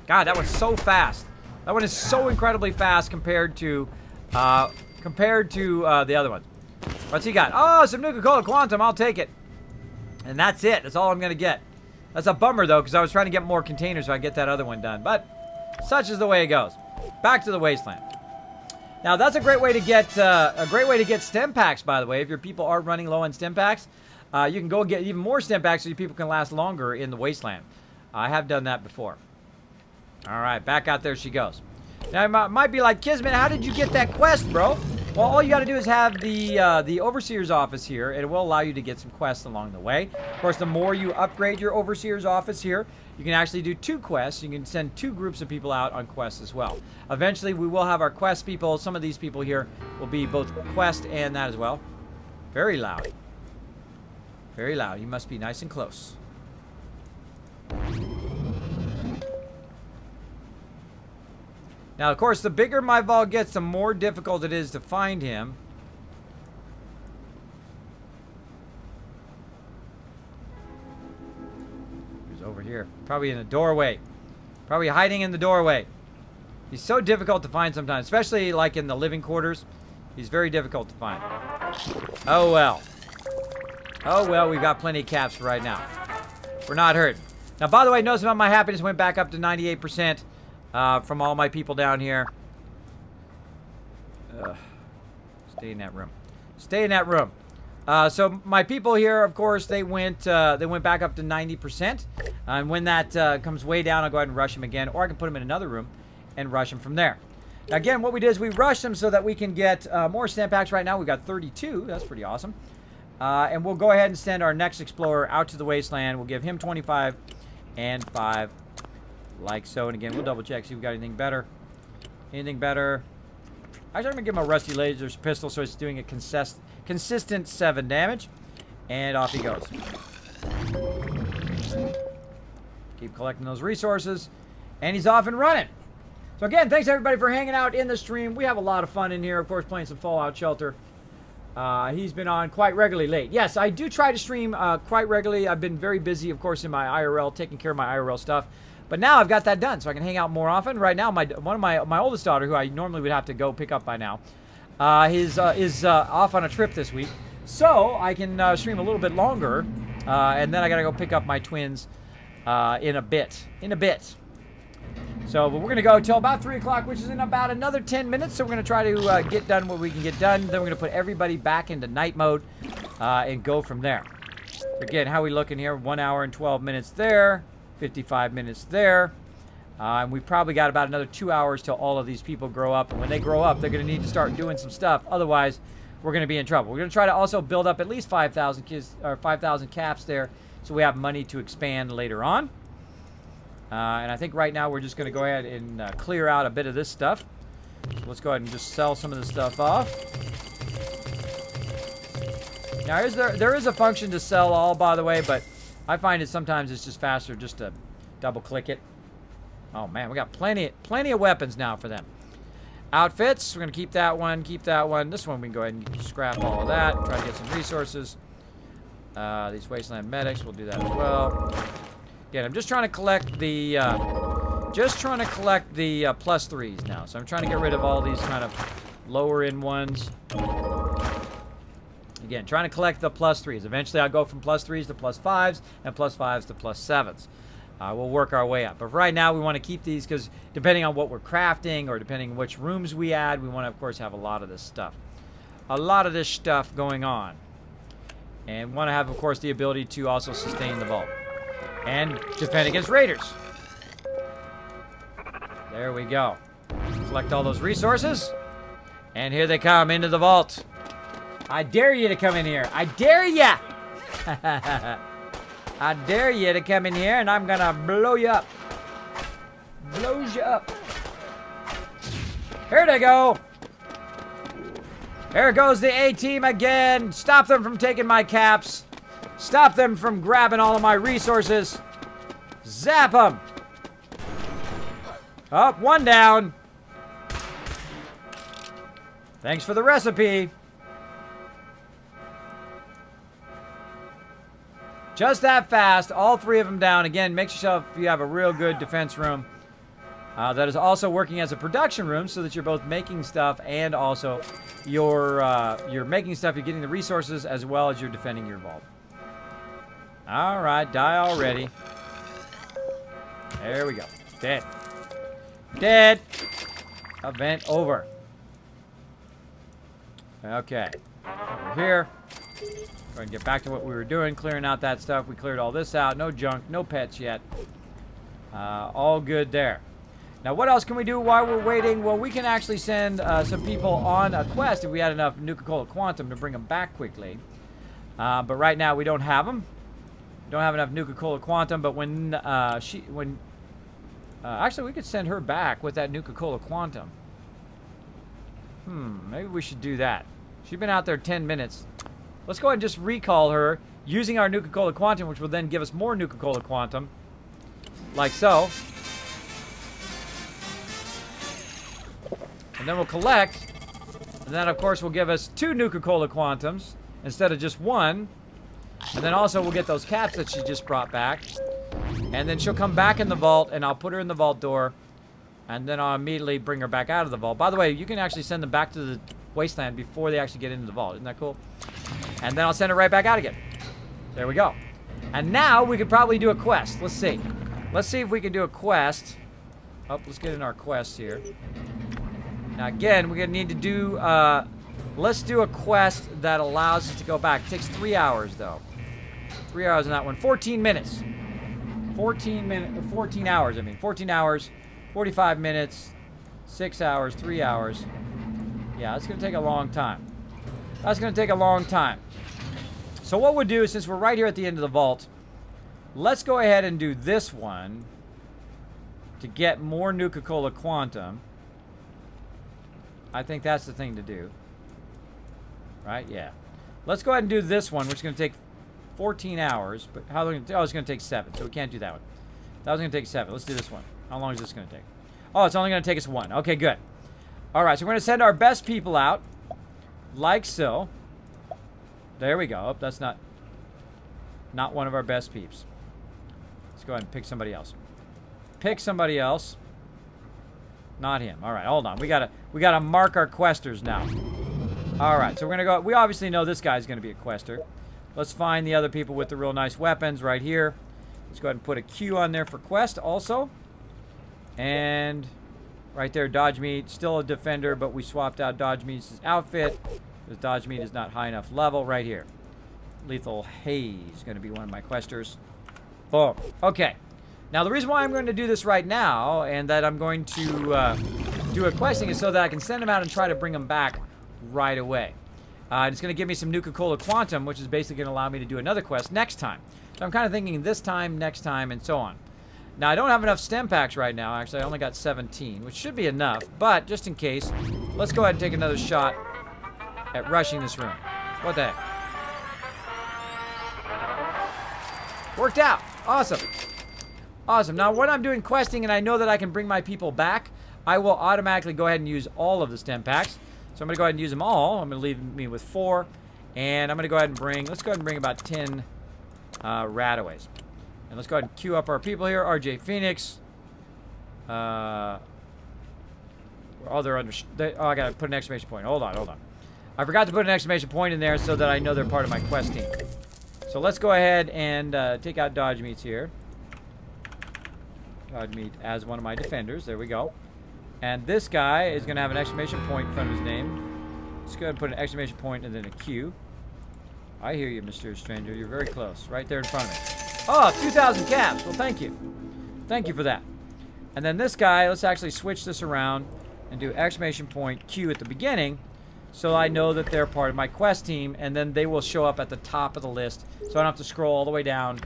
God, that was so fast. That one is so incredibly fast compared to the other ones. What's he got? Oh, some Nuka-Cola Quantum. I'll take it. And that's it. That's all I'm going to get. That's a bummer, though, because I was trying to get more containers so I get that other one done. But such is the way it goes. Back to the wasteland. Now, that's a great way to get stem packs, by the way. If your people are running low on stem packs, you can go get even more stem packs so your people can last longer in the wasteland. I have done that before. All right, back out there she goes. Now, it might be like, Kismet, how did you get that quest, bro? Well, all you got to do is have the Overseer's office here, and it will allow you to get some quests along the way. Of course, the more you upgrade your Overseer's office here, you can actually do 2 quests. You can send 2 groups of people out on quests as well. Eventually, we will have our quest people. Some of these people here will be both quest and that as well. Very loud. Very loud. You must be nice and close. Now, of course, the bigger my vault gets, the more difficult it is to find him. He's over here. Probably in the doorway. Probably hiding in the doorway. He's so difficult to find sometimes, especially like in the living quarters. He's very difficult to find. Oh, well. Oh, well, we've got plenty of caps for right now. We're not hurting. Now, by the way, notice about my happiness went back up to 98%. From all my people down here. Stay in that room. Stay in that room. So my people here, of course, they went back up to 90%. And when that comes way down, I'll go ahead and rush them again, or I can put them in another room and rush them from there. Now, again, what we did is we rushed them so that we can get more stamp packs. Right now, we've got 32. That's pretty awesome. And we'll go ahead and send our next explorer out to the wasteland. We'll give him 25 and 5. Like so, and again, we'll double check, see if we got anything better. Anything better? Actually, I'm going to give him a rusty laser pistol so it's doing a consistent 7 damage. And off he goes. Keep collecting those resources. And he's off and running. So again, thanks everybody for hanging out in the stream. We have a lot of fun in here, of course, playing some Fallout Shelter. He's been on quite regularly late. Yes, I do try to stream quite regularly. I've been very busy, of course, in my IRL, taking care of my IRL stuff. But now I've got that done, so I can hang out more often. Right now, one of my oldest daughter, who I normally would have to go pick up by now, is off on a trip this week. So I can stream a little bit longer, and then I got to go pick up my twins in a bit. So but we're going to go till about 3 o'clock, which is in about another 10 minutes. So we're going to try to get done what we can get done. Then we're going to put everybody back into night mode and go from there. Again, how we looking here? 1 hour and 12 minutes there. 55 minutes there. And we've probably got about another 2 hours till all of these people grow up. And when they grow up, they're going to need to start doing some stuff. Otherwise, we're going to be in trouble. We're going to try to also build up at least 5,000 kids or 5,000 caps there, so we have money to expand later on. And I think right now we're just going to go ahead and clear out a bit of this stuff. So let's go ahead and just sell some of this stuff off. Now, there is a function to sell all, by the way, but I find it sometimes it's just faster just to double-click it. Oh, man, we got plenty of weapons now for them. Outfits, we're going to keep that one, keep that one. This one we can go ahead and scrap all of that, try to get some resources. These Wasteland Medics, we'll do that as well. Again, I'm just trying to collect the, +3s now. So I'm trying to get rid of all these kind of lower-end ones. Again, trying to collect the +3s. Eventually, I'll go from +3s to +5s and +5s to +7s. We'll work our way up. But right now, we want to keep these because depending on what we're crafting or depending on which rooms we add, we want to, of course, have a lot of this stuff. A lot of this stuff going on. And want to have, of course, the ability to also sustain the vault. And defend against raiders. There we go. Collect all those resources. And here they come into the vault. I dare you to come in here. I dare ya! I dare you to come in here and I'm gonna blow you up. Blows you up. Here they go. Here goes the A-team again. Stop them from taking my caps. Stop them from grabbing all of my resources. Zap them. Oh, one down. Thanks for the recipe. Just that fast, all 3 of them down. Again, make sure you have a real good defense room that is also working as a production room so that you're both making stuff and also you're making stuff, you're getting the resources as well as you're defending your vault. All right, die already. There we go. Dead. Dead. Event over. Okay. Over here. Go ahead and get back to what we were doing, clearing out that stuff. We cleared all this out. No junk, no pets yet. All good there. Now, what else can we do while we're waiting? Well, we can actually send some people on a quest if we had enough Nuka-Cola Quantum to bring them back quickly. But right now, we don't have them. We don't have enough Nuka-Cola Quantum, but when actually, we could send her back with that Nuka-Cola Quantum. Maybe we should do that. She's been out there 10 minutes. Let's go ahead and just recall her using our Nuka-Cola Quantum, which will then give us more Nuka-Cola Quantum. Like so. And then we'll collect. And that, of course, will give us 2 Nuka-Cola Quantums instead of just 1. And then also we'll get those cats that she just brought back. And then she'll come back in the vault, and I'll put her in the vault door. And then I'll immediately bring her back out of the vault. By the way, you can actually send them back to the wasteland before they actually get into the vault. Isn't that cool? And then I'll send her right back out again. There we go. And now we could probably do a quest. Let's see. Let's see if we can do a quest. Oh, let's get in our quest here. Now, again, we're going to need to do... let's do a quest that allows us to go back. It takes 3 hours, though. 3 hours on that one. 14 minutes. 14 hours, I mean. 14 hours, 45 minutes, 6 hours, 3 hours. Yeah, that's going to take a long time. That's going to take a long time. So what we'll do, since we're right here at the end of the vault, let's go ahead and do this one to get more Nuka-Cola Quantum. I think that's the thing to do. Right? Yeah. Let's go ahead and do this one, which is going to take 14 hours. But how long? Oh, it's going to take 7, so we can't do that one. That was going to take 7. Let's do this one. How long is this going to take? Oh, it's only going to take us 1. Okay, good. All right, so we're going to send our best people out, like so. There we go. Oh, that's not one of our best peeps. Let's go ahead and pick somebody else. Pick somebody else. Not him. All right, hold on. We gotta mark our questers now. All right, so we're gonna go. We obviously know this guy's gonna be a quester. Let's find the other people with the real nice weapons right here. Let's go ahead and put a Q on there for quest also. And right there, Dodge Meat, still a defender, but we swapped out Dodge Meat's outfit because Dodge Meat is not high enough level right here. Lethal Haze is going to be one of my questers. Boom. Okay. Now, the reason why I'm going to do this right now and that I'm going to do a questing is so that I can send them out and try to bring them back right away. It's going to give me some Nuka-Cola Quantum, which is basically going to allow me to do another quest next time. So I'm kind of thinking this time, next time, and so on. Now, I don't have enough stem packs right now. Actually, I only got 17, which should be enough. But just in case, let's go ahead and take another shot at rushing this room. What the heck? Worked out. Awesome. Awesome. Now, when I'm doing questing and I know that I can bring my people back, I will automatically go ahead and use all of the stem packs. So I'm going to go ahead and use them all. I'm going to leave me with 4. And I'm going to go ahead and bring, let's go ahead and bring about 10 Rataways. And let's go ahead and queue up our people here. RJ Phoenix. Oh, they're under, oh, I got to put an exclamation point. Hold on, hold on. I forgot to put an exclamation point in there so that I know they're part of my quest team. So let's go ahead and take out Dodge Meats here. Dodge Meat as one of my defenders. There we go. And this guy is going to have an exclamation point in front of his name. Let's go ahead and put an exclamation point and then a Q. I hear you, Mr. Stranger. You're very close. Right there in front of me. Oh, 2,000 caps. Well, thank you. Thank you for that. And then this guy, let's actually switch this around and do exclamation point Q at the beginning so I know that they're part of my quest team, and then they will show up at the top of the list so I don't have to scroll all the way down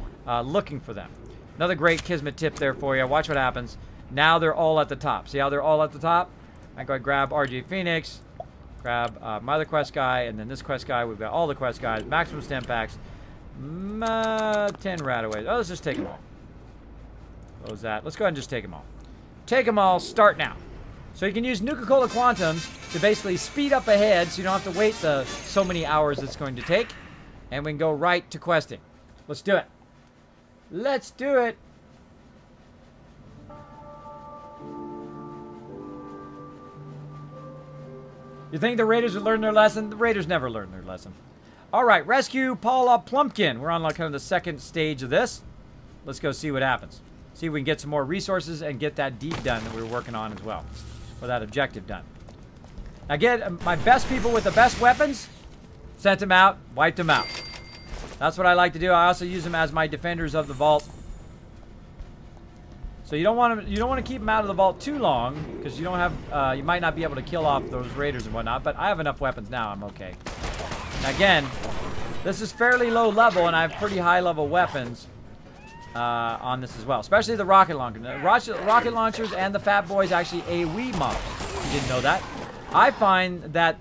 looking for them. Another great Kismet tip there for you. Watch what happens. Now they're all at the top. See how they're all at the top? I go grab RJ Phoenix, grab my other quest guy, and then this quest guy. We've got all the quest guys, maximum stem packs, 10 Rataways. Oh, let's just take them all. What was that? Let's go ahead and just take them all. Take them all. Start now. So you can use Nuka-Cola Quantums to basically speed up ahead so you don't have to wait the so many hours it's going to take. And we can go right to questing. Let's do it. Let's do it. You think the Raiders would learn their lesson? The Raiders never learn their lesson. All right, rescue Paula Plumpkin. We're on like kind of the second stage of this. Let's go see what happens. See if we can get some more resources and get that deed done that we were working on as well. Or that objective done. Again, my best people with the best weapons, sent them out, wiped them out. That's what I like to do. I also use them as my defenders of the vault. So you don't want to keep them out of the vault too long because you don't have you might not be able to kill off those raiders and whatnot. But I have enough weapons now. I'm okay. Now again, this is fairly low level, and I have pretty high level weapons on this as well, especially the rocket launcher. The rocket launchers and the Fat Boys actually AoE mobs. You didn't know that? I find that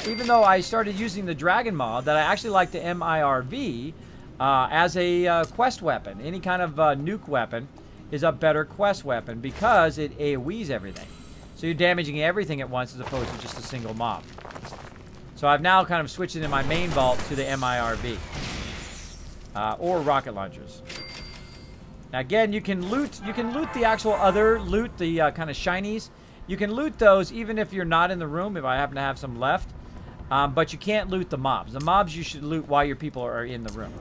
even though I started using the Dragon mod, that I actually like the MIRV as a quest weapon. Any kind of nuke weapon is a better quest weapon because it AoEs everything. So you're damaging everything at once as opposed to just a single mob. So I've now kind of switched it in my main vault to the MIRV or rocket launchers. Now again, you can loot the actual other loot, the kind of shinies. You can loot those even if you're not in the room, if I happen to have some left. But you can't loot the mobs. The mobs you should loot while your people are in the room.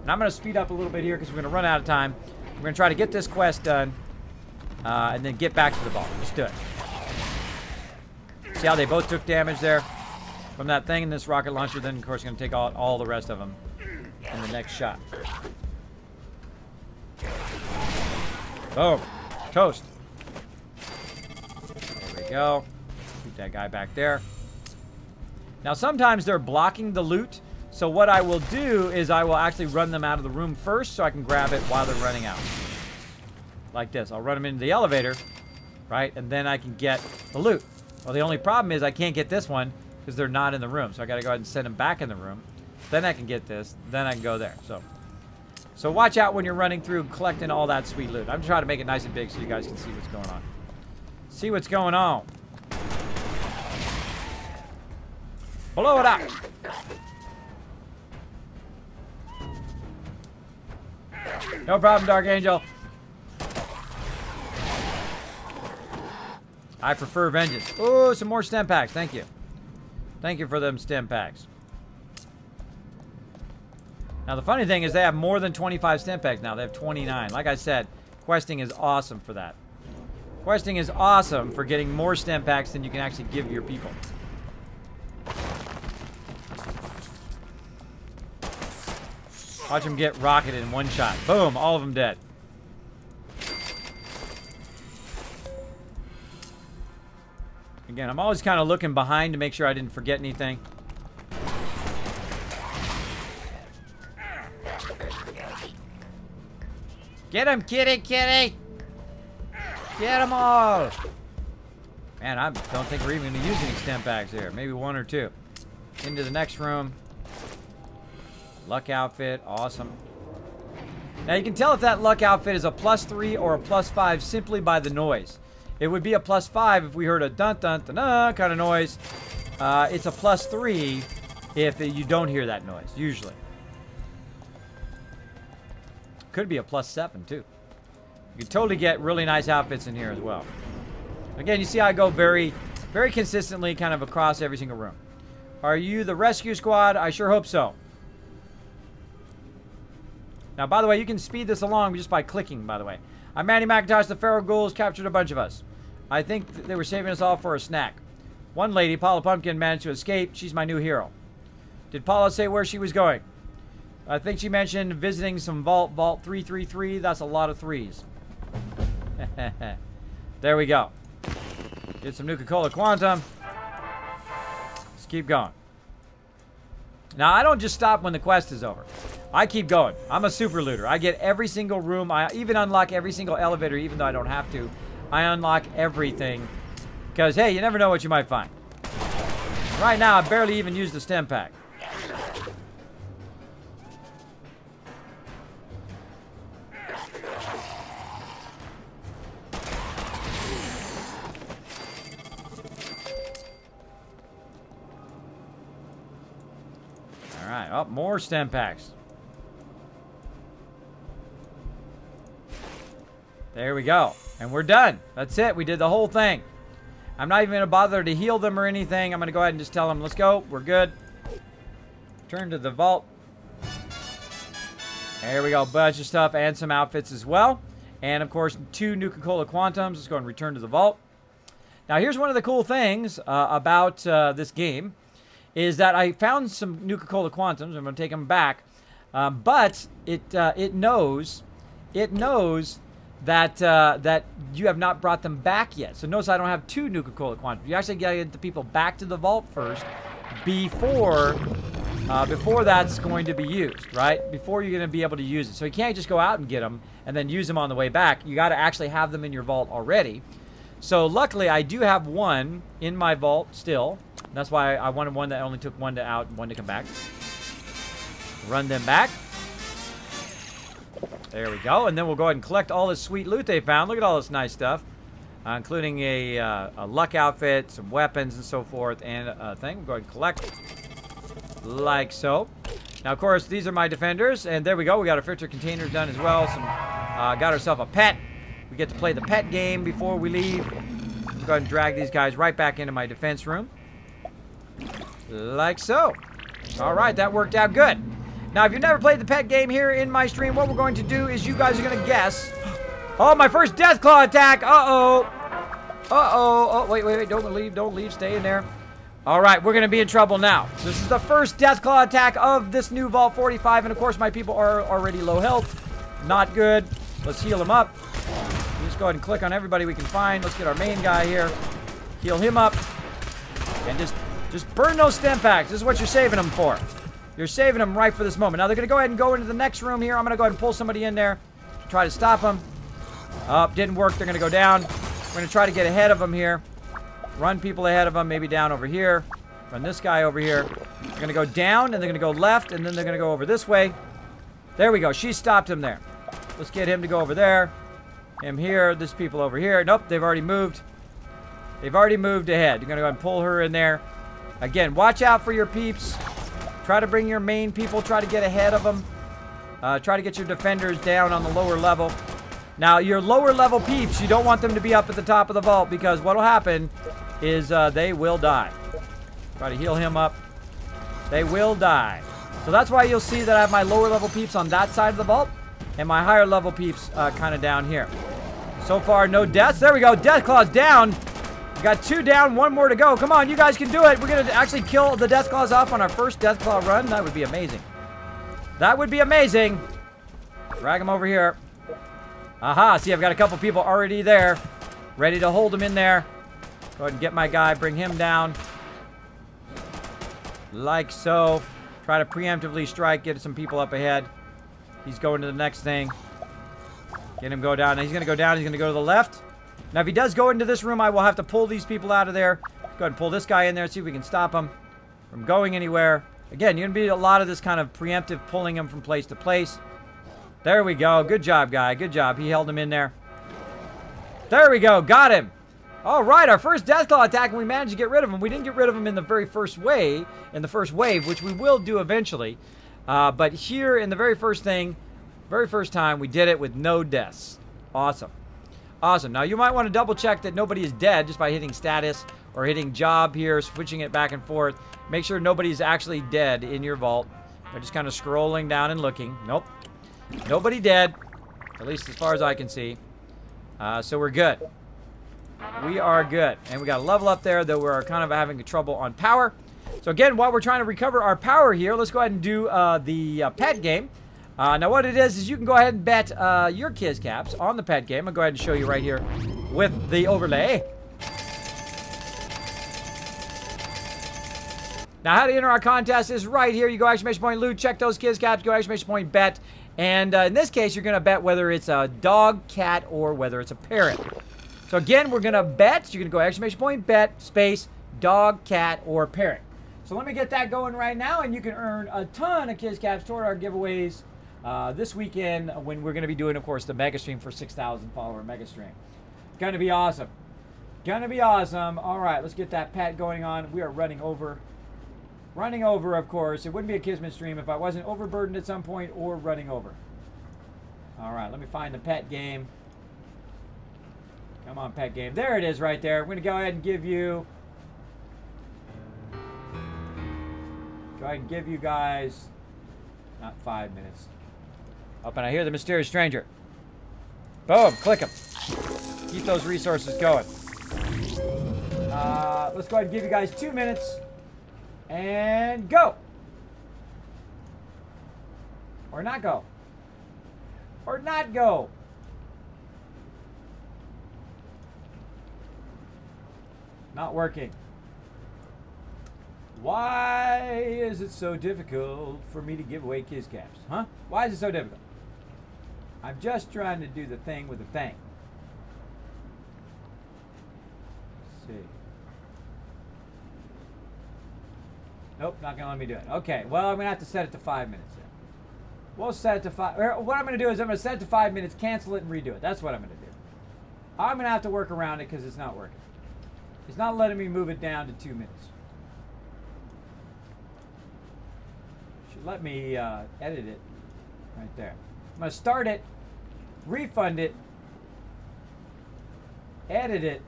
And I'm going to speed up a little bit here because we're going to run out of time. We're going to try to get this quest done and then get back to the vault. Let's do it. See how they both took damage there from that thing in this rocket launcher? Then, of course, going to take out all the rest of them in the next shot. Boom. Toast. There we go. Keep that guy back there. Now, sometimes they're blocking the loot. So what I will do is I will actually run them out of the room first so I can grab it while they're running out. Like this. I'll run them into the elevator, right? And then I can get the loot. Well, the only problem is I can't get this one because they're not in the room. So I got to go ahead and send them back in the room. Then I can get this. Then I can go there. So watch out when you're running through collecting all that sweet loot. I'm trying to make it nice and big so you guys can see what's going on. See what's going on. Blow it up. No problem, Dark Angel. I prefer vengeance. Oh, some more stem packs. Thank you. Thank you for them stem packs. Now, the funny thing is they have more than 25 stem packs now. They have 29. Like I said, questing is awesome for that. Questing is awesome for getting more stem packs than you can actually give your people. Watch them get rocketed in one shot. Boom, all of them dead. Again, I'm always kind of looking behind to make sure I didn't forget anything. Get him, kitty, kitty! Get them all! Man, I don't think we're even going to use any stem packs here. Maybe one or two. Into the next room. Luck outfit, awesome. Now you can tell if that luck outfit is a +3 or a +5 simply by the noise. It would be a +5 if we heard a dun dun dun dun kind of noise. It's a +3 if you don't hear that noise, usually. Could be a +7 too. You can totally get really nice outfits in here as well. Again, you see I go very, very consistently kind of across every single room. Are you the rescue squad? I sure hope so. Now, by the way, you can speed this along just by clicking, by the way. I'm Manny McIntosh. The Pharaoh Ghouls captured a bunch of us. I think they were saving us all for a snack. One lady, Paula Pumpkin, managed to escape. She's my new hero. Did Paula say where she was going? I think she mentioned visiting some Vault 333. That's a lot of threes. There we go. Get some Nuka-Cola Quantum. Let's keep going. Now, I don't just stop when the quest is over. I keep going. I'm a super looter. I get every single room. I even unlock every single elevator, even though I don't have to. I unlock everything. Because, hey, you never know what you might find. Right now, I barely even used the stem pack. Alright, oh, more stem packs. There we go. And we're done. That's it. We did the whole thing. I'm not even going to bother to heal them or anything. I'm going to go ahead and just tell them, let's go. We're good. Turn to the vault. There we go. Bunch of stuff and some outfits as well. And, of course, 2 Nuka-Cola Quantums. Let's go and return to the vault. Now, here's one of the cool things about this game. Is that I found some Nuka-Cola Quantums. I'm going to take them back. But it knows that you have not brought them back yet. So notice I don't have 2 Nuka-Cola quantities. You actually got to get the people back to the vault first before that's going to be used, right? Before you're going to be able to use it. So you can't just go out and get them and then use them on the way back. You got to actually have them in your vault already. So luckily, I do have 1 in my vault still. That's why I wanted one that only took 1 to out and 1 to come back. Run them back. There we go. And then we'll go ahead and collect all this sweet loot they found. Look at all this nice stuff. Including a luck outfit, some weapons and so forth, and a thing. We'll go ahead and collect like so. Now, of course, these are my defenders. And there we go. We got our filter containers done as well. Got ourselves a pet. We get to play the pet game before we leave. Go ahead and drag these guys right back into my defense room. Like so. All right, that worked out good. Now, if you've never played the pet game here in my stream, what we're going to do is you guys are going to guess. Oh, my first Deathclaw attack. Uh-oh. Uh-oh. Oh, wait. Don't leave. Stay in there. All right, we're going to be in trouble now. This is the first Deathclaw attack of this new Vault 45, and of course, my people are already low health. Not good. Let's heal them up. Just go ahead and click on everybody we can find. Let's get our main guy here. Heal him up. And just burn those stim packs. This is what you're saving them for. You're saving them right for this moment. Now, they're going to go ahead and go into the next room here. I'm going to go ahead and pull somebody in there to try to stop them. Oh, didn't work. They're going to go down. We're going to try to get ahead of them here. Run people ahead of them. Maybe down over here. Run this guy over here. They're going to go down, and they're going to go left, and then they're going to go over this way. There we go. She stopped him there. Let's get him to go over there. Him here. This people over here. Nope, they've already moved. They've already moved ahead. You're going to go ahead and pull her in there. Again, watch out for your peeps. Try to bring your main people. Try to get ahead of them. Try to get your defenders down on the lower level. Now, your lower level peeps, you don't want them to be up at the top of the vault because what will happen is they will die. Try to heal him up. They will die. So that's why you'll see that I have my lower level peeps on that side of the vault and my higher level peeps kind of down here. So far, no deaths. There we go. Deathclaw's down. We got 2 down, 1 more to go. Come on, you guys can do it. We're going to actually kill the Deathclaws off on our first Deathclaw run. That would be amazing. That would be amazing. Drag them over here. Aha, see, I've got a couple people already there. Ready to hold them in there. Go ahead and get my guy. Bring him down. Like so. Try to preemptively strike. Get some people up ahead. He's going to the next thing. Get him go down. Now he's going to go down. He's going to go to the left. Now, if he does go into this room, I will have to pull these people out of there. Go ahead and pull this guy in there. See if we can stop him from going anywhere. Again, you're going to be a lot of this kind of preemptive pulling him from place to place. There we go. Good job, guy. Good job. He held him in there. There we go. Got him. All right, our first Deathclaw attack, and we managed to get rid of him. We didn't get rid of him in the very first wave, which we will do eventually. But here in the very first time, we did it with no deaths. Awesome. Awesome. Now, you might want to double check that nobody is dead just by hitting status or hitting job here, switching it back and forth. Make sure nobody's actually dead in your vault. They're just kind of scrolling down and looking. Nope. Nobody dead, at least as far as I can see. So we're good. We are good. And we got a level up there, though we're kind of having trouble on power. So again, while we're trying to recover our power here, let's go ahead and do the pet game. Now what it is you can go ahead and bet your Kiz Caps on the pet game. I'll go ahead and show you right here with the overlay. Now how to enter our contest is right here. You go exclamation point loot, check those Kiz Caps, go exclamation point bet. And in this case, you're going to bet whether it's a dog, cat, or whether it's a parrot. So again, we're going to bet. You're going to go exclamation point bet, space, dog, cat, or parrot. So let me get that going right now, and you can earn a ton of Kiz Caps toward our giveaways this weekend when we're going to be doing, of course, the mega stream for 6,000 follower mega stream. Going to be awesome. Going to be awesome. All right, let's get that pet going on. We are running over. Running over, of course. It wouldn't be a Kismet stream if I wasn't overburdened at some point or running over. All right, let me find the pet game. Come on, pet game. There it is right there. I'm going to go ahead and give you... Go ahead and give you guys... Not 5 minutes. Oh, and I hear the mysterious stranger. Boom, click him. Keep those resources going. Let's go ahead and give you guys 2 minutes. And go. Or not go. Or not go. Not working. Why is it so difficult for me to give away kiss caps? Huh? Why is it so difficult? I'm just trying to do the thing with the thing. Let's see. Nope, not going to let me do it. Okay, well, I'm going to have to set it to 5 minutes then. We'll set it to 5. What I'm going to do is I'm going to set it to 5 minutes, cancel it, and redo it. That's what I'm going to do. I'm going to have to work around it because it's not working. It's not letting me move it down to 2 minutes. Should let me edit it right there. I'm going to start it, refund it, edit it,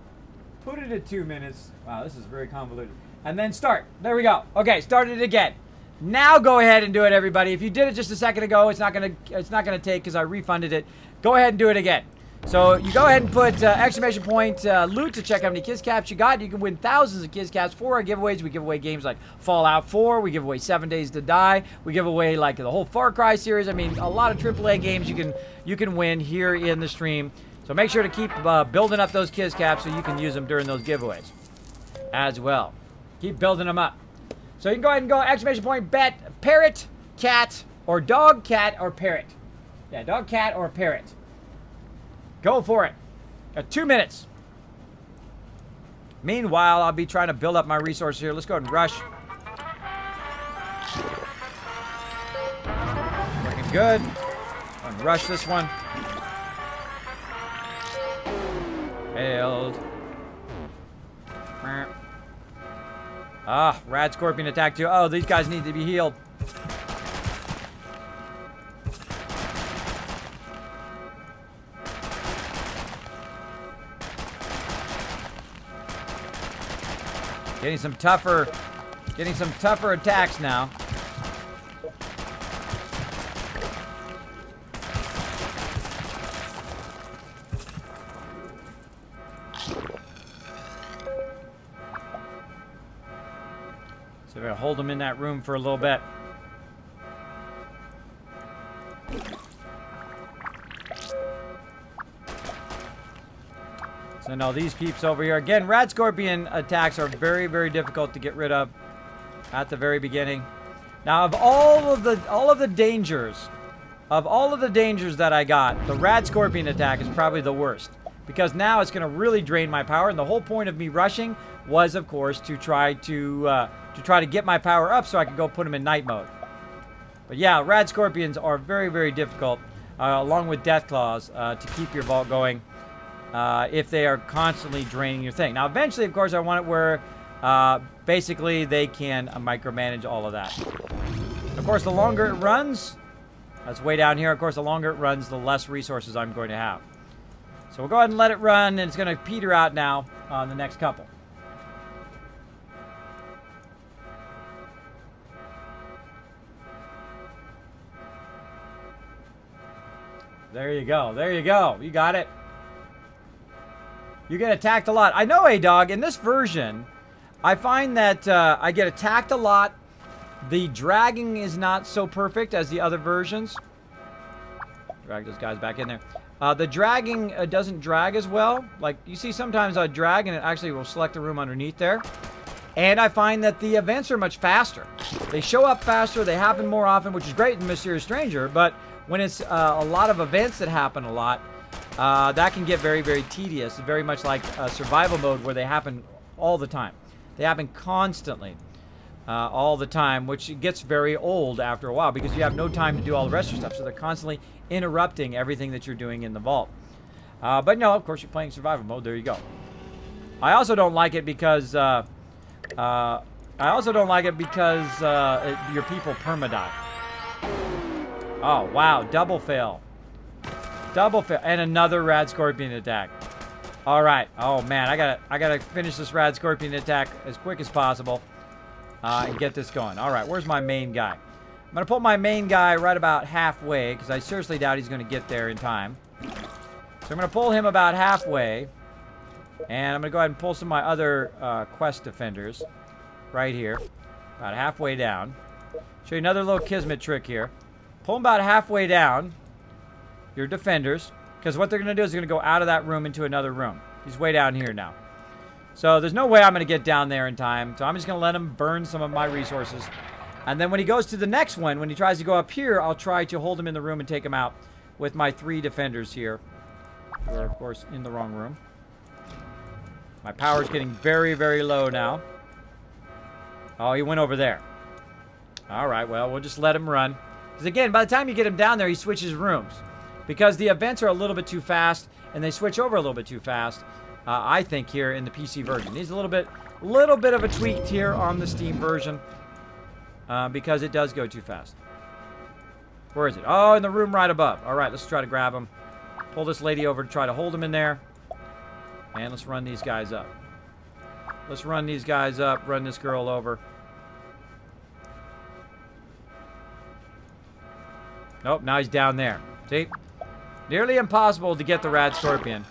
put it at 2 minutes. Wow, this is very convoluted. And then start. There we go. Okay, started it again. Now go ahead and do it, everybody. If you did it just a second ago, it's not gonna take because I refunded it. Go ahead and do it again. So you go ahead and put exclamation point loot to check how many kiss caps you got. You can win thousands of kiss caps for our giveaways. We give away games like Fallout 4. We give away 7 Days to Die. We give away like the whole Far Cry series. I mean, a lot of AAA games you can win here in the stream. So make sure to keep building up those kiss caps so you can use them during those giveaways as well. Keep building them up. So you can go ahead and go exclamation point bet parrot, cat, or dog, cat, or parrot. Yeah, dog, cat, or parrot. Go for it. Got 2 minutes. Meanwhile, I'll be trying to build up my resources here. Let's go ahead and rush. Looking good. And rush this one. Failed. Ah, Rad Scorpion attack too. Oh, these guys need to be healed. Getting some tougher attacks now. So we're gonna hold them in that room for a little bit. So now these peeps over here. Again, Rad Scorpion attacks are very, very difficult to get rid of at the very beginning. Now, of all of the dangers that I got, the Rad Scorpion attack is probably the worst. Because now it's going to really drain my power, and the whole point of me rushing was, of course, to try to get my power up so I could go put them in night mode. But yeah, Rad Scorpions are very, very difficult, along with Death Claws, to keep your vault going if they are constantly draining your thing. Now, eventually, of course, I want it where basically they can micromanage all of that. Of course, the longer it runs, that's way down here. Of course, the longer it runs, the less resources I'm going to have. So we'll go ahead and let it run, and it's going to peter out now on the next couple. There you go. There you go. You got it. You get attacked a lot. I know, A-Dog, in this version, I find that I get attacked a lot. The dragging is not so perfect as the other versions. Drag those guys back in there. The dragging doesn't drag as well. Like, you see sometimes I drag and it actually will select a room underneath there. And I find that the events are much faster. They show up faster, they happen more often, which is great in Mysterious Stranger, but when it's a lot of events that happen a lot, that can get very, very tedious. Very much like survival mode where they happen all the time. They happen constantly. All the time, which gets very old after a while because you have no time to do all the rest of your stuff. So they're constantly interrupting everything that you're doing in the vault. But no, of course, you're playing survival mode. There you go. I also don't like it because your people perma-die. Oh wow, double fail. Double fail, and another Rad Scorpion attack. All right. Oh man, I gotta finish this Rad Scorpion attack as quick as possible. And get this going. All right, where's my main guy? I'm going to put my main guy right about halfway because I seriously doubt he's going to get there in time. So I'm going to pull him about halfway. And I'm going to go ahead and pull some of my other quest defenders right here. About halfway down. Show you another little Kismet trick here. Pull them about halfway down. Your defenders. Because what they're going to do is they're going to go out of that room into another room. He's way down here now. So there's no way I'm going to get down there in time. So I'm just going to let him burn some of my resources. And then when he goes to the next one, when he tries to go up here, I'll try to hold him in the room and take him out with my 3 defenders here. Who are, of course, in the wrong room. My power's getting very, very low now. Oh, he went over there. All right, well, we'll just let him run. Because, again, by the time you get him down there, he switches rooms. Because the events are a little bit too fast, and they switch over a little bit too fast, I think, here in the PC version. Needs a little bit of a tweak here on the Steam version, because it does go too fast. Where is it? Oh, in the room right above. All right, let's try to grab him. Pull this lady over to try to hold him in there. And let's run these guys up. Let's run these guys up, run this girl over. Nope, now he's down there. See? Nearly impossible to get the Rad Scorpion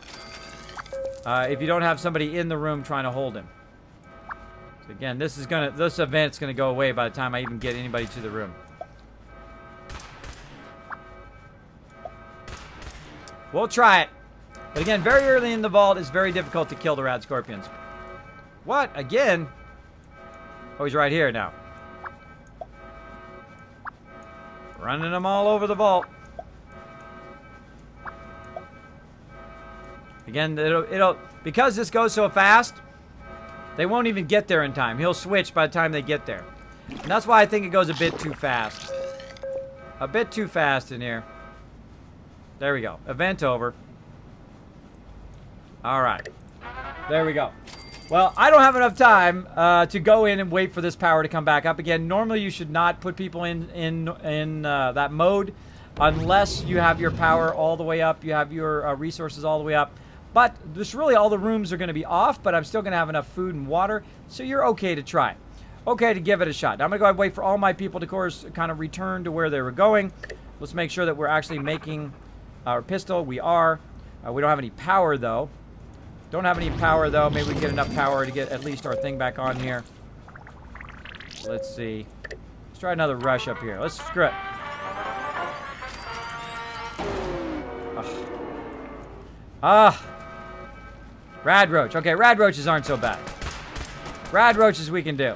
if you don't have somebody in the room trying to hold him. So again, this event's gonna go away by the time I even get anybody to the room. We'll try it. But again, very early in the vault, it's very difficult to kill the Rad Scorpions. What? Again? Oh, he's right here now. Running them all over the vault. Again, it'll because this goes so fast, they won't even get there in time. He'll switch by the time they get there. And that's why I think it goes a bit too fast. A bit too fast in here. There we go. Event over. All right. There we go. Well, I don't have enough time to go in and wait for this power to come back up again. Normally, you should not put people in that mode unless you have your power all the way up, you have your resources all the way up. But this really all the rooms are going to be off, but I'm still going to have enough food and water, so you're okay to try it. Okay to give it a shot. Now I'm going to go ahead and wait for all my people to, of course, kind of return to where they were going. Let's make sure that we're actually making our pistol. We are. We don't have any power, though. Don't have any power, though. Maybe we can get enough power to get at least our thing back on here. Let's see. Let's try another rush up here. Let's screw it. Rad Roach. Okay, Rad Roaches aren't so bad. Rad Roaches we can do.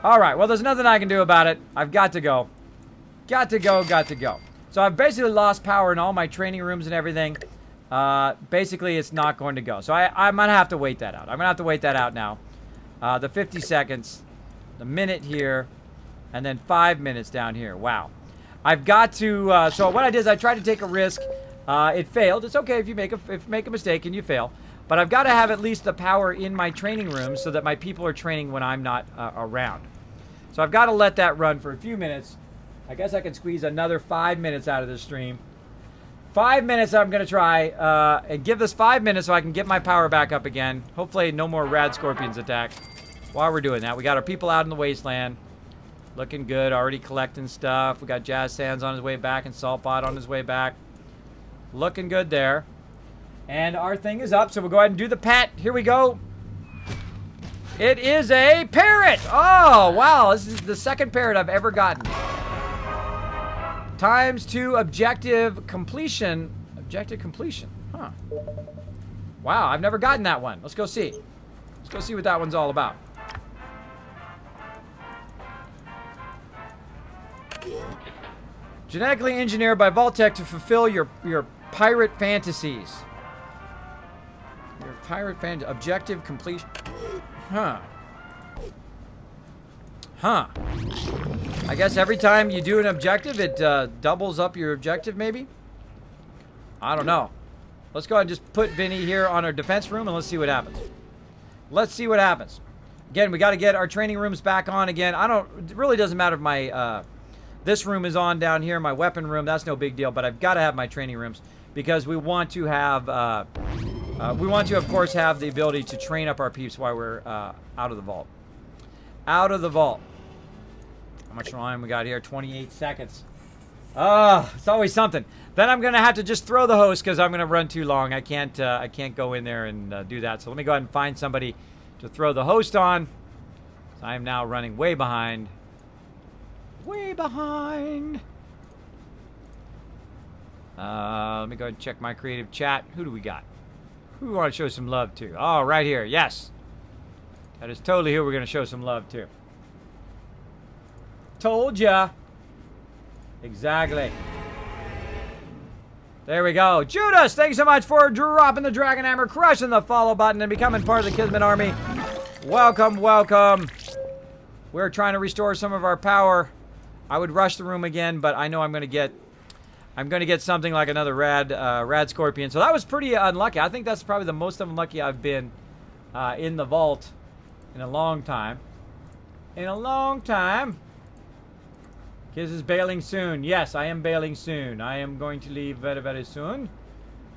Alright, well, there's nothing I can do about it. I've got to go. Got to go, got to go. So I've basically lost power in all my training rooms and everything. Basically, it's not going to go. So I'm going to have to wait that out. I'm going to have to wait that out now. The 50 seconds, the minute here, and then 5 minutes down here. Wow. I've got to, so what I did is I tried to take a risk. It failed. It's okay if you make a mistake and you fail. But I've got to have at least the power in my training room so that my people are training when I'm not around. So I've got to let that run for a few minutes. I guess I can squeeze another 5 minutes out of this stream. 5 minutes I'm going to try and give this 5 minutes so I can get my power back up again. Hopefully no more Rad Scorpions attack. While we're doing that, we got our people out in the wasteland. Looking good. Already collecting stuff. We got Jazz Sands on his way back and Saltbot on his way back. Looking good there. And our thing is up, so we'll go ahead and do the pet. Here we go. It is a parrot. Oh, wow. This is the second parrot I've ever gotten. ×2 objective completion. Objective completion. Huh. Wow, I've never gotten that one. Let's go see. Let's go see what that one's all about. Genetically engineered by vault-tec to fulfill your pirate fantasies. Your pirate fantasy. Objective completion. Huh. Huh. I guess every time you do an objective, it doubles up your objective, maybe? I don't know. Let's go ahead and just put Vinny here on our defense room, and let's see what happens. Let's see what happens. Again, we got to get our training rooms back on again. It really doesn't matter if my, this room is on down here, my weapon room. That's no big deal, but I've got to have my training rooms because we want to have, of course, have the ability to train up our peeps while we're out of the vault. Out of the vault. How much time we got here? 28 seconds. It's always something. Then I'm gonna have to just throw the host because I'm gonna run too long. I can't go in there and do that. So let me go ahead and find somebody to throw the host on. I am now running way behind. Way behind. Let me go ahead and check my creative chat. Who do we got? Who we want to show some love to? Oh, right here. Yes. That is totally who we're going to show some love to. Told ya. Exactly. There we go. Judas, thanks so much for dropping the Dragon Hammer, crushing the follow button, and becoming part of the Kismet Army. Welcome, welcome. We're trying to restore some of our power. I would rush the room again, but I know I'm going to get something like another rad scorpion. So that was pretty unlucky. I think that's probably the most unlucky I've been in the vault in a long time. In a long time. Kiz is bailing soon. Yes, I am bailing soon. I am going to leave very, very soon.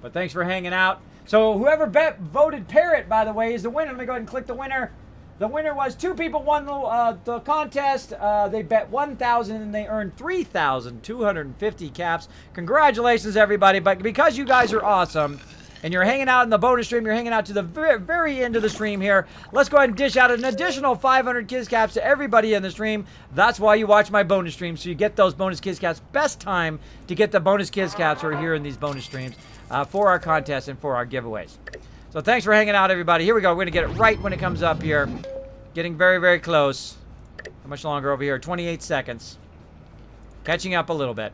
But thanks for hanging out. So whoever voted Parrot, by the way, is the winner. Let me go ahead and click the winner. The winner was 2 people won the contest. They bet 1,000 and they earned 3,250 caps. Congratulations, everybody. But because you guys are awesome and you're hanging out in the bonus stream, you're hanging out to the very end of the stream here, let's go ahead and dish out an additional 500 Kiz caps to everybody in the stream. That's why you watch my bonus stream, so you get those bonus Kiz caps. Best time to get the bonus Kiz caps are here in these bonus streams for our contests and for our giveaways. So thanks for hanging out, everybody. Here we go. We're going to get it right when it comes up here. Getting very, very close. How much longer over here? 28 seconds. Catching up a little bit.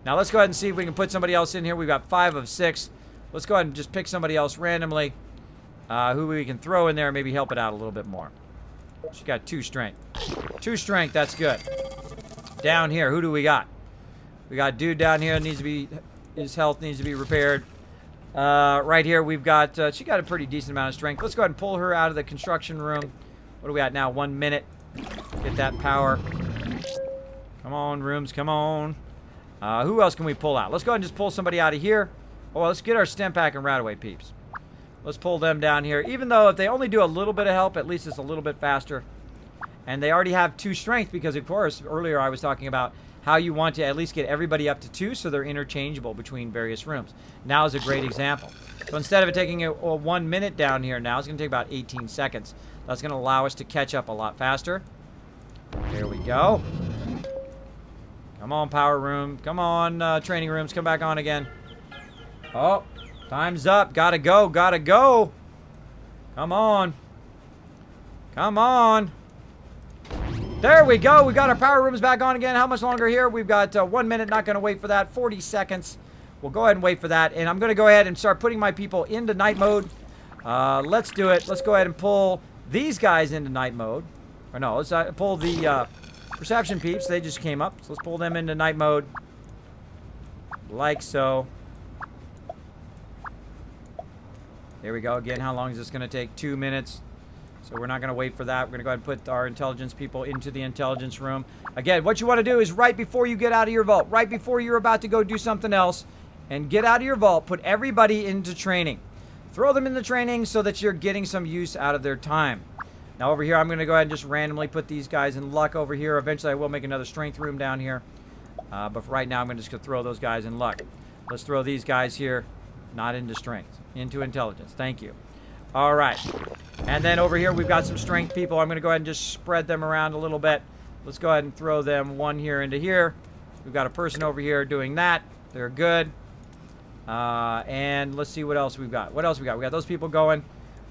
Now let's go ahead and see if we can put somebody else in here. We've got 5 of 6. Let's go ahead and just pick somebody else randomly. Who we can throw in there and maybe help it out a little bit more. She got 2 strength. 2 strength, that's good. Down here, who do we got? We got a dude down here that needs to be... His health needs to be repaired. Right here, we've got... she got a pretty decent amount of strength. Let's go ahead and pull her out of the construction room. What are we at now? 1 minute. Get that power. Come on, rooms. Come on. Who else can we pull out? Let's go ahead and just pull somebody out of here. Oh, let's get our stem pack and Radaway peeps. Let's pull them down here. Even though if they only do a little bit of help, at least it's a little bit faster. And they already have 2 strength because, of course, earlier I was talking about how you want to at least get everybody up to 2 so they're interchangeable between various rooms. Now is a great example. So instead of it taking a 1 minute down here now, it's going to take about 18 seconds. That's going to allow us to catch up a lot faster. There we go. Come on, power room. Come on, training rooms. Come back on again. Oh, time's up. Gotta go. Gotta go. Come on. Come on. There we go. We got our power rooms back on again. How much longer here? We've got 1 minute. Not going to wait for that. 40 seconds. We'll go ahead and wait for that. And I'm going to go ahead and start putting my people into night mode. Let's do it. Let's go ahead and pull these guys into night mode. Or no, let's pull the perception peeps. They just came up. So let's pull them into night mode. Like so. There we go. Again, how long is this going to take? 2 minutes. So we're not going to wait for that. We're going to go ahead and put our intelligence people into the intelligence room. Again, what you want to do is right before you get out of your vault, right before you're about to go do something else, and get out of your vault, put everybody into training. Throw them in the training so that you're getting some use out of their time. Now over here, I'm going to go ahead and just randomly put these guys in luck over here. Eventually, I will make another strength room down here. But for right now, I'm just going to throw those guys in luck. Let's throw these guys here, not into strength, into intelligence. Thank you. All right. And then over here, we've got some strength people. I'm going to go ahead and just spread them around a little bit. Let's go ahead and throw them one here into here. We've got a person over here doing that. They're good. And let's see what else we've got. What else we got? We got those people going.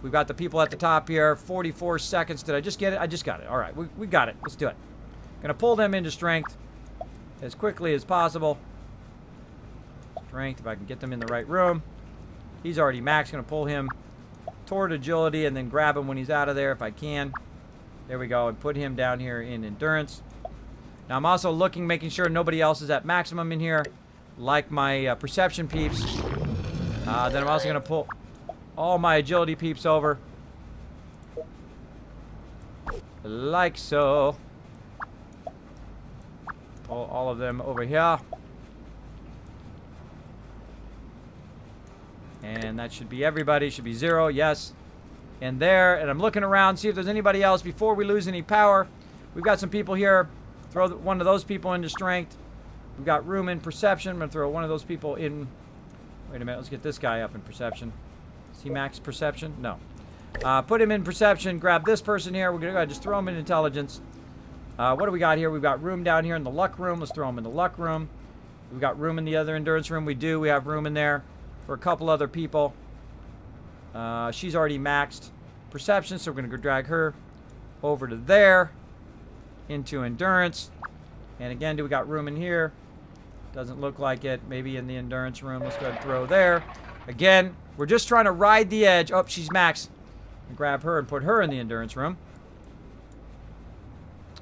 We've got the people at the top here. 44 seconds. Did I just get it? I just got it. All right. We got it. Let's do it. Going to pull them into strength as quickly as possible. Strength, if I can get them in the right room. He's already maxed. Going to pull him toward agility and then grab him when he's out of there if I can. There we go. And put him down here in endurance. Now I'm also looking, making sure nobody else is at maximum in here, like my perception peeps. Then I'm also going to pull all my agility peeps over. Like so. Pull all of them over here. And that should be everybody. Should be 0. Yes. And there. And I'm looking around, see if there's anybody else before we lose any power. We've got some people here. Throw one of those people into strength. We've got room in perception. I'm going to throw one of those people in. Wait a minute. Let's get this guy up in perception. Is he max perception? No. Put him in perception. Grab this person here. We're going to go ahead and just throw him in intelligence. What do we got here? We've got room down here in the luck room. Let's throw him in the luck room. We've got room in the other endurance room. We do. We have room in there for a couple other people. She's already maxed perception, so we're going to go drag her over to there, into endurance. And again, do we got room in here? Doesn't look like it. Maybe in the endurance room. Let's go ahead and throw there. Again, we're just trying to ride the edge. Oh, she's maxed. Grab her and put her in the endurance room.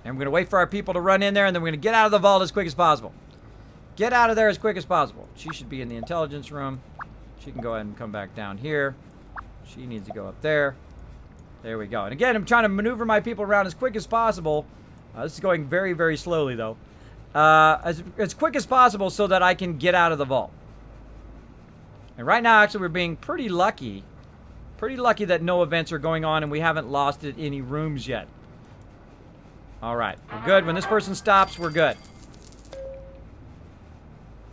And we're going to wait for our people to run in there, and then we're going to get out of the vault as quick as possible. Get out of there as quick as possible. She should be in the intelligence room. She can go ahead and come back down here. She needs to go up there. There we go. And again, I'm trying to maneuver my people around as quick as possible. This is going very, very slowly, though. As quick as possible so that I can get out of the vault. And right now, actually, we're being pretty lucky. Pretty lucky that no events are going on and we haven't lost any rooms yet. All right. We're good. When this person stops, we're good.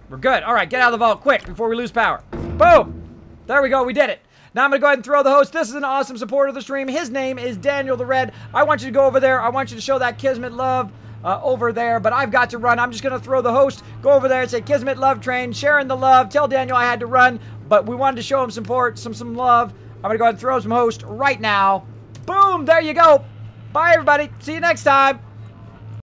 We're good. All right. Get out of the vault quick before we lose power. Boom. There we go. We did it. Now I'm going to go ahead and throw the host. This is an awesome supporter of the stream. His name is Daniel the Red. I want you to go over there. I want you to show that Kismet love over there. But I've got to run. I'm just going to throw the host. Go over there and say Kismet Love Train. Sharing the love. Tell Daniel I had to run. But we wanted to show him support, some love. I'm going to go ahead and throw some host right now. Boom. There you go. Bye, everybody. See you next time.